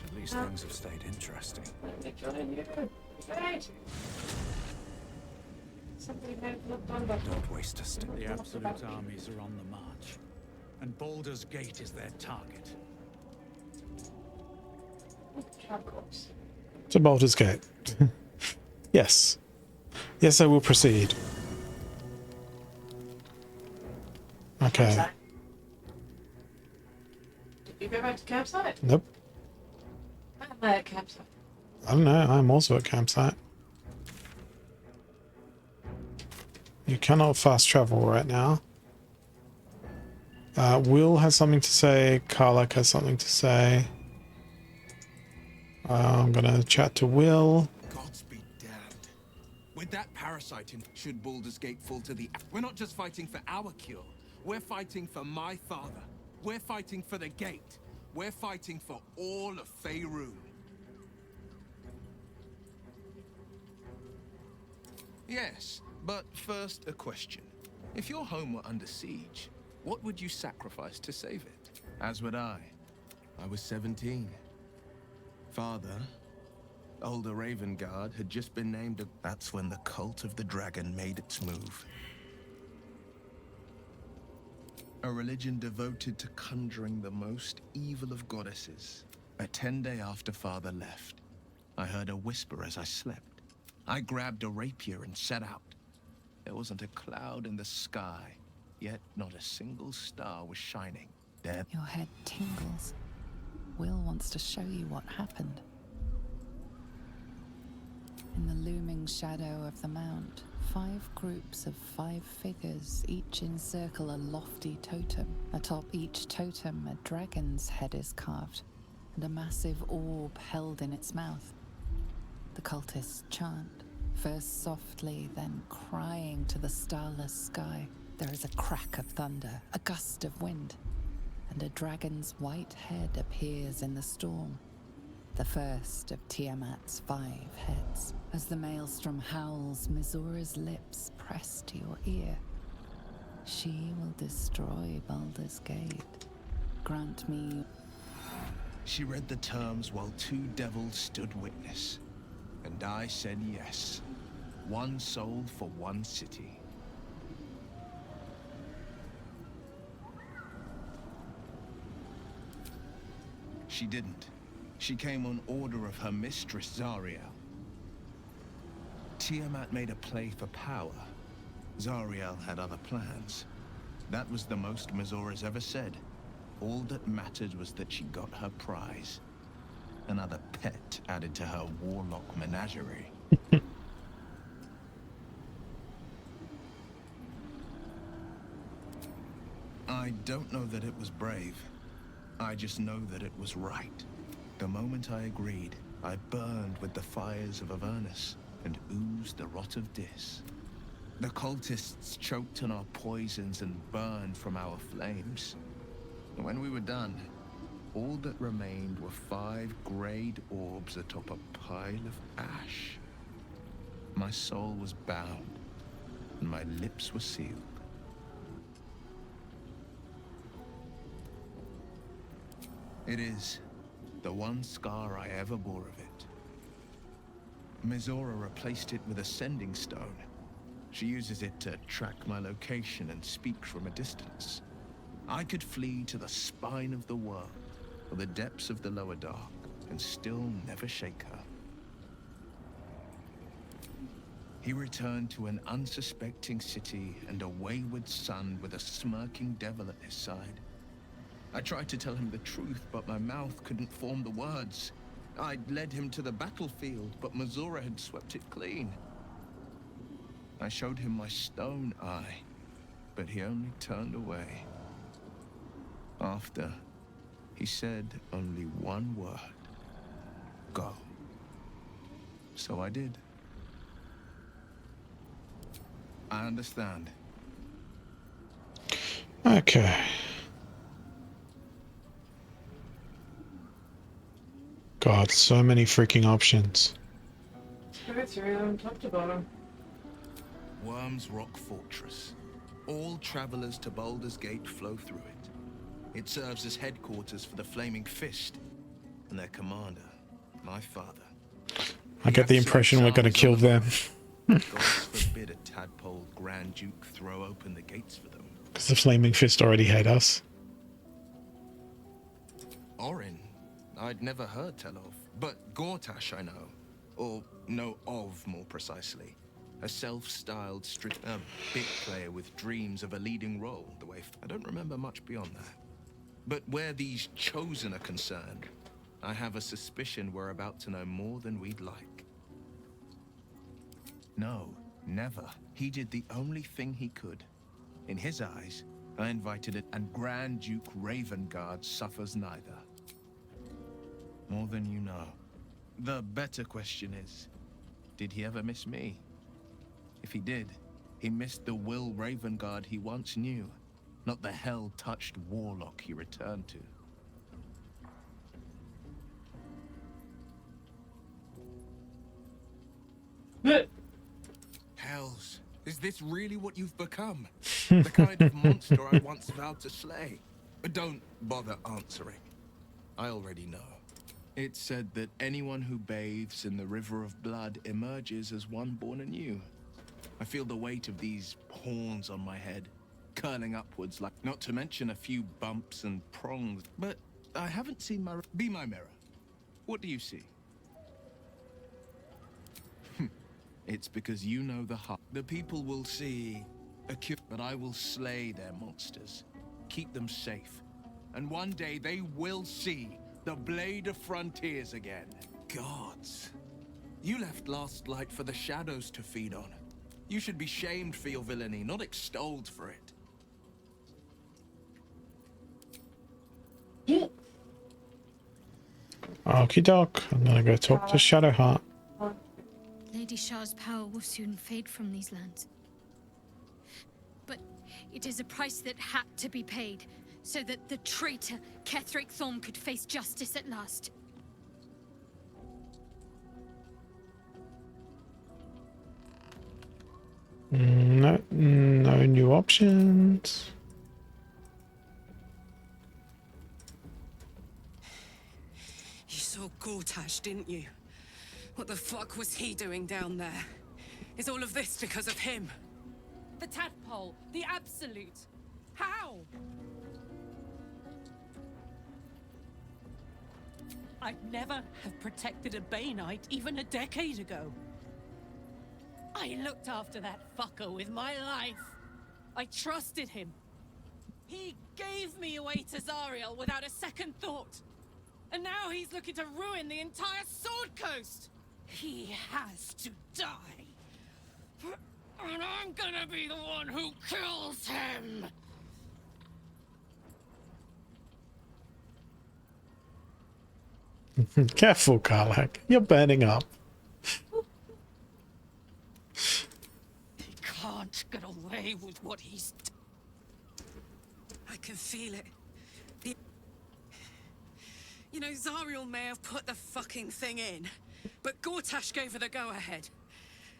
At least things have stayed interesting. Don't waste a step. The Absolute armies are on the march, and Baldur's Gate is their target. To Baldur's Gate. Yes. Yes, I will proceed. Okay. Did you go back to campsite? Nope. I'm at campsite. I don't know. I'm also at campsite. You cannot fast travel right now. Will has something to say. Karlak has something to say. I'm gonna chat to Will. Gods be damned. With that parasite in, should Baldur's Gate fall to the... We're not just fighting for our cure. We're fighting for my father. We're fighting for the gate. We're fighting for all of Faerun. Yes, but first a question. If your home were under siege, what would you sacrifice to save it? As would I. I was 17. Father, older Ravengard, had just been named a... That's when the cult of the dragon made its move. A religion devoted to conjuring the most evil of goddesses. A 10-day after Father left, I heard a whisper as I slept. I grabbed a rapier and set out. There wasn't a cloud in the sky, yet not a single star was shining. Dead. Your head tingles. Will wants to show you what happened. In the looming shadow of the mount, 5 groups of 5 figures each encircle a lofty totem. Atop each totem, a dragon's head is carved, and a massive orb held in its mouth. The cultists chant, first softly, then crying to the starless sky. There is a crack of thunder, a gust of wind, and a dragon's white head appears in the storm. The first of Tiamat's 5 heads. As the maelstrom howls, Mizora's lips press to your ear. She will destroy Baldur's Gate. Grant me... She read the terms while 2 devils stood witness. And I said yes. 1 soul for 1 city. She didn't. She came on order of her mistress, Zariel. Tiamat made a play for power. Zariel had other plans. That was the most Mizora's ever said. All that mattered was that she got her prize. Another pet added to her warlock menagerie. I don't know that it was brave. I just know that it was right. The moment I agreed, I burned with the fires of Avernus and oozed the rot of Dis. The cultists choked on our poisons and burned from our flames. And when we were done, all that remained were 5 grayed orbs atop a pile of ash. My soul was bound, and my lips were sealed. It is the one scar I ever bore of it. Mizora replaced it with a sending stone. She uses it to track my location and speak from a distance. I could flee to the spine of the world, or the depths of the lower dark, and still never shake her. He returned to an unsuspecting city and a wayward son with a smirking devil at his side. I tried to tell him the truth, but my mouth couldn't form the words. I'd led him to the battlefield, but Mizora had swept it clean. I showed him my stone eye, but he only turned away. After, He said only one word. Go. So I did. I understand. Okay. God, so many freaking options. Go through them, top to bottom. Worm's Rock Fortress. All travelers to Baldur's Gate flow through it. It serves as headquarters for the Flaming Fist and their commander, my father. I get the impression we're going to kill them. Gods forbid a tadpole Grand Duke throw open the gates for them. Because the Flaming Fist already hate us. Orin, I'd never heard tell of, but Gortash I know. Or know of, more precisely. A self-styled a big player with dreams of a leading role, the way... I don't remember much beyond that. But where these Chosen are concerned, I have a suspicion we're about to know more than we'd like. No, never. He did the only thing he could. In his eyes, I invited it, and Grand Duke Ravengard suffers neither. More than you know. The better question is, did he ever miss me? If he did, he missed the Will Ravengard he once knew, not the hell-touched warlock he returned to. Hells, is this really what you've become? The kind of monster I once vowed to slay? Don't bother answering. I already know. It's said that anyone who bathes in the river of blood emerges as one born anew. I feel the weight of these horns on my head, curling upwards like... Not to mention a few bumps and prongs. But I haven't seen my... Be my mirror. What do you see? It's because you know the heart. The people will see a cure, but I will slay their monsters, keep them safe. And one day they will see the Blade of Frontiers again. Gods. You left Last Light for the shadows to feed on. You should be shamed for your villainy, not extolled for it. Okie doke. I'm gonna go talk to Shadowheart. Lady Shah's power will soon fade from these lands. But it is a price that had to be paid, so that the traitor Ketheric Thorm could face justice at last. No new options. You saw Gortash, didn't you? What the fuck was he doing down there? Is all of this because of him? The tadpole, the absolute. How? I'd never have protected a Bay Knight even a decade ago. I looked after that fucker with my life. I trusted him. He gave me away to Zariel without a second thought. And now he's looking to ruin the entire Sword Coast. He has to die. And I'm gonna be the one who kills him. Careful, Karlak. You're burning up. He can't get away with what he's done. I can feel it. You know, Zariel may have put the fucking thing in, but Gortash gave her the go-ahead.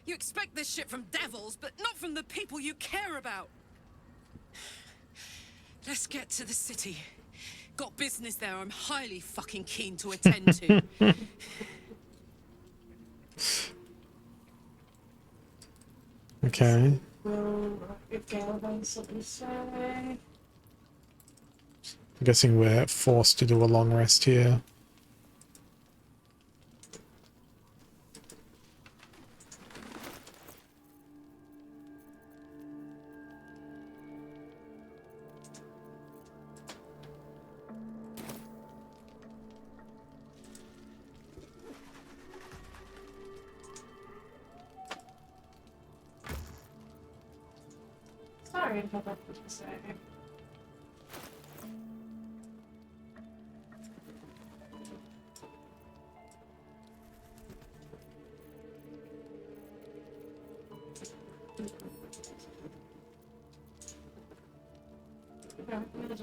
You expect this shit from devils, but not from the people you care about. Let's get to the city. Got business there I'm highly fucking keen to attend to. Okay. Well, if Galavan something to say. I'm guessing we're forced to do a long rest here. Sorry, I forgot what to say.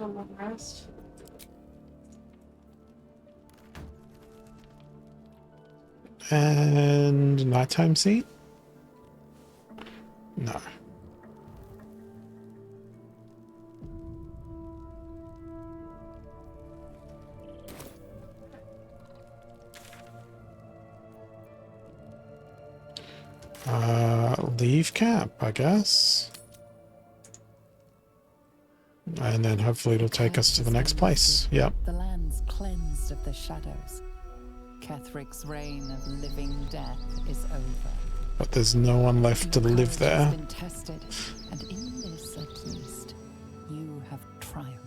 a long rest. And nighttime scene? No. Leave camp, I guess. And then hopefully it'll take us to the next place. Yep. The land's cleansed of the shadows. Kethric's reign of living death is over. But there's no one left to live there. Has been tested, and in this at least, you have triumphed.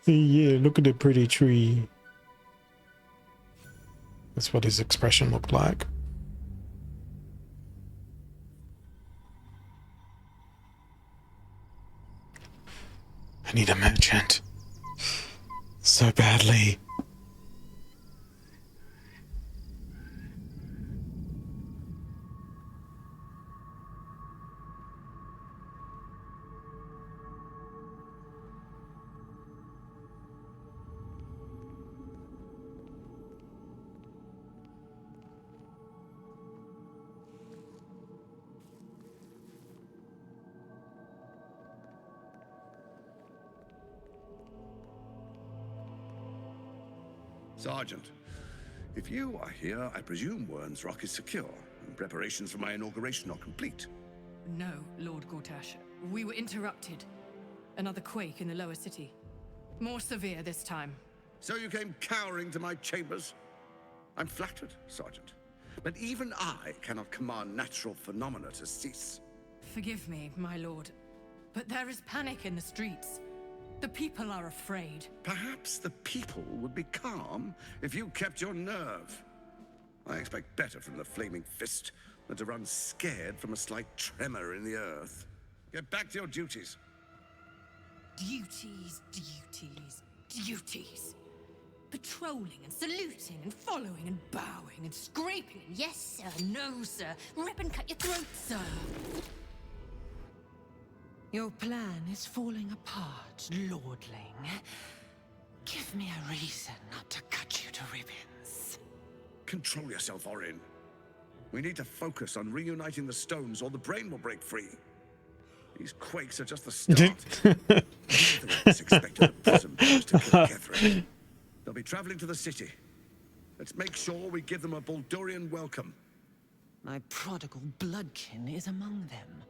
Yeah, look at the pretty tree. That's what his expression looked like. I need a merchant. So badly. Sergeant, if you are here, I presume Wern's Rock is secure, and preparations for my inauguration are complete. No, Lord Gortash. We were interrupted. Another quake in the lower city. More severe this time. So you came cowering to my chambers? I'm flattered, Sergeant. But even I cannot command natural phenomena to cease. Forgive me, my lord, but there is panic in the streets. The people are afraid. Perhaps the people would be calm if you kept your nerve. I expect better from the Flaming Fist than to run scared from a slight tremor in the earth. Get back to your duties. Duties, duties, duties. Patrolling and saluting and following and bowing and scraping and yes sir, no sir, rip and cut your throat, sir. Your plan is falling apart, lordling. Give me a reason not to cut you to ribbons. Control yourself, Orin. We need to focus on reuniting the stones or the brain will break free. These quakes are just the start. Neither of us expected the prism bearers to kill Ketheric. They'll be traveling to the city. Let's make sure we give them a Baldurian welcome. My prodigal bloodkin is among them.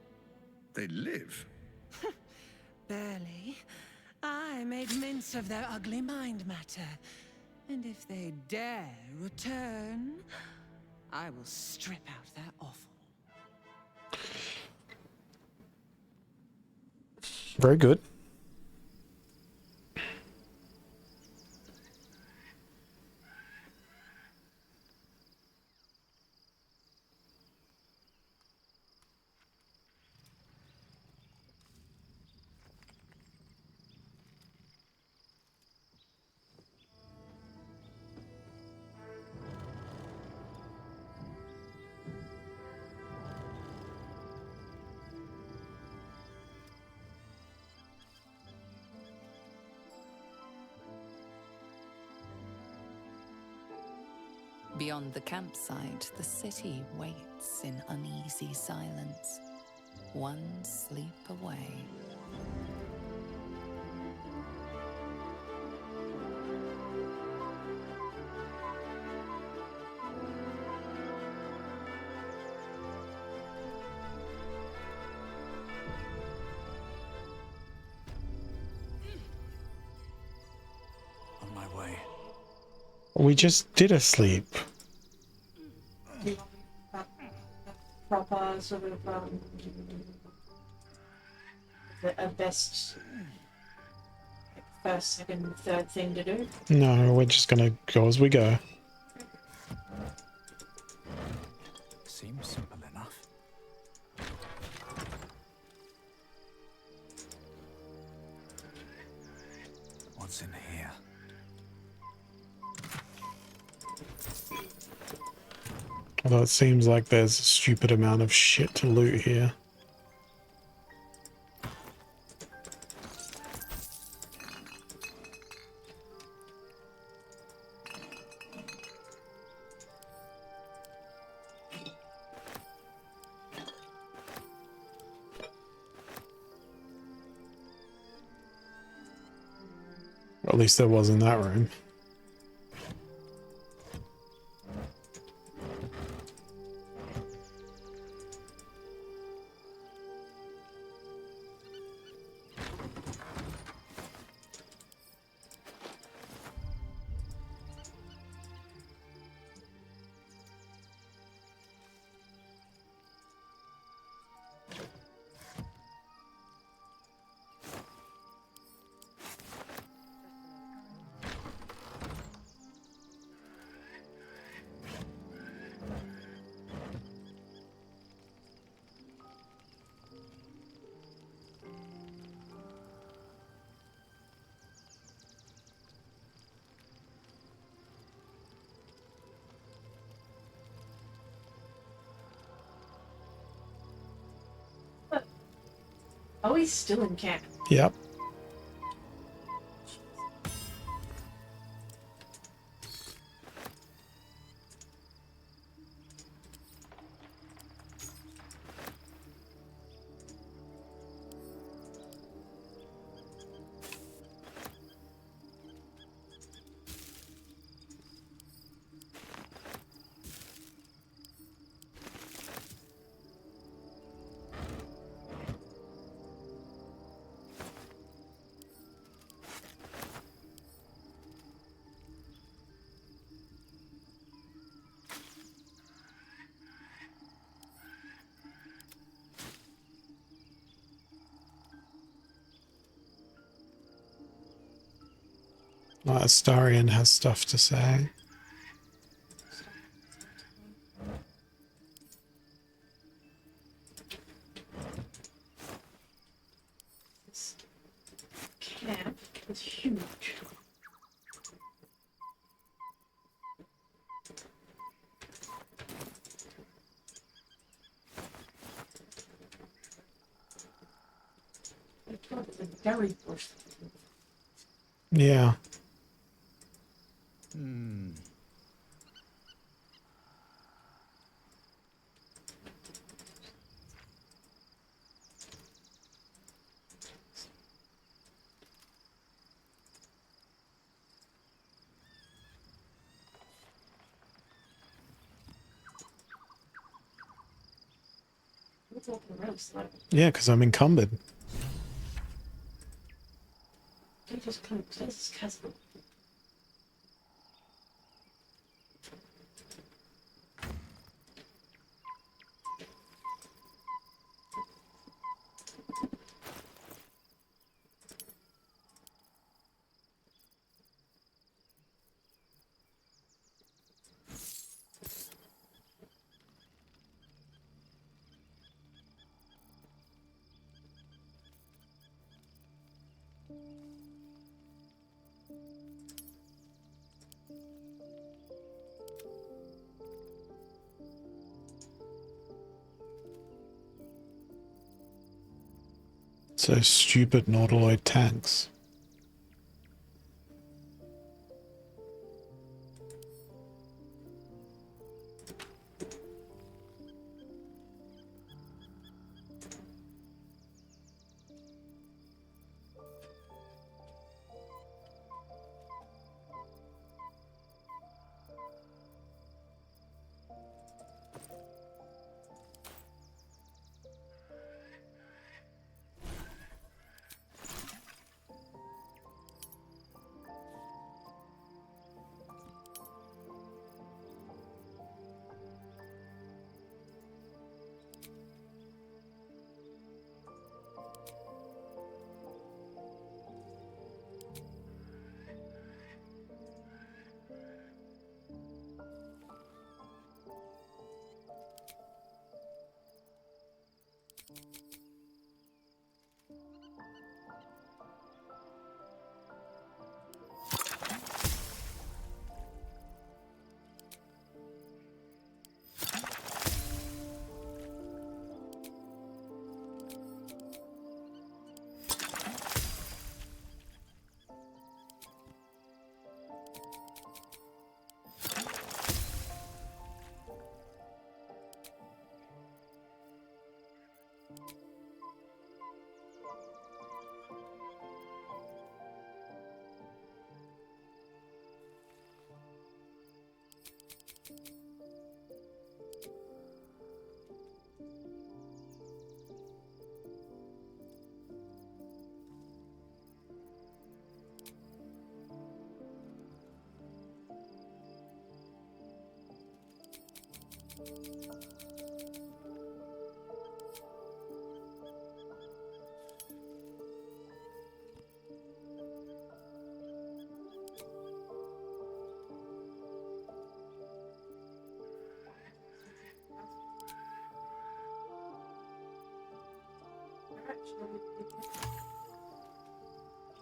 They live? Barely. I made mince of their ugly mind matter. And if they dare return, I will strip out their offal. Very good. Beyond the campsite, the city waits in uneasy silence, one sleep away. On my way. We just did a sleep. Proper sort of a best first, second, third thing to do? No, we're just gonna go as we go. Seems simple enough. What's in here? Although it seems like there's a stupid amount of shit to loot here. Or at least there was in that room. Oh, he's still in camp. Yep. Astarion has stuff to say. This camp is huge. It's a very bush. Yeah. It's walking really slow. Yeah, because I'm encumbered. They just come to this castle. So stupid Nautiloid tanks.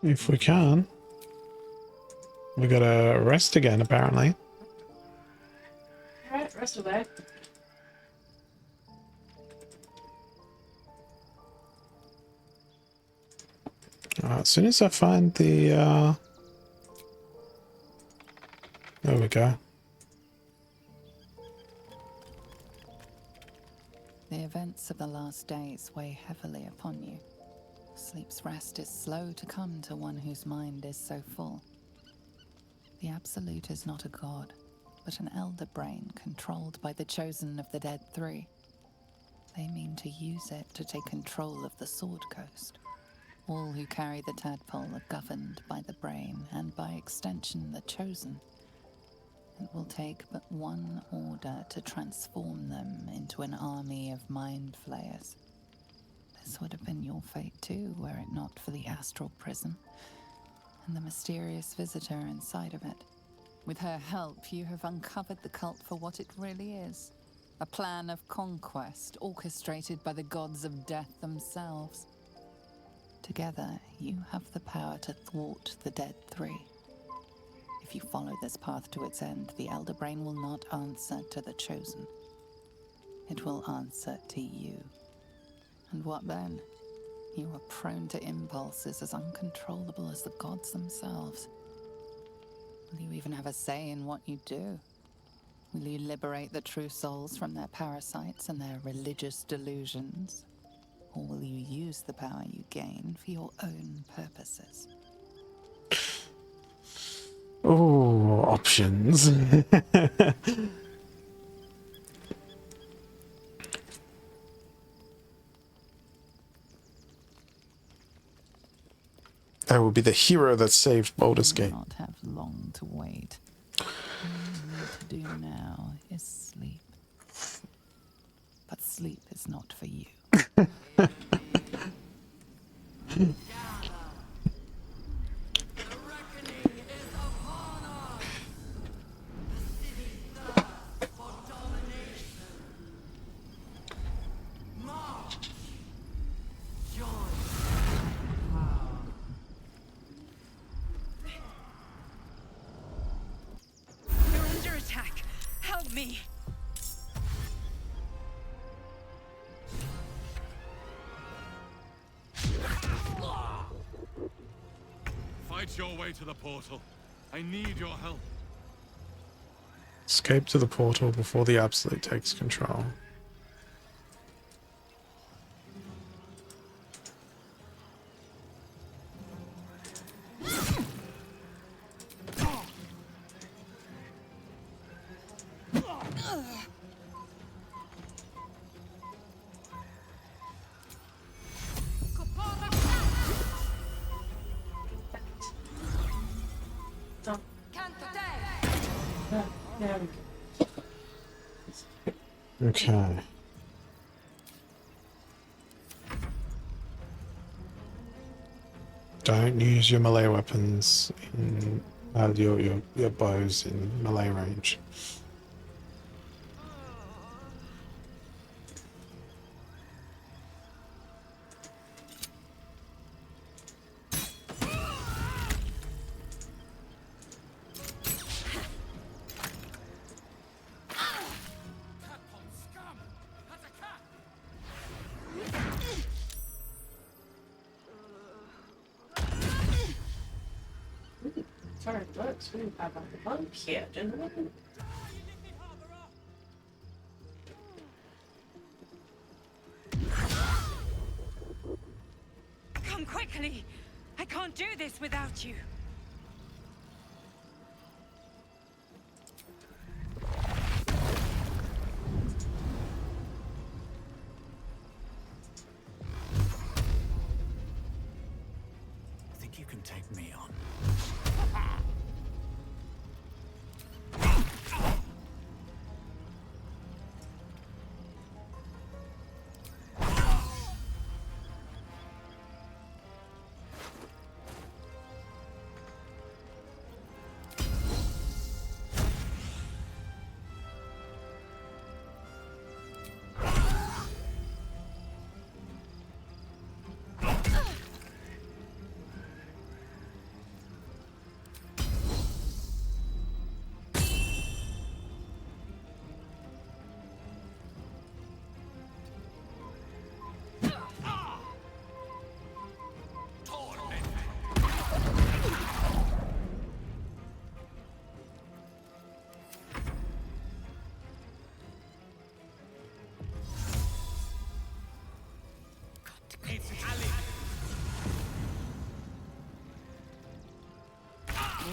If we can. We gotta rest again, apparently. Alright, rest away. As soon as I find the, there we go. The events of the last days weigh heavily upon you. Sleep's rest is slow to come to one whose mind is so full. The Absolute is not a god, but an elder brain controlled by the chosen of the Dead Three. They mean to use it to take control of the Sword Coast. All who carry the tadpole are governed by the brain, and by extension the chosen. It will take but one order to transform them into an army of mind flayers. This would have been your fate too, were it not for the astral prison and the mysterious visitor inside of it. With her help, you have uncovered the cult for what it really is. A plan of conquest orchestrated by the gods of death themselves. Together, you have the power to thwart the Dead Three. If you follow this path to its end, the Elder Brain will not answer to the Chosen. It will answer to you. And what then? You are prone to impulses as uncontrollable as the gods themselves. Will you even have a say in what you do? Will you liberate the true souls from their parasites and their religious delusions? Or will you use the power you gain for your own purposes? Oh, options. I will be the hero that saved Baldur's Gate. You will not have long to wait. All you need to do now is sleep. But sleep is not for you. You're under attack. Help me. Fight your way to the portal. I need your help. Escape to the portal before the Absolute takes control. There we go. Okay. Don't use your melee weapons in your bows in melee range. Sorry, looks. We have a monk here, gentlemen. Come quickly. I can't do this without you. I think you can take me on.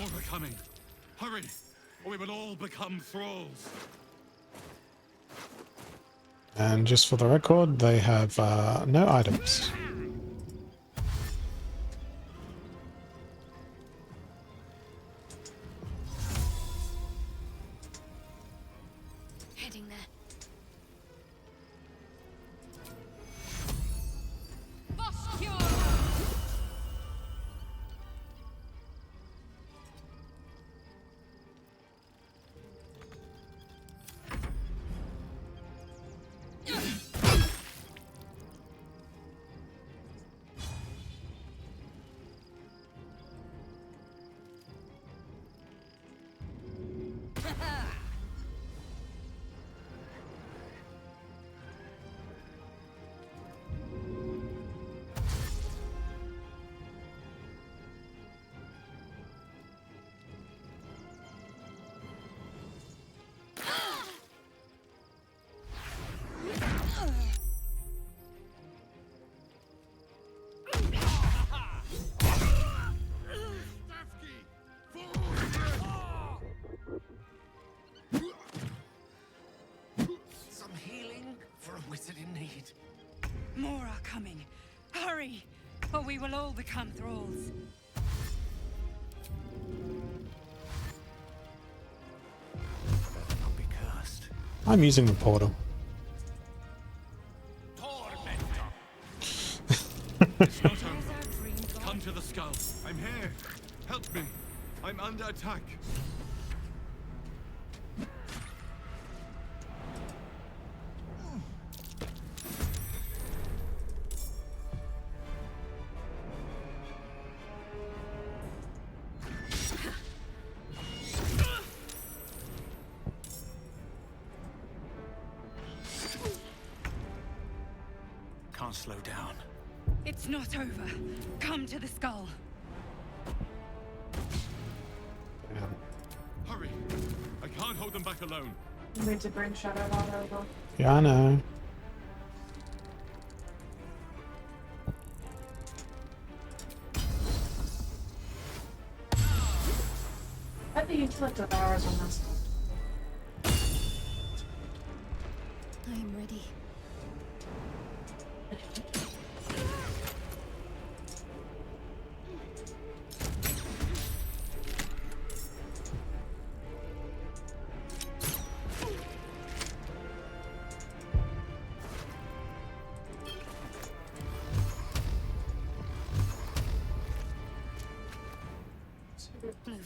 More are coming. Hurry, or we will all become thralls. And just for the record, they have no items. Heading there. Some healing for a wizard in need. More are coming. Hurry, or we will all become thralls. Not be cursed. I'm using the portal. Come to the skull. I'm here. Help me. I'm under attack. Can't slow down. It's not over. Come to the skull. Hurry. I can't hold them back alone. I'm going to bring Shadow Lord over. Yeah, I know. At the intellect of ours on this. I am ready.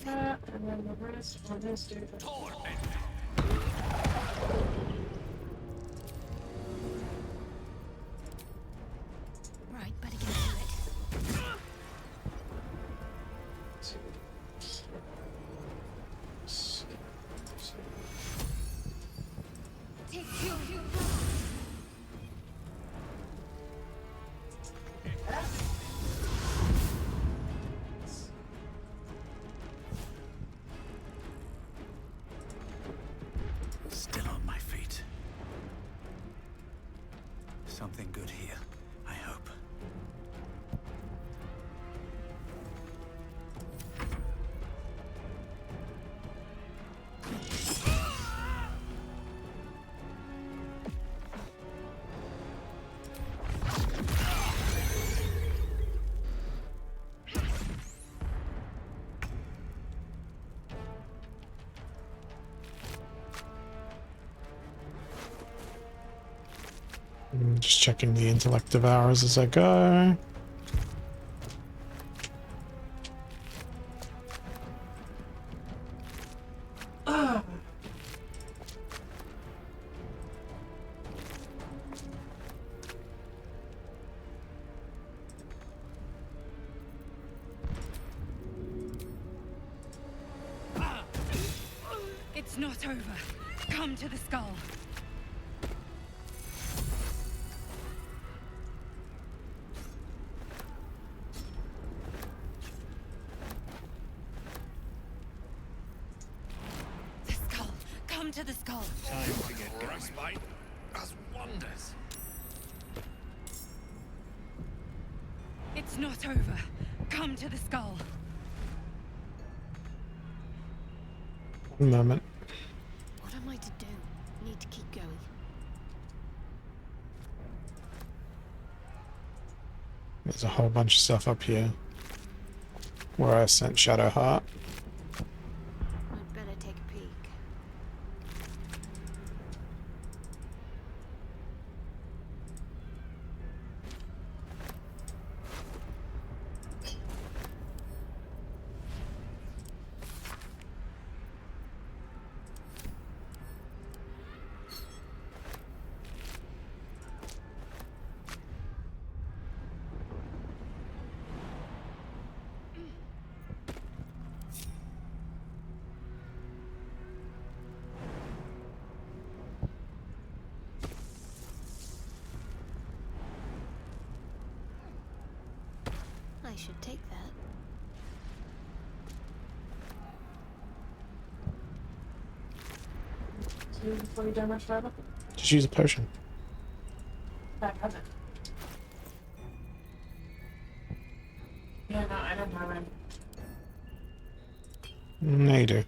That, and then the rest on this dude. Right, better get to it. Still on my feet. Something good here, I hope. Just checking the intellect devours as I go. It's not over. Come to the skull. The skull. Come to the skull. Time to get frostbite as wonders. It's not over. Come to the skull. One moment. What am I to do? Need to keep going. There's a whole bunch of stuff up here where I sent Shadowheart. I'd better take a peek. I should take that. So before you do much further? Just use a potion. Back on it. Yeah, no, I don't have it. No, you do.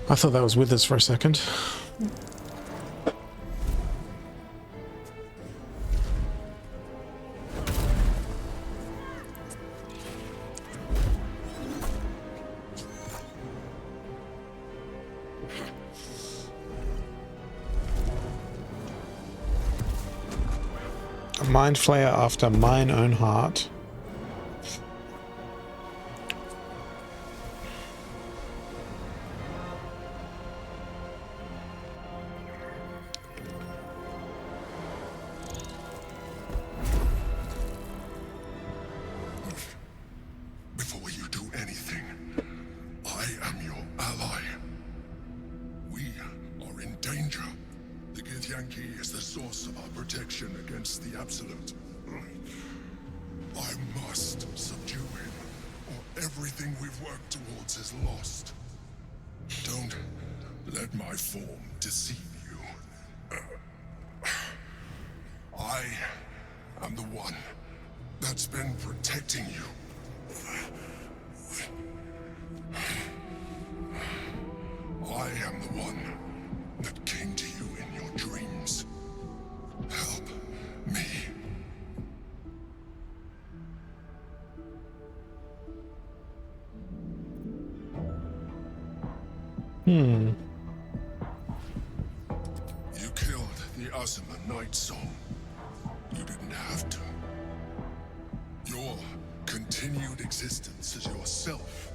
I thought that was with us for a second. A mind flayer after mine own heart. Before you do anything, I am your ally. We are in danger. The Githyanki is the source of our protection against the Absolute. I must subdue him, or everything we've worked towards is lost. Don't let my form deceive you. I am the one that's been protecting you. I am the one that came to you in your dreams. Help me. You killed the Asuma Night Soul. You didn't have to. Your continued existence as yourself,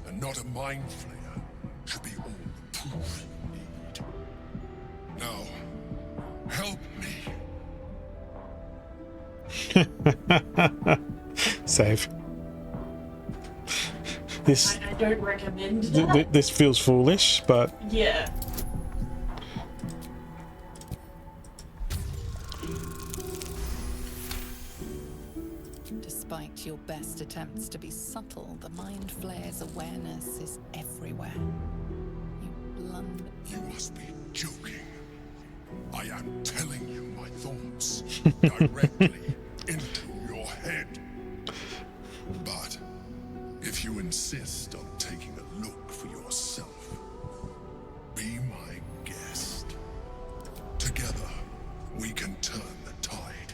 and not a mind flayer, should be all the proof you need. Now, help me. Save. This I don't recommend that. this feels foolish, but Yeah. Despite your best attempts to be subtle, the Mind Flayer's awareness is everywhere. You blunder. You must be joking. I am telling you my thoughts directly into your head. But if you insist on taking a look for yourself, be my guest. Together, we can turn the tide.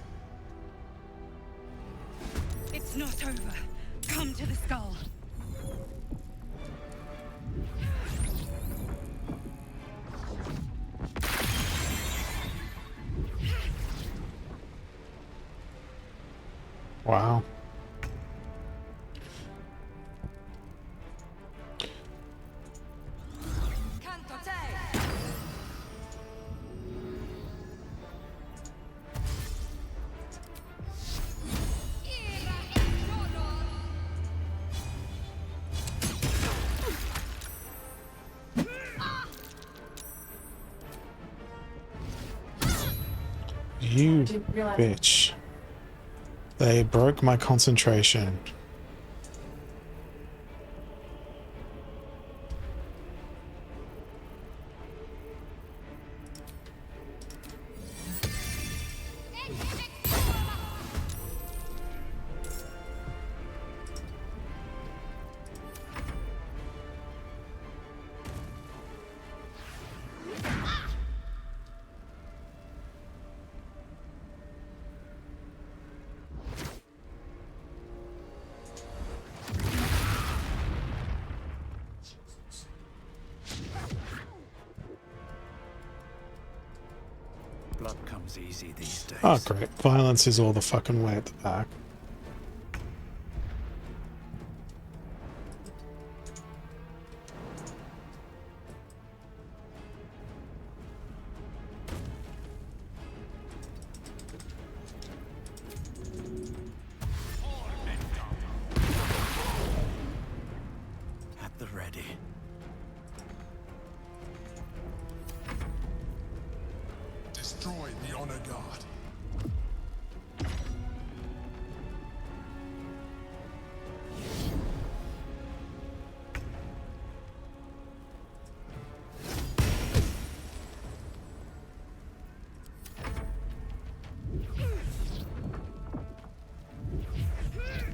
It's not over. Come to the skull. wow. You bitch. They broke my concentration. Blood comes easy these days. Oh, great. Violence is all the fucking way at the back. At the ready. Destroy the Honor Guard.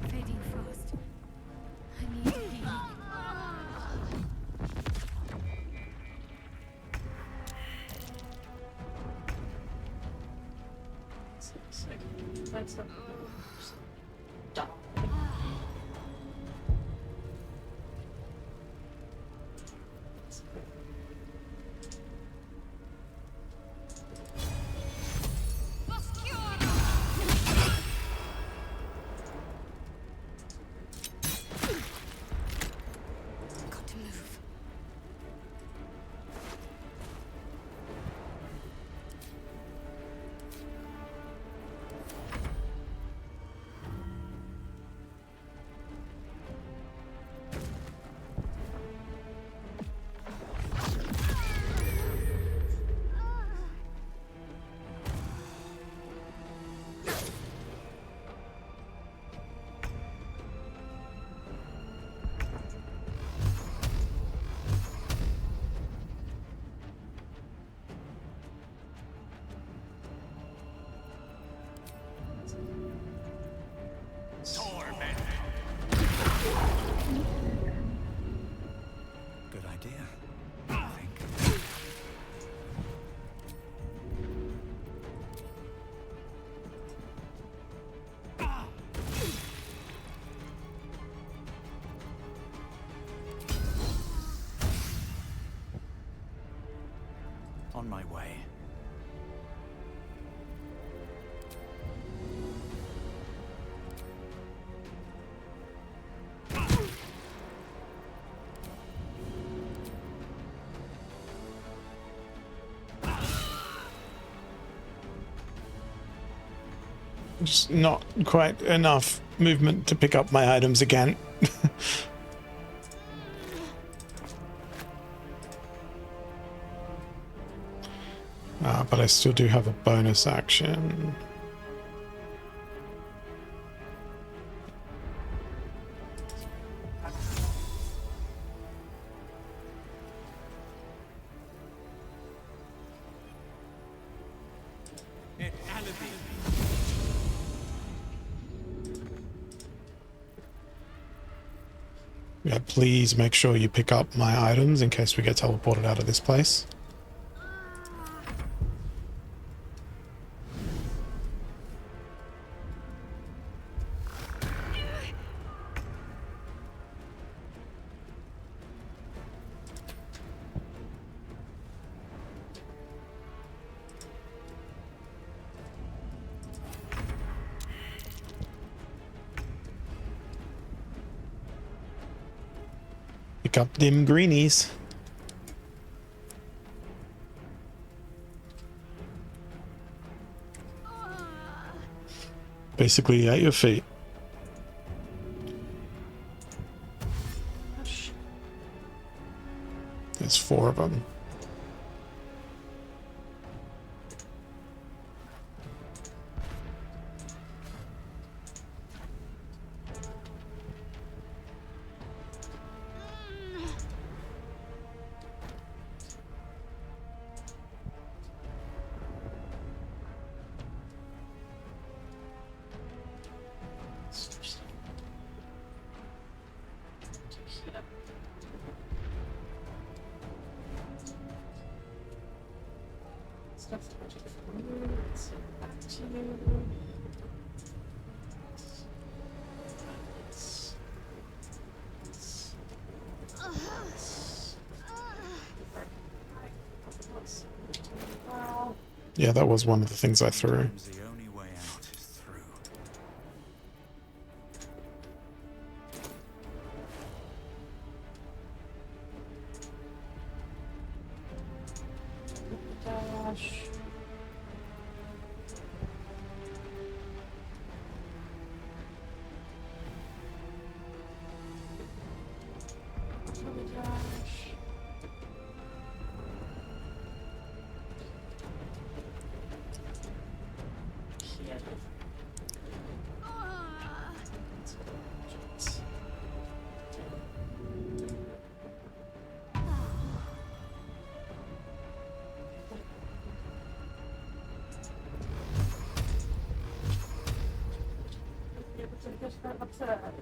Fading fast. I need healing. That's the dog. Got to move. Good idea, I think. On my way. Just not quite enough movement to pick up my items again. But I still do have a bonus action. Yeah, please make sure you pick up my items in case we get teleported out of this place. Pick up them greenies. Basically at your feet. There's 4 of them. Stuff to budget for you. Let's send it back to you. Yeah, that was one of the things I threw. Sometimes the only way out is through. Dash. Dash. Here.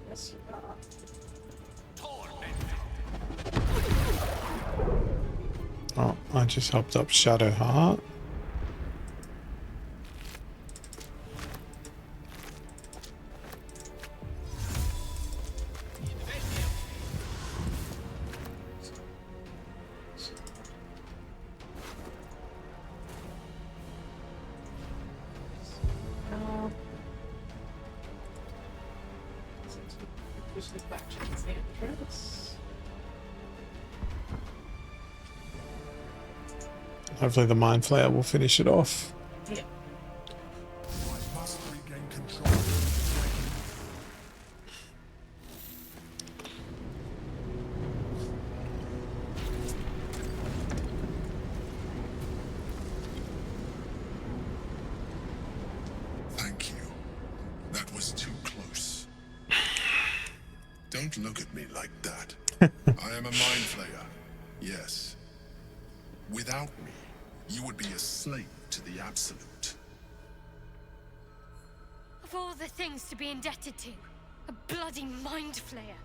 Yes, you are. Oh, I just helped up Shadowheart. Push the back to the entrance. Hopefully the Mind Flayer will finish it off. Yeah. I must regain control. Thank you. That was too close. Don't look at me like that. I am a mind flayer. Yes. Without me, you would be a slave to the Absolute. Of all the things to be indebted to, a bloody mind flayer.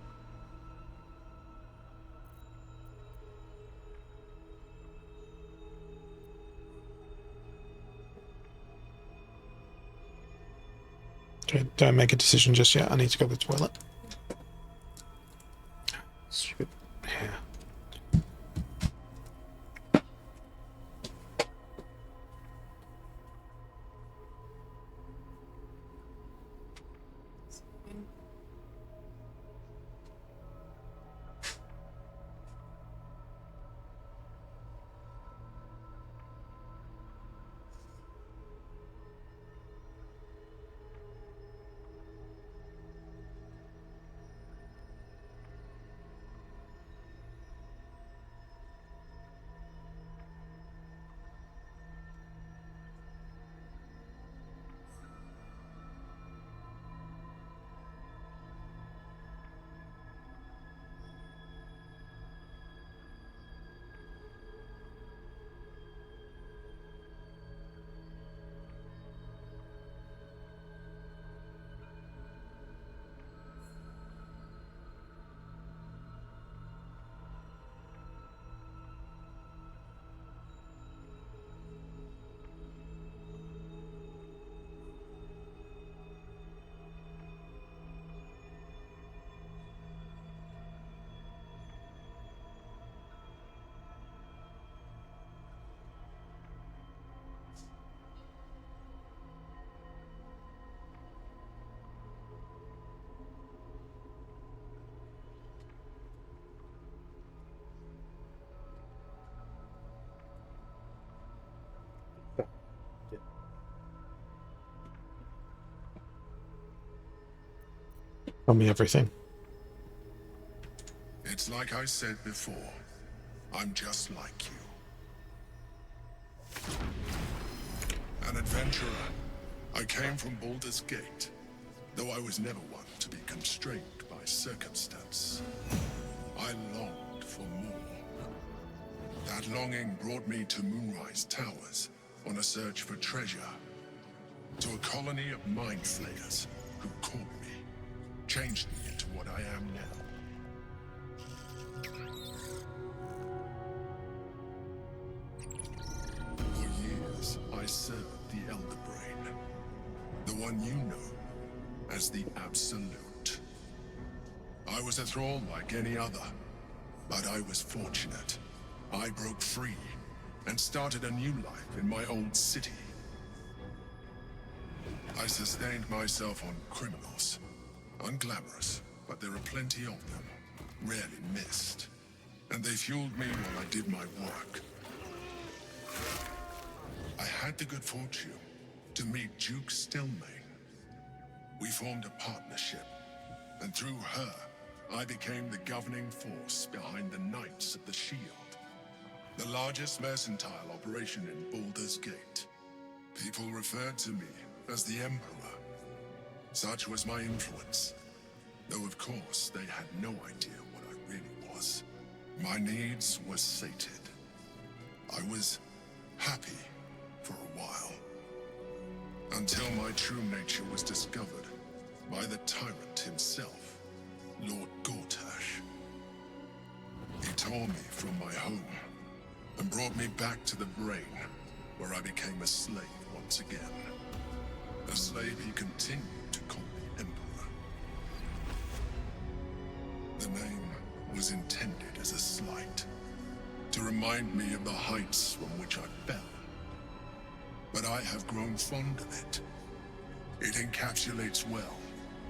Okay, don't make a decision just yet. I need to go to the toilet. Stupid hair. Tell me everything. It's like I said before. I'm just like you. An adventurer. I came from Baldur's Gate, though I was never one to be constrained by circumstance. I longed for more. That longing brought me to Moonrise Towers on a search for treasure. To a colony of mind flayers who caught me, changed me into what I am now. For years, one you know as the Absolute. I was a thrall like any other, but I was fortunate. I broke free and started a new life in my old city. I sustained myself on criminals. Unglamorous, but there are plenty of them, rarely missed. And they fueled me while I did my work. I had the good fortune to meet Duke Stelmane. We formed a partnership, and through her, I became the governing force behind the Knights of the Shield, the largest mercantile operation in Baldur's Gate. People referred to me as the Emperor. Such was my influence, though of course they had no idea what I really was. My needs were sated. I was happy for a while, until my true nature was discovered by the tyrant himself, Lord Gortash. He tore me from my home and brought me back to the Brain, where I became a slave once again. A slave he continued to call the Emperor. The name was intended as a slight, to remind me of the heights from which I fell. But I have grown fond of it. It encapsulates well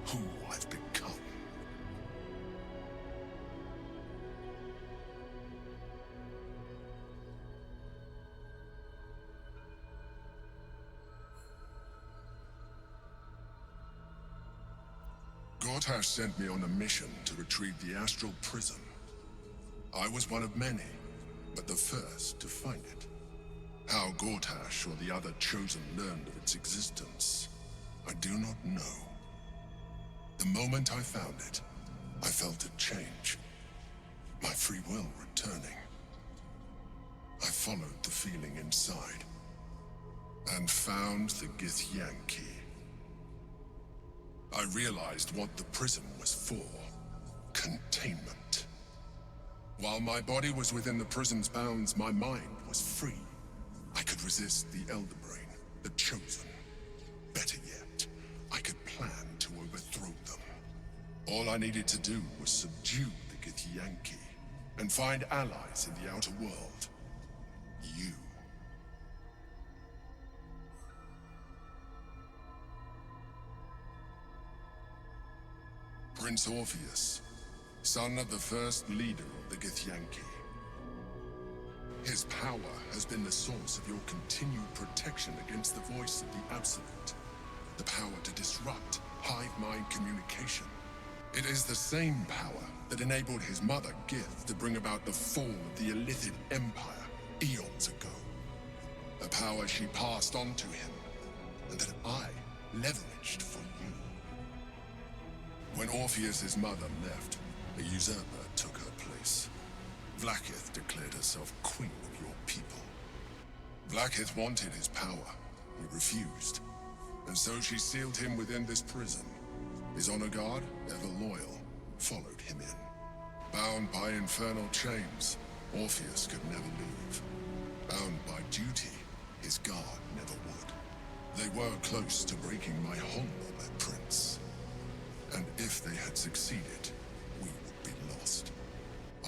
who I've become. Gortash sent me on a mission to retrieve the Astral Prism. I was one of many, but the first to find it. How Gortash or the other Chosen learned of its existence, I do not know. The moment I found it, I felt a change. My free will returning. I followed the feeling inside, and found the Githyanki. I realized what the prism was for. Containment. While my body was within the prism's bounds, my mind was free. I could resist the Elder Brain, the Chosen. Better yet, I could plan to overthrow them. All I needed to do was subdue the Githyanki, and find allies in the outer world. You. Prince Orpheus, son of the first leader of the Githyanki. His power has been the source of your continued protection against the voice of the Absolute. The power to disrupt hive mind communication. It is the same power that enabled his mother, Gith, to bring about the fall of the Illithid Empire eons ago. A power she passed on to him, and that I leveraged for you. When Orpheus's mother left, a usurper took her place. Vlaakith declared herself queen of your people. Vlaakith wanted his power. He refused. And so she sealed him within this prison. His honor guard, ever loyal, followed him in. Bound by infernal chains, Orpheus could never leave. Bound by duty, his guard never would. They were close to breaking my hold on that prince. And if they had succeeded, we would be lost.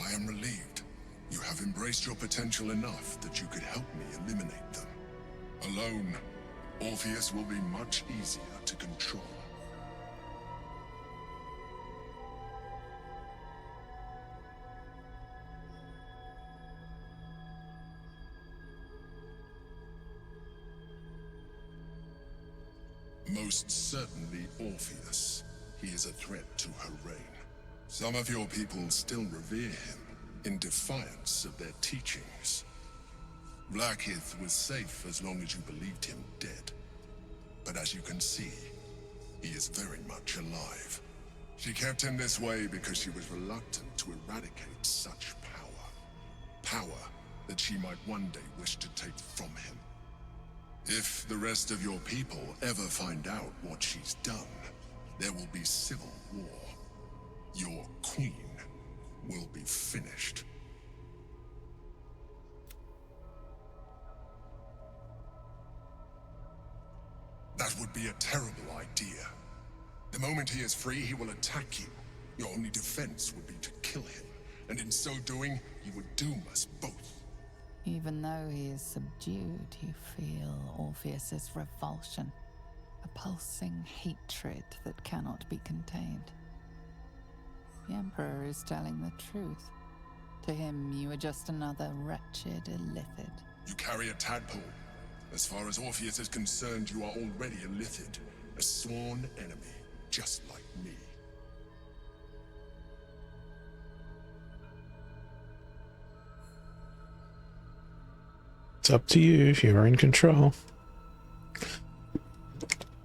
I am relieved. You have embraced your potential enough that you could help me eliminate them. Alone, Orpheus will be much easier to control. Most certainly Orpheus. He is a threat to her reign. Some of your people still revere him, in defiance of their teachings. Vlaakith was safe as long as you believed him dead. But as you can see, he is very much alive. She kept him this way because she was reluctant to eradicate such power. Power that she might one day wish to take from him. If the rest of your people ever find out what she's done, there will be civil war. Your queen will be finished. That would be a terrible idea. The moment he is free, he will attack you. Your only defense would be to kill him, and in so doing, he would doom us both. Even though he is subdued, you feel Orpheus's revulsion, a pulsing hatred that cannot be contained. The Emperor is telling the truth. To him, you are just another wretched illithid. You carry a tadpole. As far as Orpheus is concerned, you are already a illithid, a sworn enemy, just like me. It's up to you. You're in control.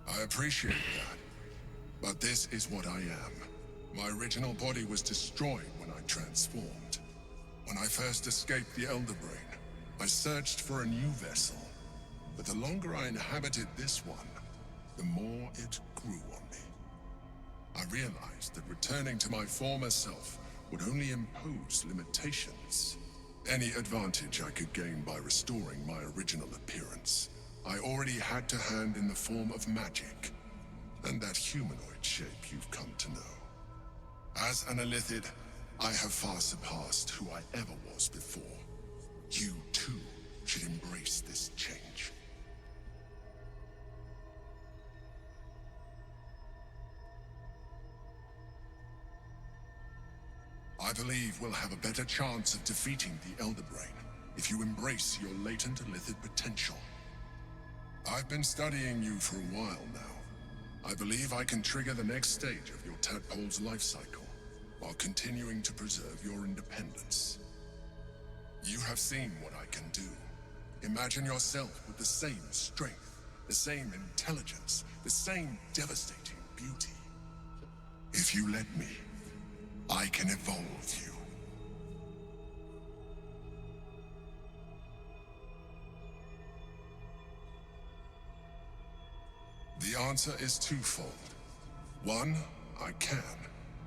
I appreciate that, but this is what I am. My original body was destroyed when I transformed. When I first escaped the Elder Brain, I searched for a new vessel. But the longer I inhabited this one, the more it grew on me. I realized that returning to my former self would only impose limitations. Any advantage I could gain by restoring my original appearance, I already had to hand in the form of magic, and that humanoid shape you've come to know. As an illithid, I have far surpassed who I ever was before. You, too, should embrace this change. I believe we'll have a better chance of defeating the Elder Brain if you embrace your latent illithid potential. I've been studying you for a while now. I believe I can trigger the next stage of your tadpole's life cycle, while continuing to preserve your independence. You have seen what I can do. Imagine yourself with the same strength, the same intelligence, the same devastating beauty. If you let me, I can evolve you. The answer is twofold. One, I can,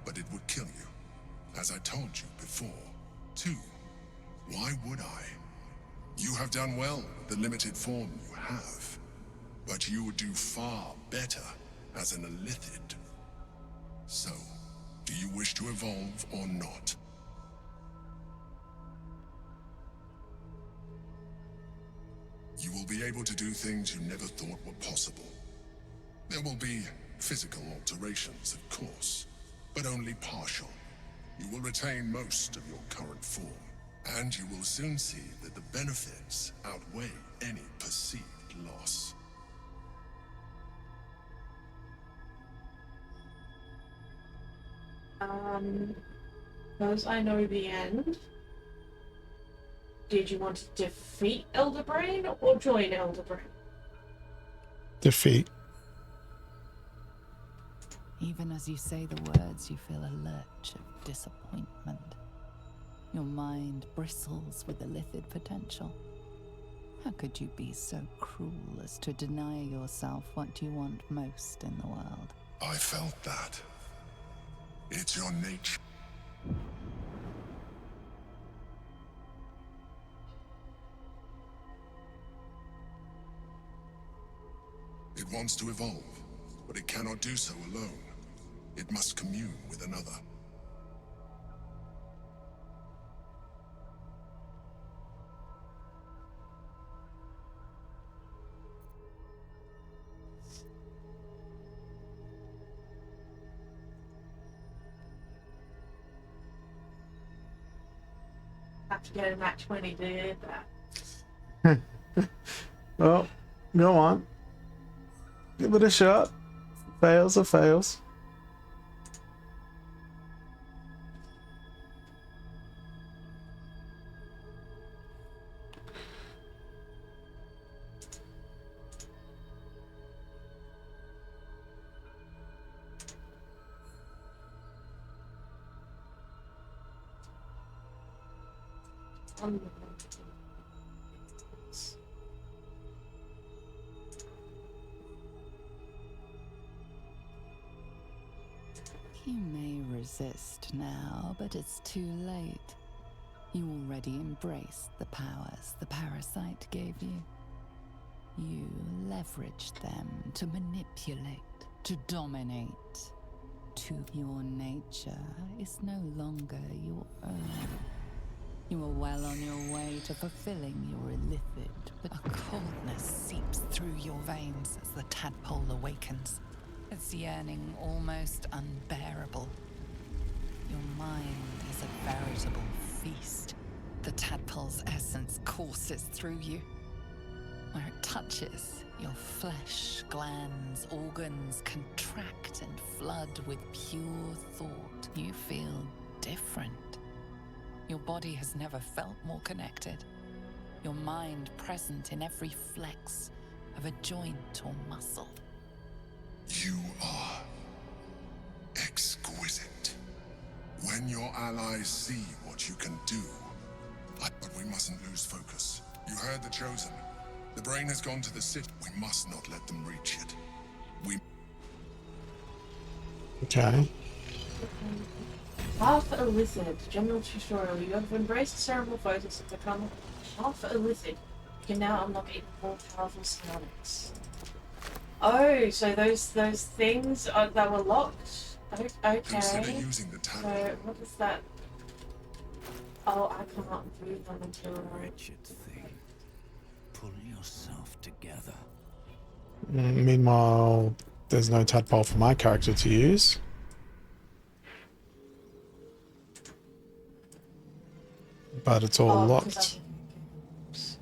but it would kill you, as I told you before. Two, why would I? You have done well with the limited form you have, but you would do far better as an illithid. So, do you wish to evolve or not? You will be able to do things you never thought were possible. There will be physical alterations, of course, but only partial. You will retain most of your current form, and you will soon see that the benefits outweigh any perceived loss. Because I know the end, did you want to defeat Elder Brain or join Elder Brain? Defeat. Even as you say the words, you feel a lurch of disappointment. Your mind bristles with illithid potential. How could you be so cruel as to deny yourself what you want most in the world? I felt that. It's your nature. It wants to evolve, but it cannot do so alone. It must commune with another. Have to get a match when he did that. Well, go on. Give it a shot. Fails or fails. You may resist now, but it's too late. You already embraced the powers the parasite gave you. You leveraged them to manipulate, to dominate. To your nature is no longer your own. You are well on your way to fulfilling your illithid, but a coldness seeps through your veins as the tadpole awakens, its yearning almost unbearable. Your mind is a veritable feast. The tadpole's essence courses through you. Where it touches, your flesh, glands, organs contract and flood with pure thought. You feel different. Your body has never felt more connected. Your mind present in every flex of a joint or muscle. You are exquisite. When your allies see what you can do, but we mustn't lose focus. You heard the Chosen. The brain has gone to the city. We must not let them reach it. We... Okay. Half illicit. General tutorial. You have embraced cerebral focus and become half illicit. You can now unlock even more powerful psionics. Oh, so those things that were locked? Okay. Consider using the So tablet. what is that? Oh, I can't read them until... Wretched thing. Pull yourself together. Meanwhile, there's no tadpole for my character to use. But it's all locked. What's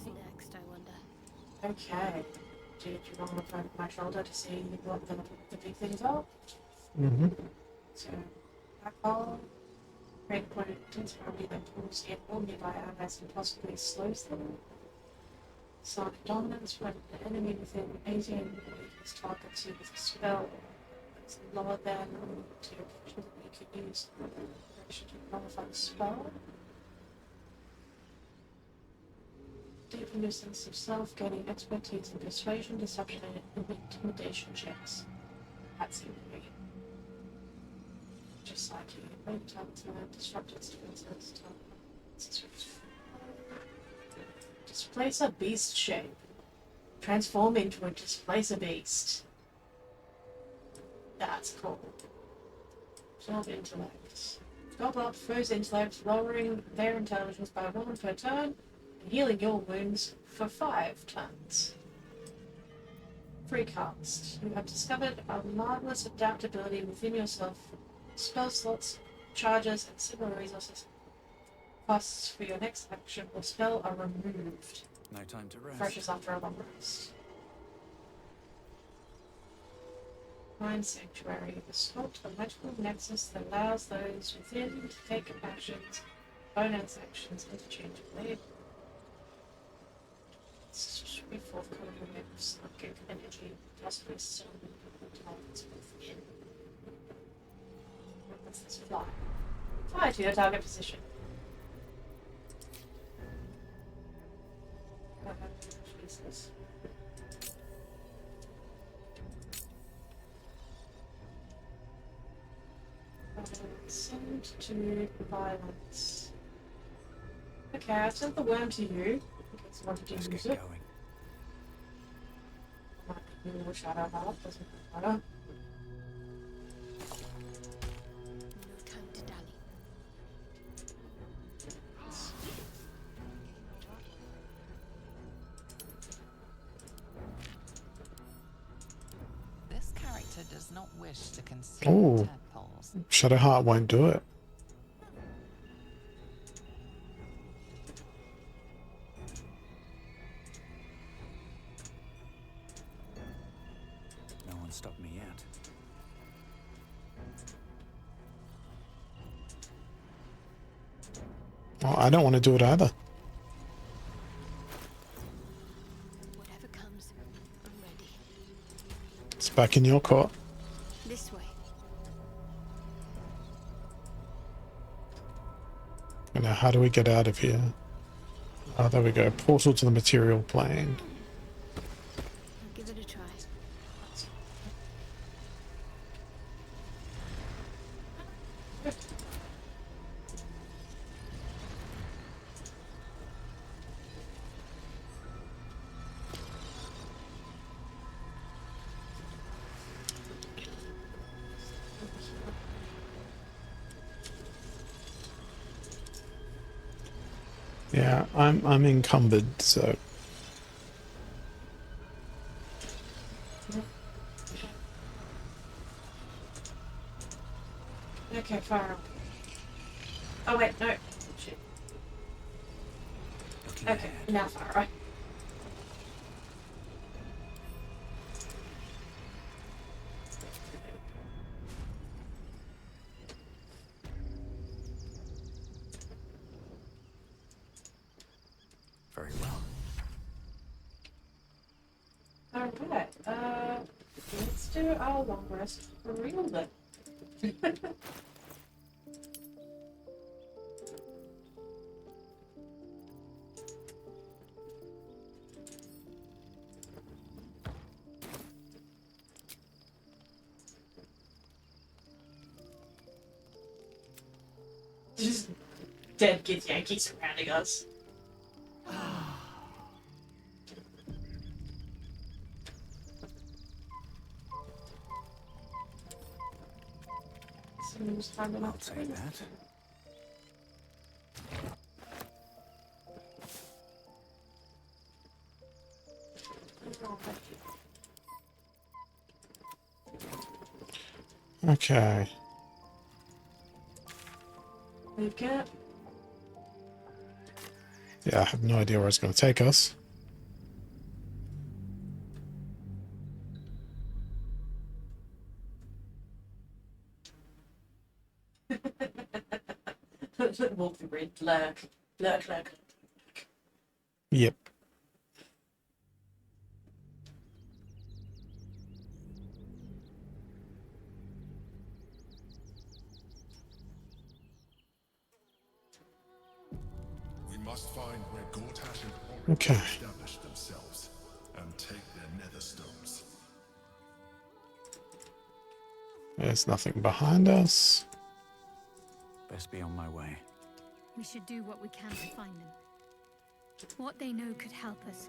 next, I wonder? Okay. Do you want to look over my shoulder to see what the big things are? Mm-hmm. So, black hole, red point intense gravity that pulls in all nearby allies and possibly slows them. Sonic dominance, when an enemy within 18 weakest targets you with a spell that's lower than to that you could use to qualify the spell. Deepen your sense of self, gaining expertise in persuasion, deception, and intimidation checks. That's you. Just like you, break time to disrupt its defenses. Displace a beast shape. Transform into a displace a beast. That's cool. Absorb intellect. Gobble up foe's intellect, lowering their intelligence by 1 per turn, and healing your wounds for 5 turns. Free cast. You have discovered a marvelous adaptability within yourself. Spell slots, charges, and similar resources. Costs for your next action or spell are removed. No time to rest. Refreshes after a long rest. Mind Sanctuary. The sculpt a magical nexus that allows those within to take actions, bonus actions interchangeably. Be forthcoming with psychic energy, possibly some targets within. What's this? Fly. Fly to your target position. Jesus. Send to violence. Okay, I've sent the worm to you. In case you wanted to use it. Might be a little shadow half, doesn't matter. No time to dally. This character does not wish to consume Oh, tadpoles. Shadowheart won't do it. No one stopped me yet. Well, I don't want to do it either. Whatever comes, I'm ready. It's back in your court. This way. And now, how do we get out of here? Oh, there we go. Portal to the material plane. I'll give it a try. Yeah, I'm encumbered, so Okay, fire up. Oh wait, no. Shit. Okay, now fire right. Very well. Alright, let's do our long rest for real then. Just dead kids Yankees surrounding us. I'll take that. okay. We've got Yeah, I have no idea where it's going to take us. walk the grid, lurk. Yep. We must find where Gortash and Horus Okay. established themselves and take their nether stones. There's nothing behind us. Best be on my way. We should do what we can to find them. What they know could help us.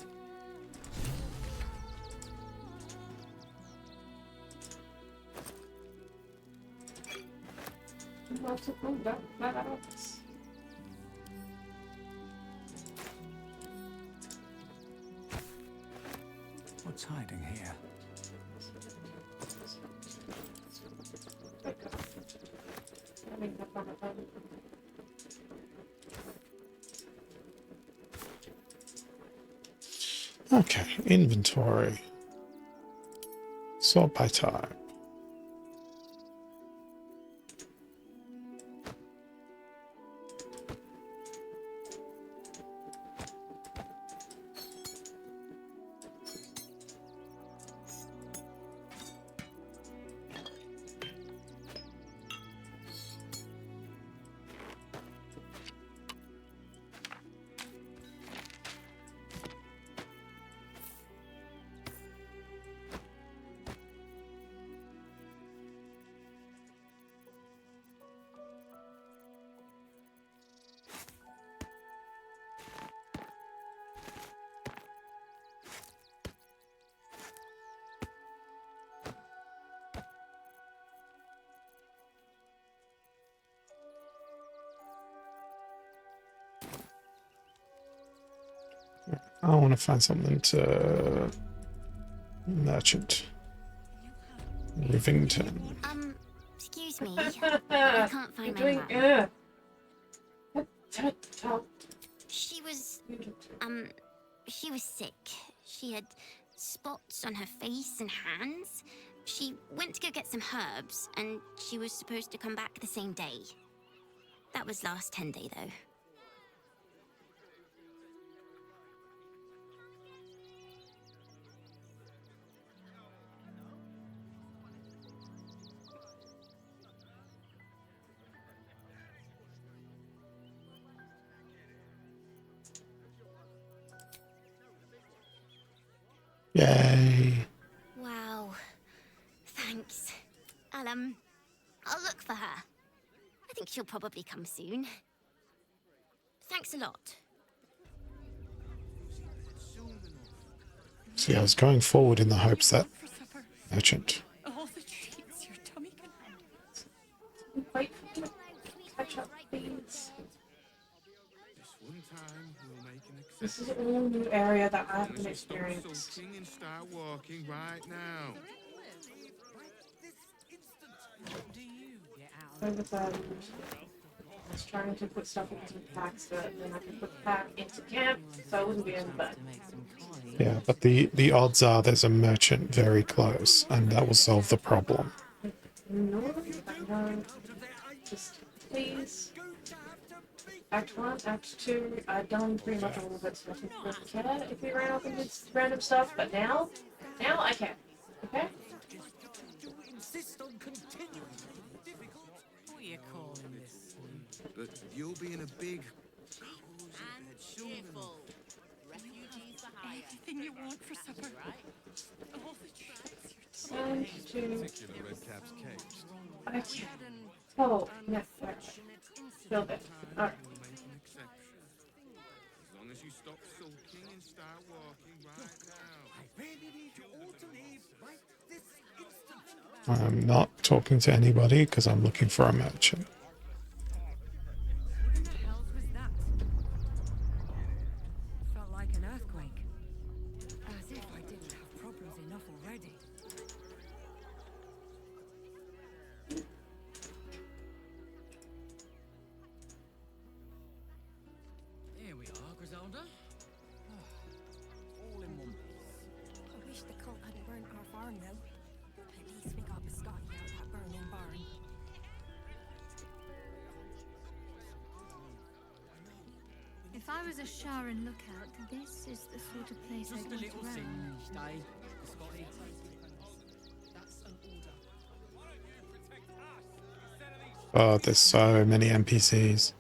Multiple maps. What's hiding here? Okay, inventory. Sort by type. I want to find something to merchant. Rivington. Excuse me. I can't find my mum. She was sick. She had spots on her face and hands. She went to go get some herbs, and she was supposed to come back the same day. That was last 10 day, though. Yay. Wow. Thanks. I'll look for her. I think she'll probably come soon. Thanks a lot. See, I was going forward in the hopes that merchant. All the treats your tummy can handle. Wait for you to catch up, please. This one time, This is all new area that I haven't experienced. And start walking right now. Overburdened. I was trying to put stuff into packs, but then I could put the pack into camp, so I wouldn't be overburdened. Yeah, but the odds are there's a merchant very close, and that will solve the problem. No, no. Just please. Act 1, Act 2, I've done pretty much all of it, so I didn't really care if we ran off into random stuff, but now I can. Okay? What are you calling this? But you'll be in a big... Cheerful. Refugees for hire. Anything you want for supper. All the treats you're And to... Particular red caps caged. Okay. Oh, no, right. Build it. Alright. As long as you stop sulking and start walking right now. I really need you all to leave right this instant. I'm not talking to anybody because I'm looking for a merchant. What in the hell was that? Felt like an earthquake. As if I didn't have problems enough already. Here we are, Griselda. All in one piece. I wish the cult hadn't burnt our farm now. At least we got biscotti out that burning barn. If I was a Sharon lookout, this is the sort of place Just I'd a want to little roam. singed, eh? Biscotti. Oh, there's so many NPCs.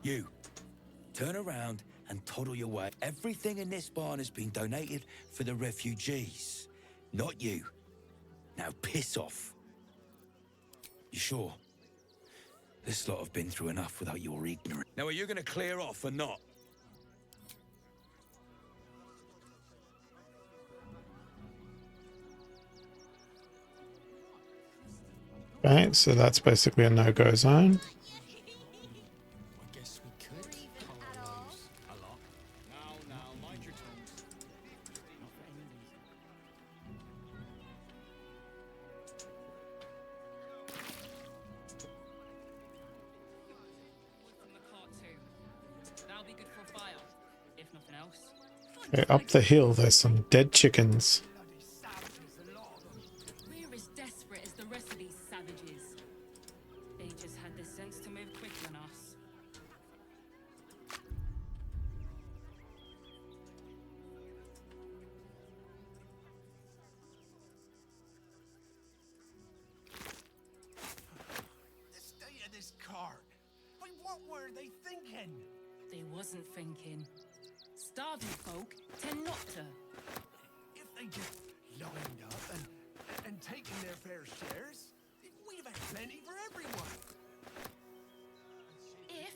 You, turn around and toddle your way. Everything in this barn has been donated for the refugees, not you. Now piss off. You sure? This lot have been through enough without your ignorance. Now are you gonna clear off or not? Okay, so that's basically a no-go zone. Okay, up the hill, there's some dead chickens. We're as desperate as the rest of these savages. They just had the sense to move quick on us. The state of this cart. Wait, what were they thinking? They wasn't thinking. Starving folk tend not to. If they just lined up and taken their fair shares, we'd have had plenty for everyone. If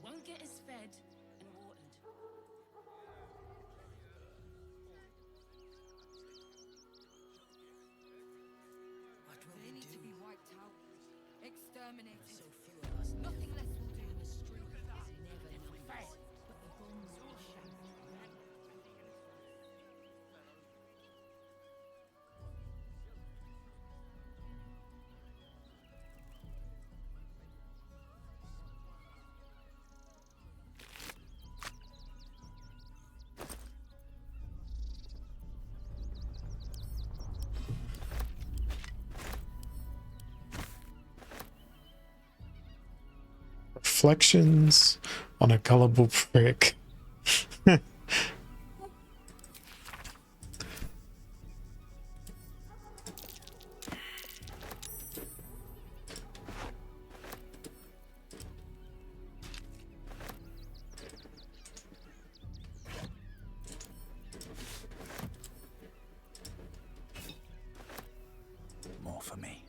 won't get us fed and watered. What will they need to be wiped out, exterminated. So few of us. Nothing less will do in the street. Never leaves. But the bones will shatter. Reflections on a gullible prick. More for me.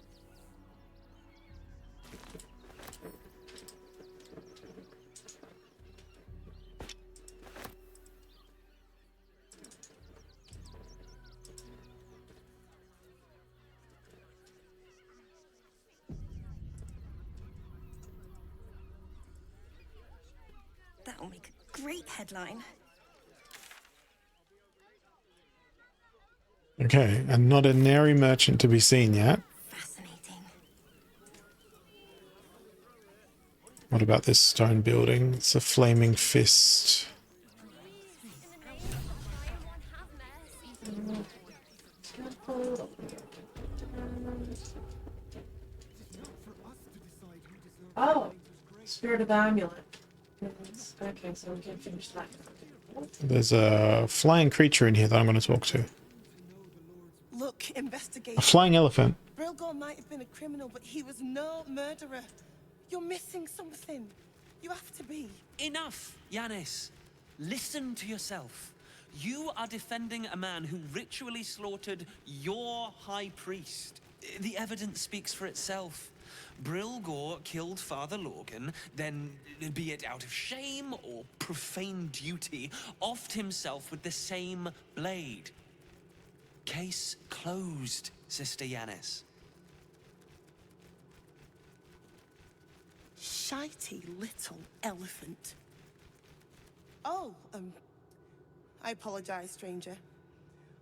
That'll make a great headline. Okay, and not a nary merchant to be seen yet. What about this stone building? It's a flaming fist. Oh, Spirit of the Amulet. Okay, so we can finish that. There's a flying creature in here that I'm going to talk to. Look, investigate. A flying elephant. Brilgor might have been a criminal, but he was no murderer. You're missing something. You have to be. Enough, Yanis. Listen to yourself. You are defending a man who ritually slaughtered your high priest. The evidence speaks for itself. Brilgor killed Father Lorgan, then, be it out of shame or profane duty, offed himself with the same blade. Case closed, Sister Yanis. Shitey little elephant. Oh, I apologize, stranger.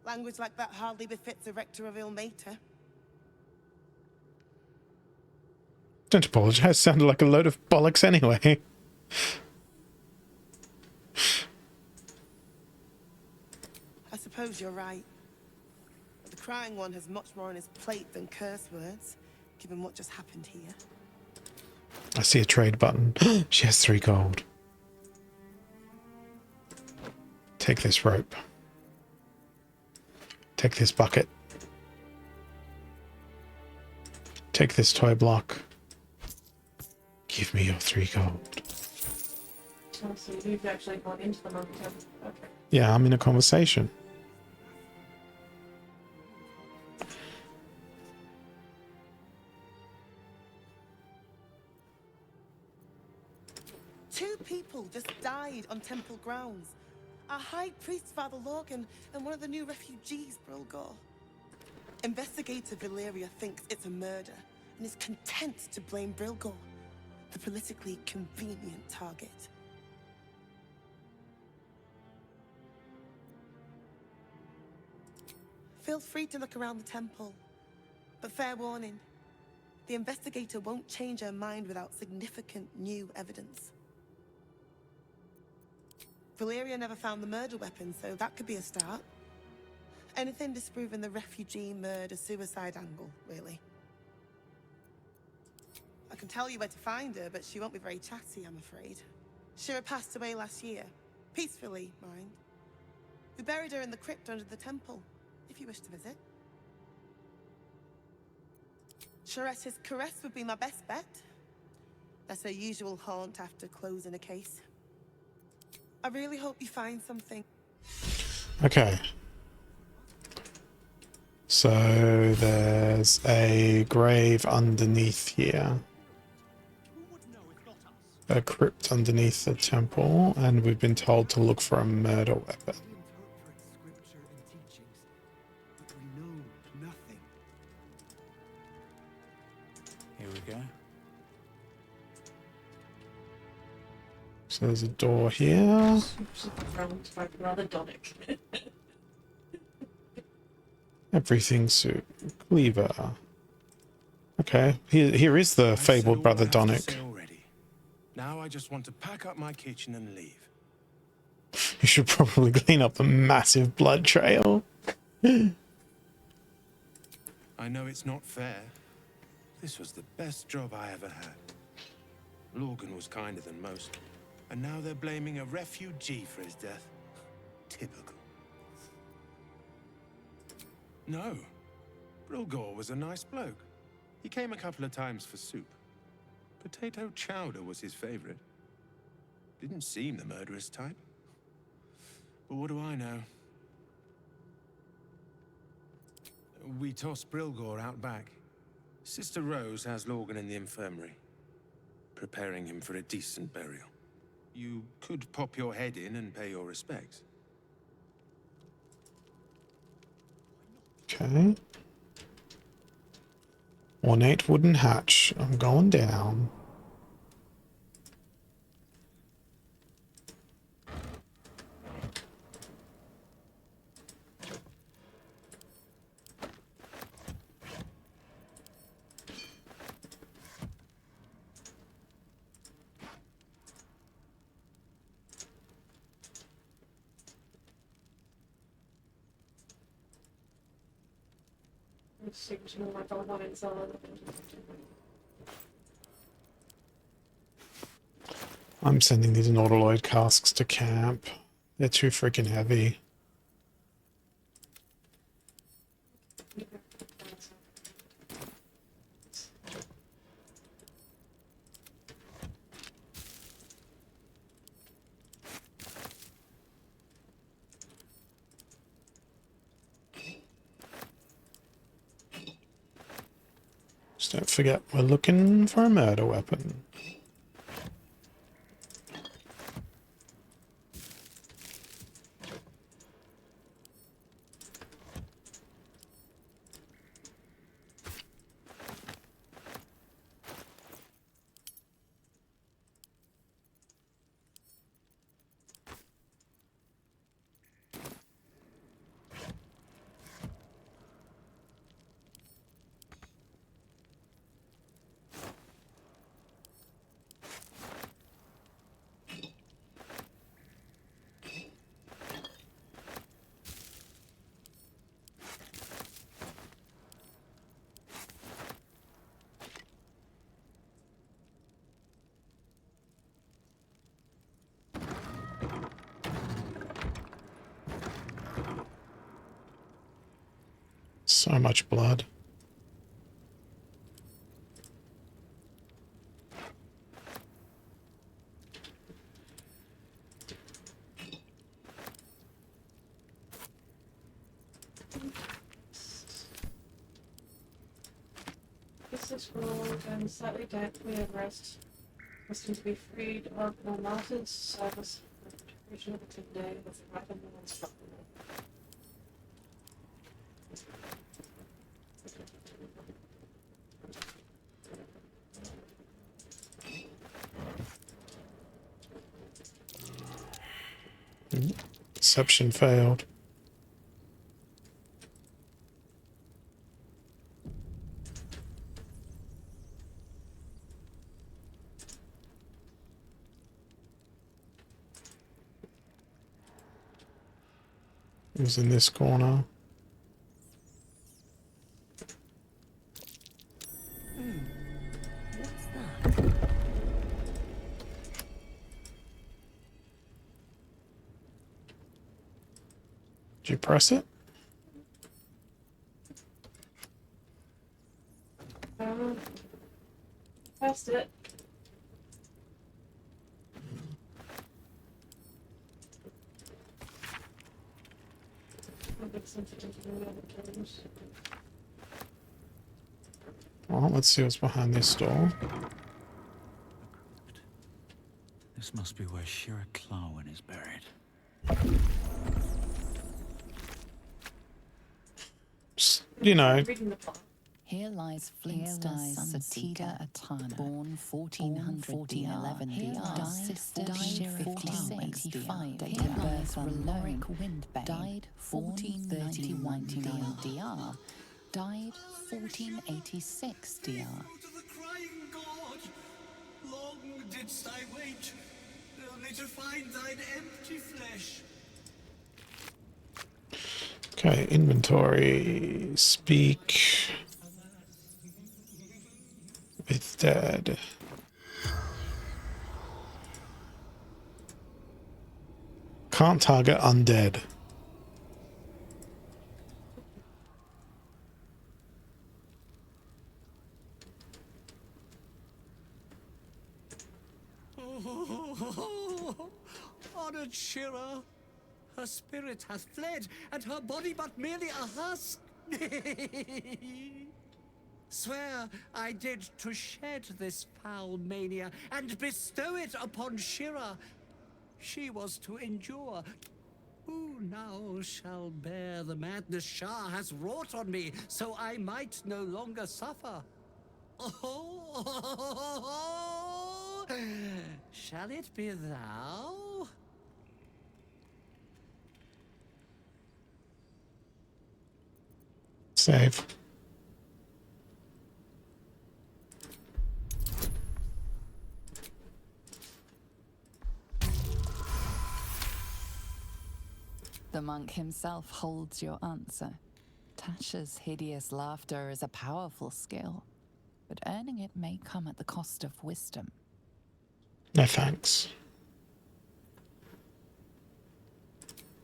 Language like that hardly befits a rector of Ilmater. Don't apologize. Sounded like a load of bollocks anyway. I suppose you're right. But the crying one has much more on his plate than curse words, given what just happened here. I see a trade button. She has 3 gold. Take this rope. Take this bucket. Take this toy block. Give me your 3 gold. Oh, so you've actually gone into the monkey temple. Okay. Yeah, I'm in a conversation. Two people just died on temple grounds. Our high priest, Father Lorgan, and one of the new refugees, Brilgor. Investigator Valeria thinks it's a murder and is content to blame Brilgor, the politically convenient target. Feel free to look around the temple, but fair warning, the investigator won't change her mind without significant new evidence. Valeria never found the murder weapon, so that could be a start. Anything disproving the refugee murder-suicide angle, really. I can tell you where to find her, but she won't be very chatty, I'm afraid. Shira passed away last year. Peacefully, mind. We buried her in the crypt under the temple, if you wish to visit. Sharetta's caress would be my best bet. That's her usual haunt after closing a case. I really hope you find something. Okay. So there's a grave underneath here. A crypt underneath the temple, and we've been told to look for a murder weapon. Here we go. So there's a door here. Rather Donic. Everything suit. Cleaver. Okay, here is the fabled brother Donic. Now I just want to pack up my kitchen and leave. You should probably clean up the massive blood trail. I know it's not fair. This was the best job I ever had. Lorgan was kinder than most. And now they're blaming a refugee for his death. Typical. No. Brilgor was a nice bloke. He came a couple of times for soup. Potato chowder was his favorite. Didn't seem the murderous type. But what do I know? We tossed Brilgor out back. Sister Rose has Lorgan in the infirmary, preparing him for a decent burial. You could pop your head in and pay your respects. Okay. Ornate wooden hatch. I'm going down. seems more like I want inside. I'm sending these nautiloid casks to camp. They're too freaking heavy. Just don't forget, we're looking for a murder weapon. So much blood. This is rolled and slightly dead. We have rest. Destined to be freed of no martyrs. Service original today with the weapon and struck. Deception failed. It was in this corner. What's that? Did you press it? Pressed it. Well, let's see what's behind this door. This must be where Shira Clawin is buried. You know. Here lies Flintstone's son Satida Atana, born 1411 DR, sister died 1485, date of birth Roloric Windbane, died 1431 DR, died 1486 DR. Long didst I wait, only to find thine empty flesh. Okay, inventory. Speak with dead. Can't target undead. Honored Shira, her spirit hath fled, and her body but merely a husk. Swear I did to shed this foul mania and bestow it upon Shira. She was to endure. Who now shall bear the madness Shah has wrought on me, so I might no longer suffer? Oh, shall it be thou? Save. The monk himself holds your answer. Tasha's hideous laughter is a powerful skill, but earning it may come at the cost of wisdom. No thanks.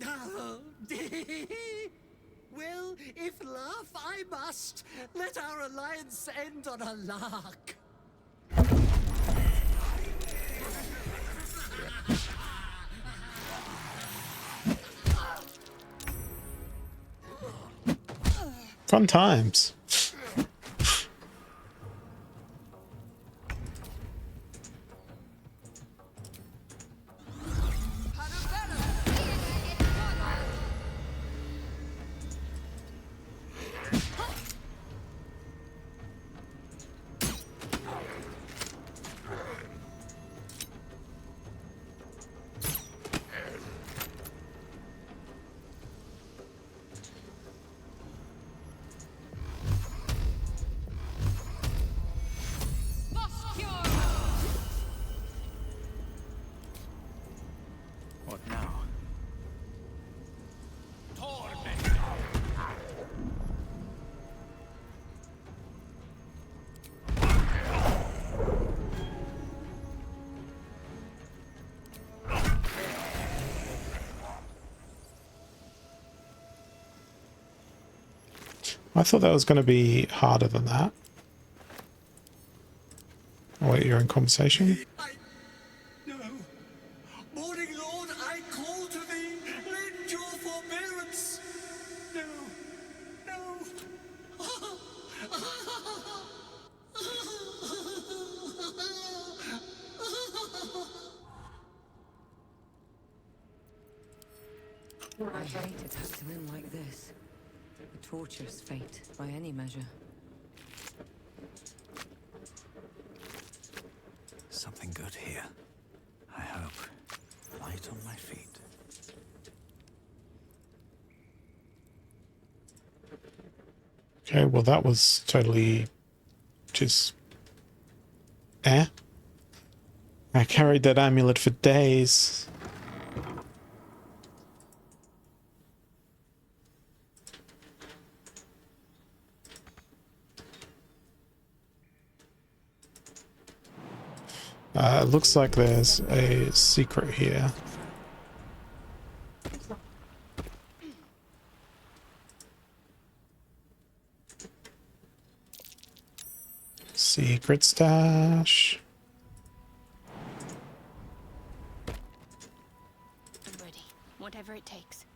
Oh, well, if laugh I must, let our alliance end on a lark. Fun times. What now? I thought that was going to be harder than that. Oh, wait, you're in conversation? No. Morning Lord, I call to thee. Lend your forbearance. No. No. I hate it has to end like this. A torturous fate, by any measure. Something good here. I hope. Light on my feet. Okay, well that was totally just I carried that amulet for days. It looks like there's a secret here. Secret stash. I'm ready. Whatever it takes.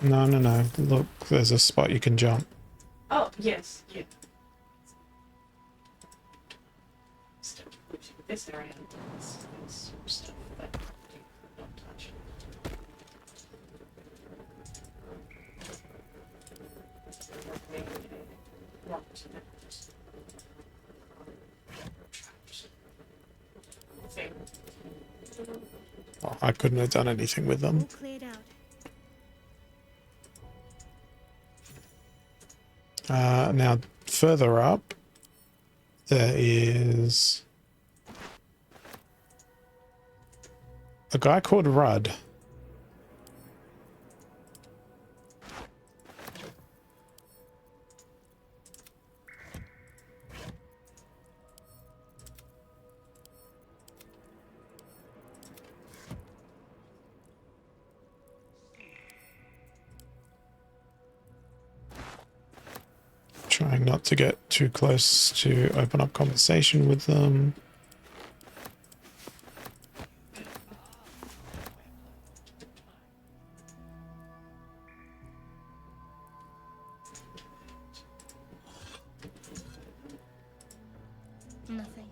No, no, no. Look, there's a spot you can jump. Oh, yes, yeah. Stuff this area, this stuff that don't touch. Oh, I couldn't have done anything with them. All cleared out. Now, further up, there is a guy called Rudd. Trying not to get too close to open up conversation with them. Nothing.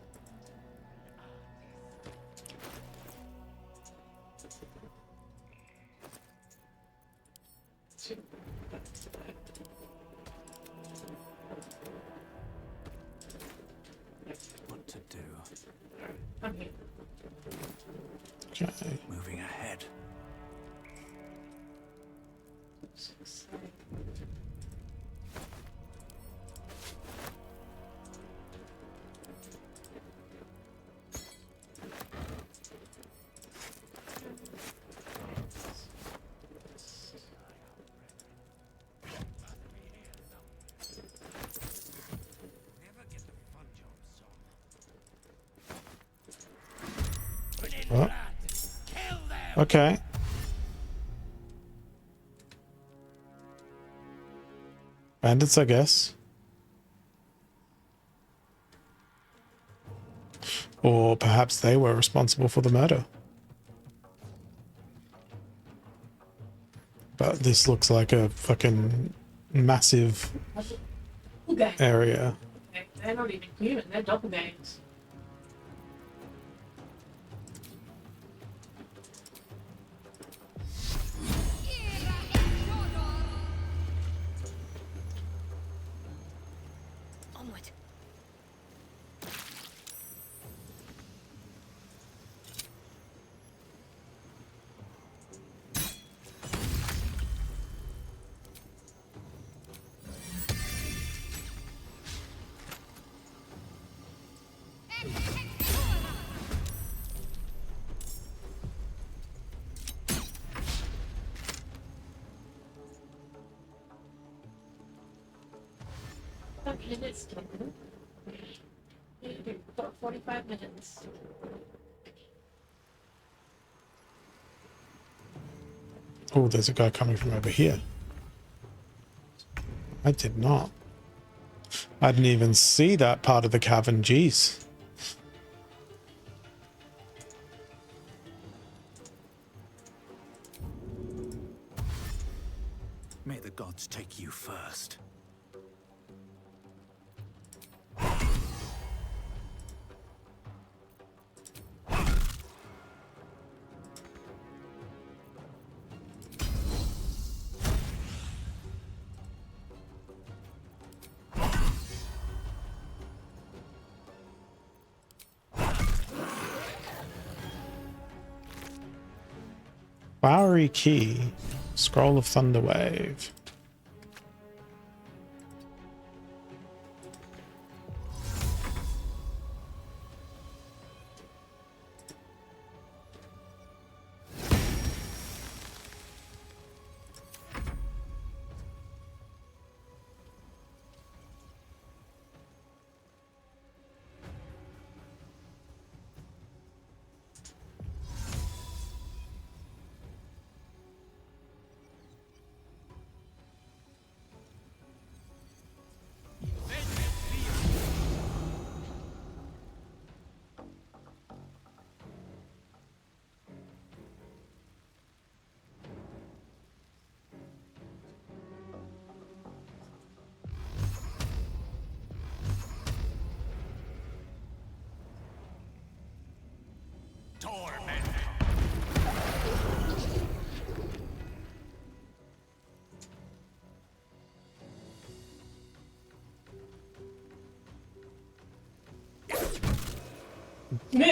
What to do? Okay. Moving ahead. Oh. Okay. Bandits, I guess. Or perhaps they were responsible for the murder. But this looks like a fucking massive area. They're not even human, they're doppelgangers. Onward. Okay, let's get them. About 45 minutes. Oh, there's a guy coming from over here. I did not. I didn't even see that part of the cavern. Jeez. May the gods take you first. Flowery Key. Scroll of Thunderwave.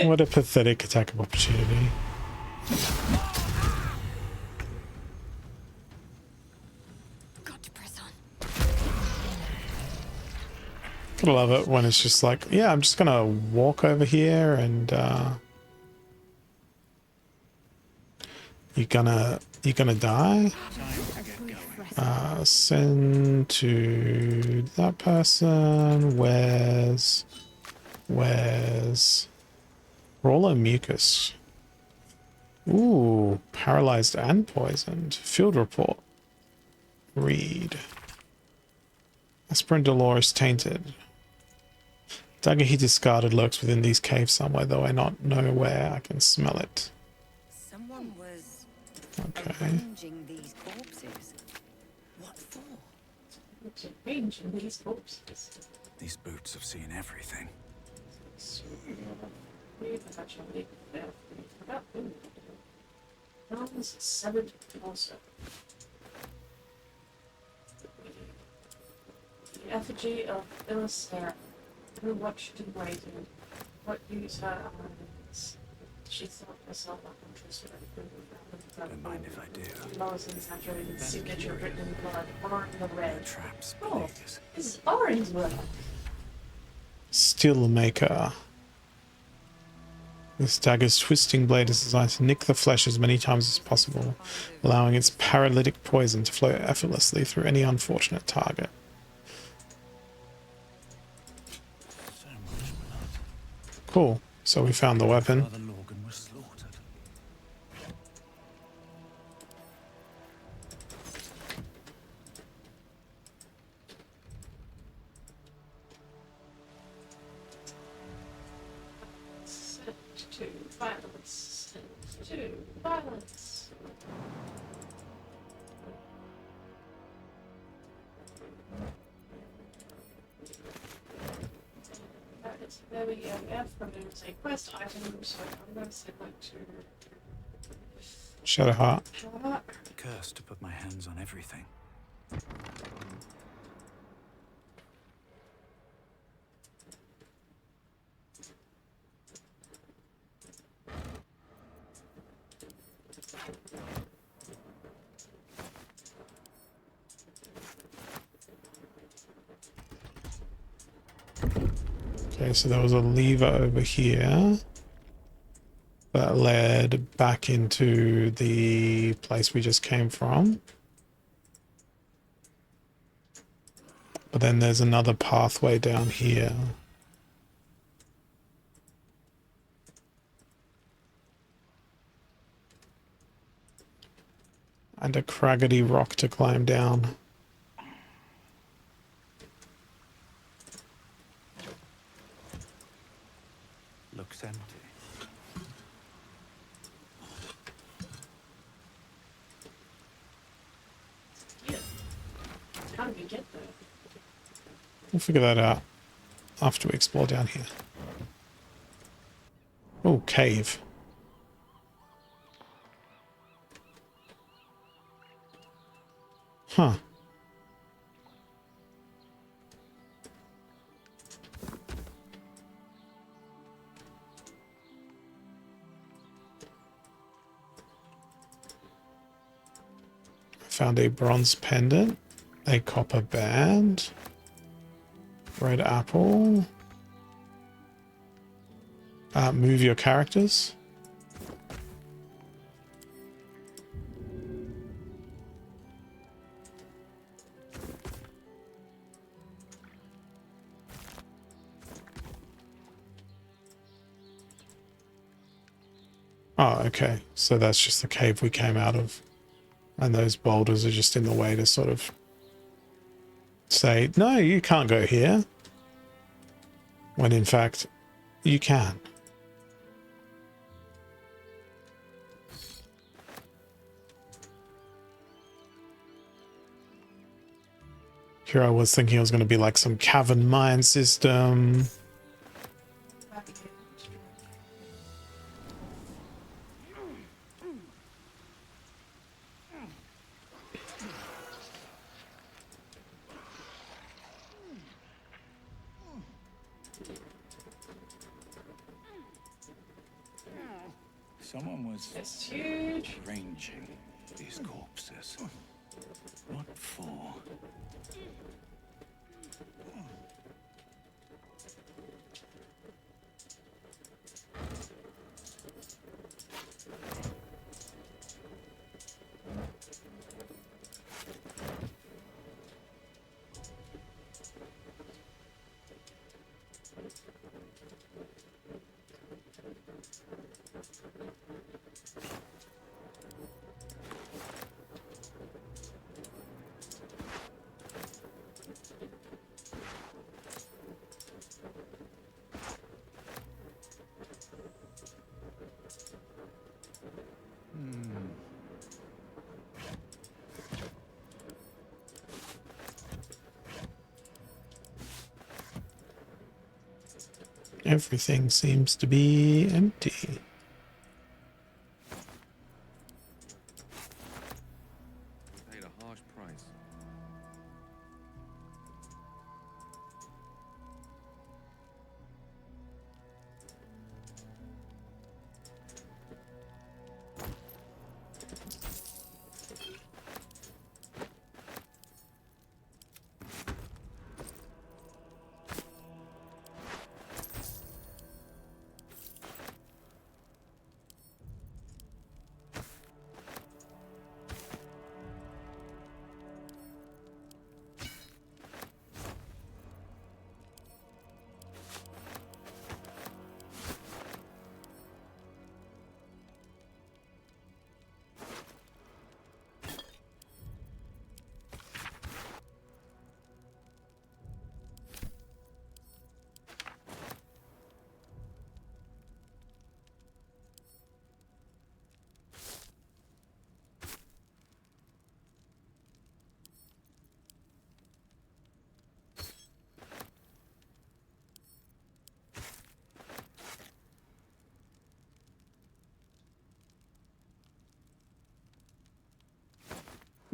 What a pathetic attack of opportunity. Got to press on. I love it when it's just like, yeah, I'm just gonna walk over here and you're gonna die. Send to that person. Where's Roller Mucus? Ooh, paralyzed and poisoned. Field report. Read. Aspirin Dolores tainted. Dagger he discarded lurks within these caves somewhere, though I not know where. I can smell it. Someone was Okay. arranging these corpses. What for? Arranging these corpses. These boots have seen everything. Bronze severed torso. The effigy of Illicera, who watched and waited. What use her eyes? She thought herself uninterested in Don't mind if I do. Lawson's saturated signature written in blood, orange and red. Traps, Oh, this is orange work. Steelmaker. This dagger's twisting blade is designed to nick the flesh as many times as possible, allowing its paralytic poison to flow effortlessly through any unfortunate target. Cool. So we found the weapon. Father Lorgan was slaughtered. 2, violence. Right, there we go. Yeah, from a quest item, so I'm going to send that to Shadowheart. Shadowheart. Cursed to put my hands on everything. Okay, so there was a lever over here that led back into the place we just came from. But then there's another pathway down here. And a craggedy rock to climb down. Looks empty. Yeah. How did we get there? We'll figure that out after we explore down here. Oh, cave. Huh. Found a bronze pendant, a copper band, red apple. Move your characters. Oh, okay. So that's just the cave we came out of. And those boulders are just in the way to sort of say, no, you can't go here. When in fact, you can. Here I was thinking it was going to be like some cavern mine system. Someone was huge. arranging these corpses. What for? Everything seems to be empty. Paid a harsh price.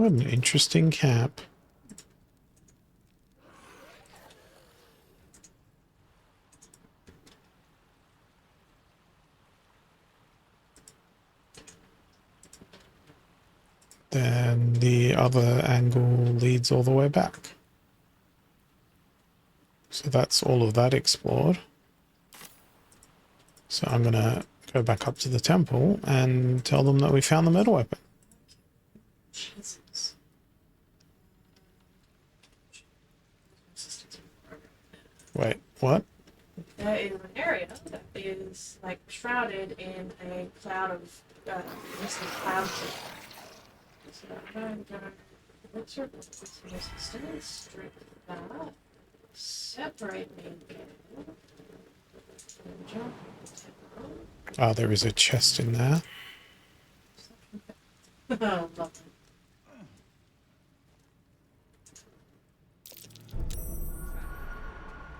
What an interesting cap. Then the other angle leads all the way back. So that's all of that explored. So I'm going to go back up to the temple and tell them that we found the metal weapon. Jesus. Wait, what? There is an area that is like shrouded in a cloud of misty clouds. So I'm going to what's your resistance? Strip that. Separate me again. Jump. Ah, there is a chest in there. Oh, lovely.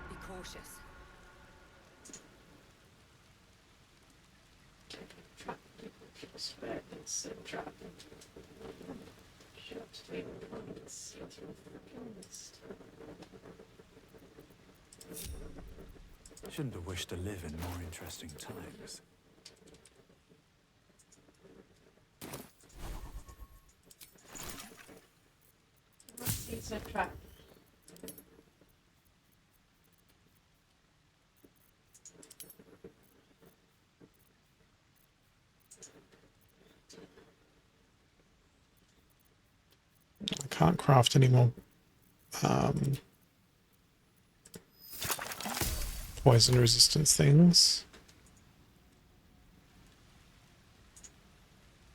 Be cautious. Shouldn't have wished to live in more interesting times. It's a trap. I can't craft any more poison resistance things.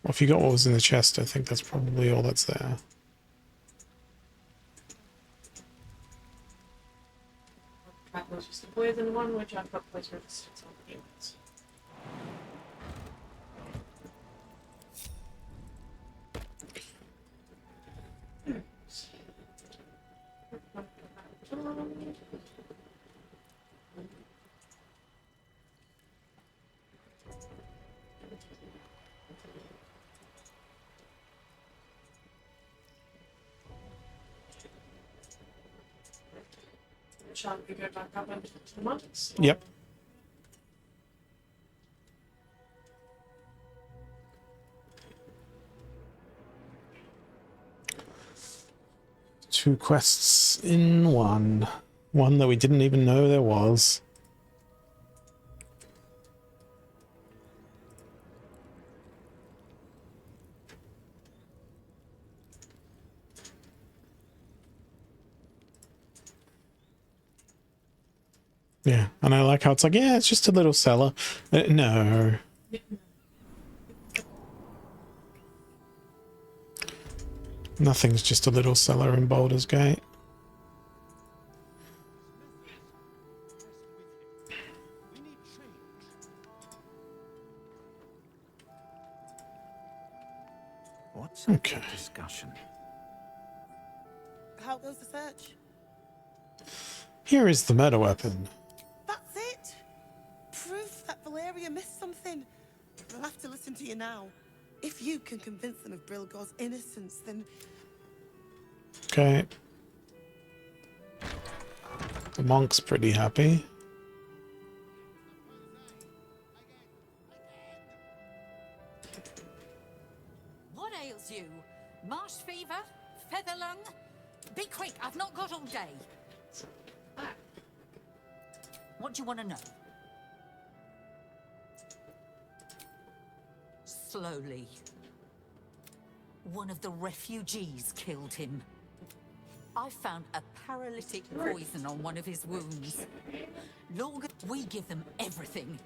Well, if you got what was in the chest, I think that's probably all that's there. That was just the poison one, which I've got poison resistance on humans. Shall we go back up into the monks? Yep. Two quests in one. One that we didn't even know there was. Yeah, and I like how it's like, yeah, it's just a little cellar. No. Nothing's just a little cellar in Baldur's Gate. What's Okay. the discussion? How goes the search? Here is the meta weapon. That's it. Proof that Valeria missed something. They'll have to listen to you now. If you can convince them of Brilgor's innocence, then Okay. The monk's pretty happy. What ails you? Marsh fever? Feather lung? Be quick, I've not got all day. What do you want to know? Slowly. One of the refugees killed him. I found a paralytic poison on one of his wounds. Long as we give them everything.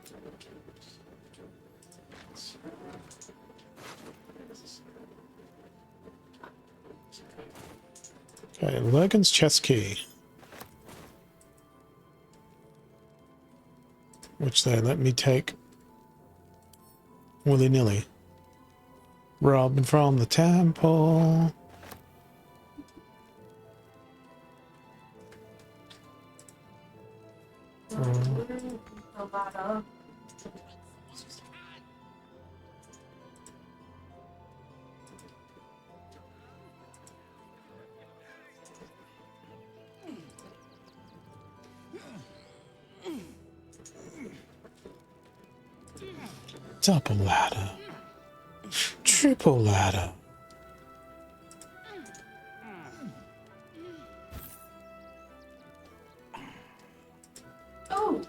Okay, Lurgan's chest key. Which they let me take willy-nilly. Robbed from the temple. Double ladder. Triple ladder. Oh!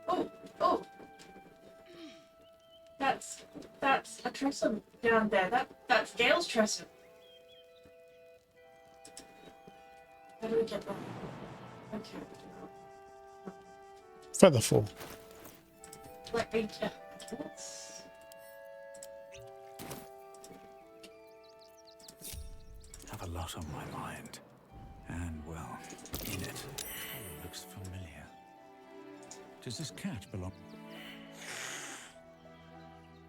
Oh! Oh! That's a Tressum down there. That's Gale's Tressum. How do we get that? Okay. Featherfall. Let me check. Let's... Have a lot on my mind. And, well, in it. Looks familiar. Does this cat belong?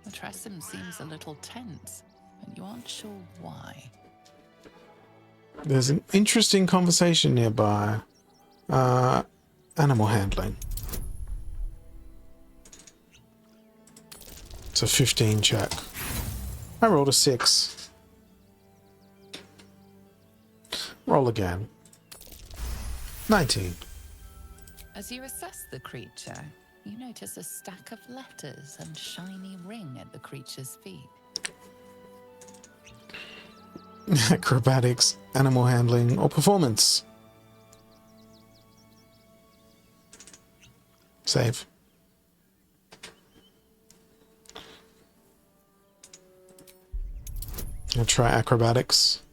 The Tressum seems a little tense, but you aren't sure why. There's an interesting conversation nearby. Animal handling. It's a 15 check. I rolled a 6. Roll again. 19. As you assess the creature, you notice a stack of letters and shiny ring at the creature's feet. Acrobatics, animal handling, or performance. Save. I'll try acrobatics.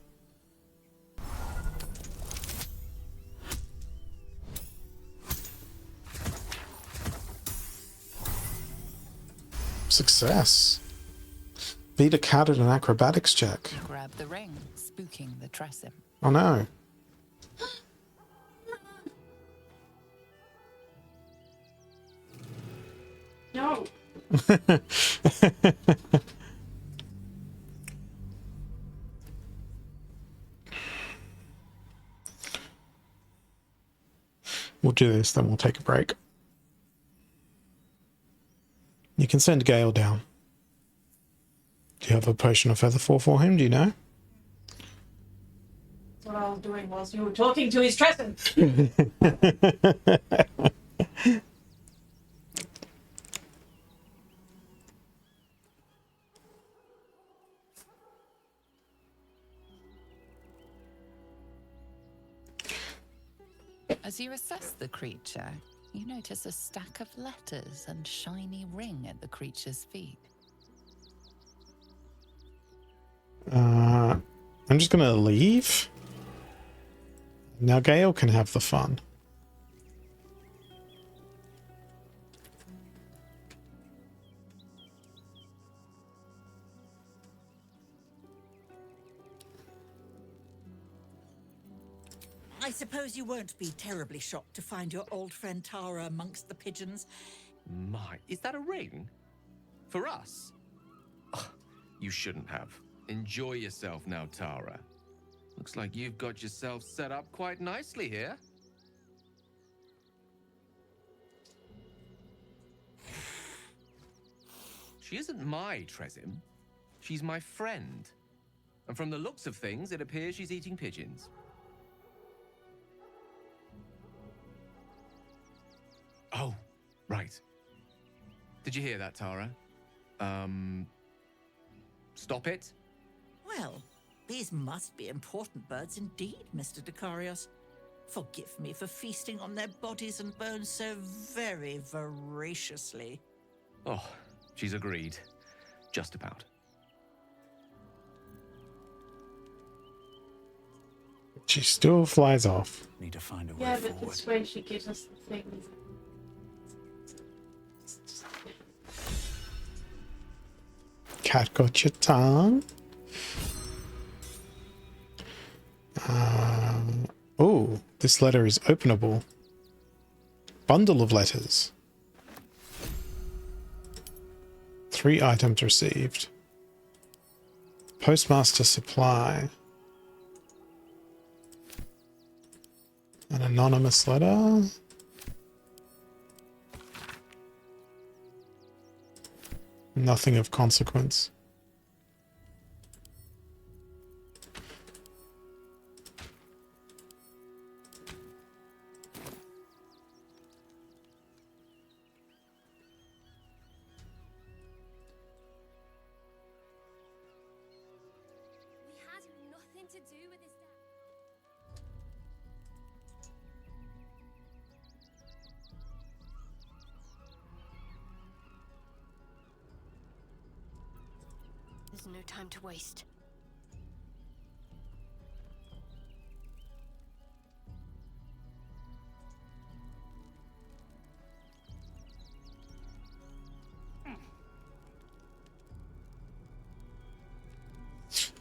Success. Beat a cat at an acrobatics check. You grab the ring, spooking the Tressum. Oh no. No. We'll do this, then we'll take a break. You can send Gale down. Do you have a potion of Featherfall for him? Do you know? That's what I was doing whilst you were talking to his Tressum. As you assess the creature, you notice a stack of letters and shiny ring at the creature's feet. I'm just gonna leave. Now Gale can have the fun. I suppose you won't be terribly shocked to find your old friend Tara amongst the pigeons. My, is that a ring? For us? Oh, you shouldn't have. Enjoy yourself now, Tara. Looks like you've got yourself set up quite nicely here. She isn't my Tressum. She's my friend. And from the looks of things, it appears she's eating pigeons. Oh, right. Did you hear that, Tara? Stop it? Well, these must be important birds indeed, Mr. Dekarios. Forgive me for feasting on their bodies and bones so very voraciously. Oh, she's agreed. Just about. She still flies off. Need to find a way Yeah, but forward. this way she gives us the things. Cat got your tongue. Oh, this letter is openable. Bundle of letters. 3 items received. Postmaster supply. An anonymous letter. Nothing of consequence. do with his dad? There's no time to waste.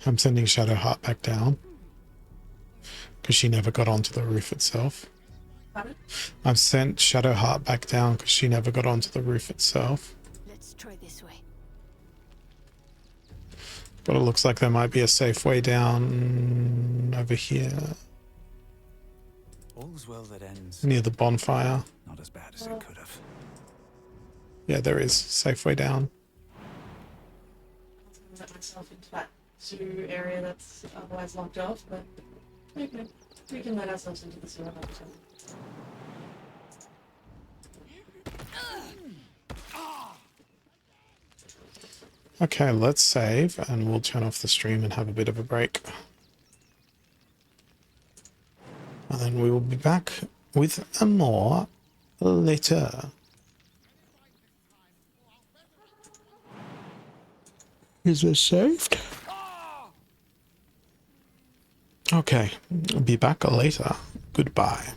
I'm sending Shadowheart back down because she never got onto the roof itself. Pardon? I've sent Shadowheart back down because she never got onto the roof itself. Let's try this way. But it looks like there might be a safe way down over here All's well that ends. near the bonfire. Not as bad as it could have. Yeah, there is. Safe way down. I'll let myself into that zoo area that's otherwise locked off, but we can let ourselves into the zoo later. Okay, let's save and we'll turn off the stream and have a bit of a break. And then we will be back with more later. Is this saved? Okay, I'll be back later. Goodbye.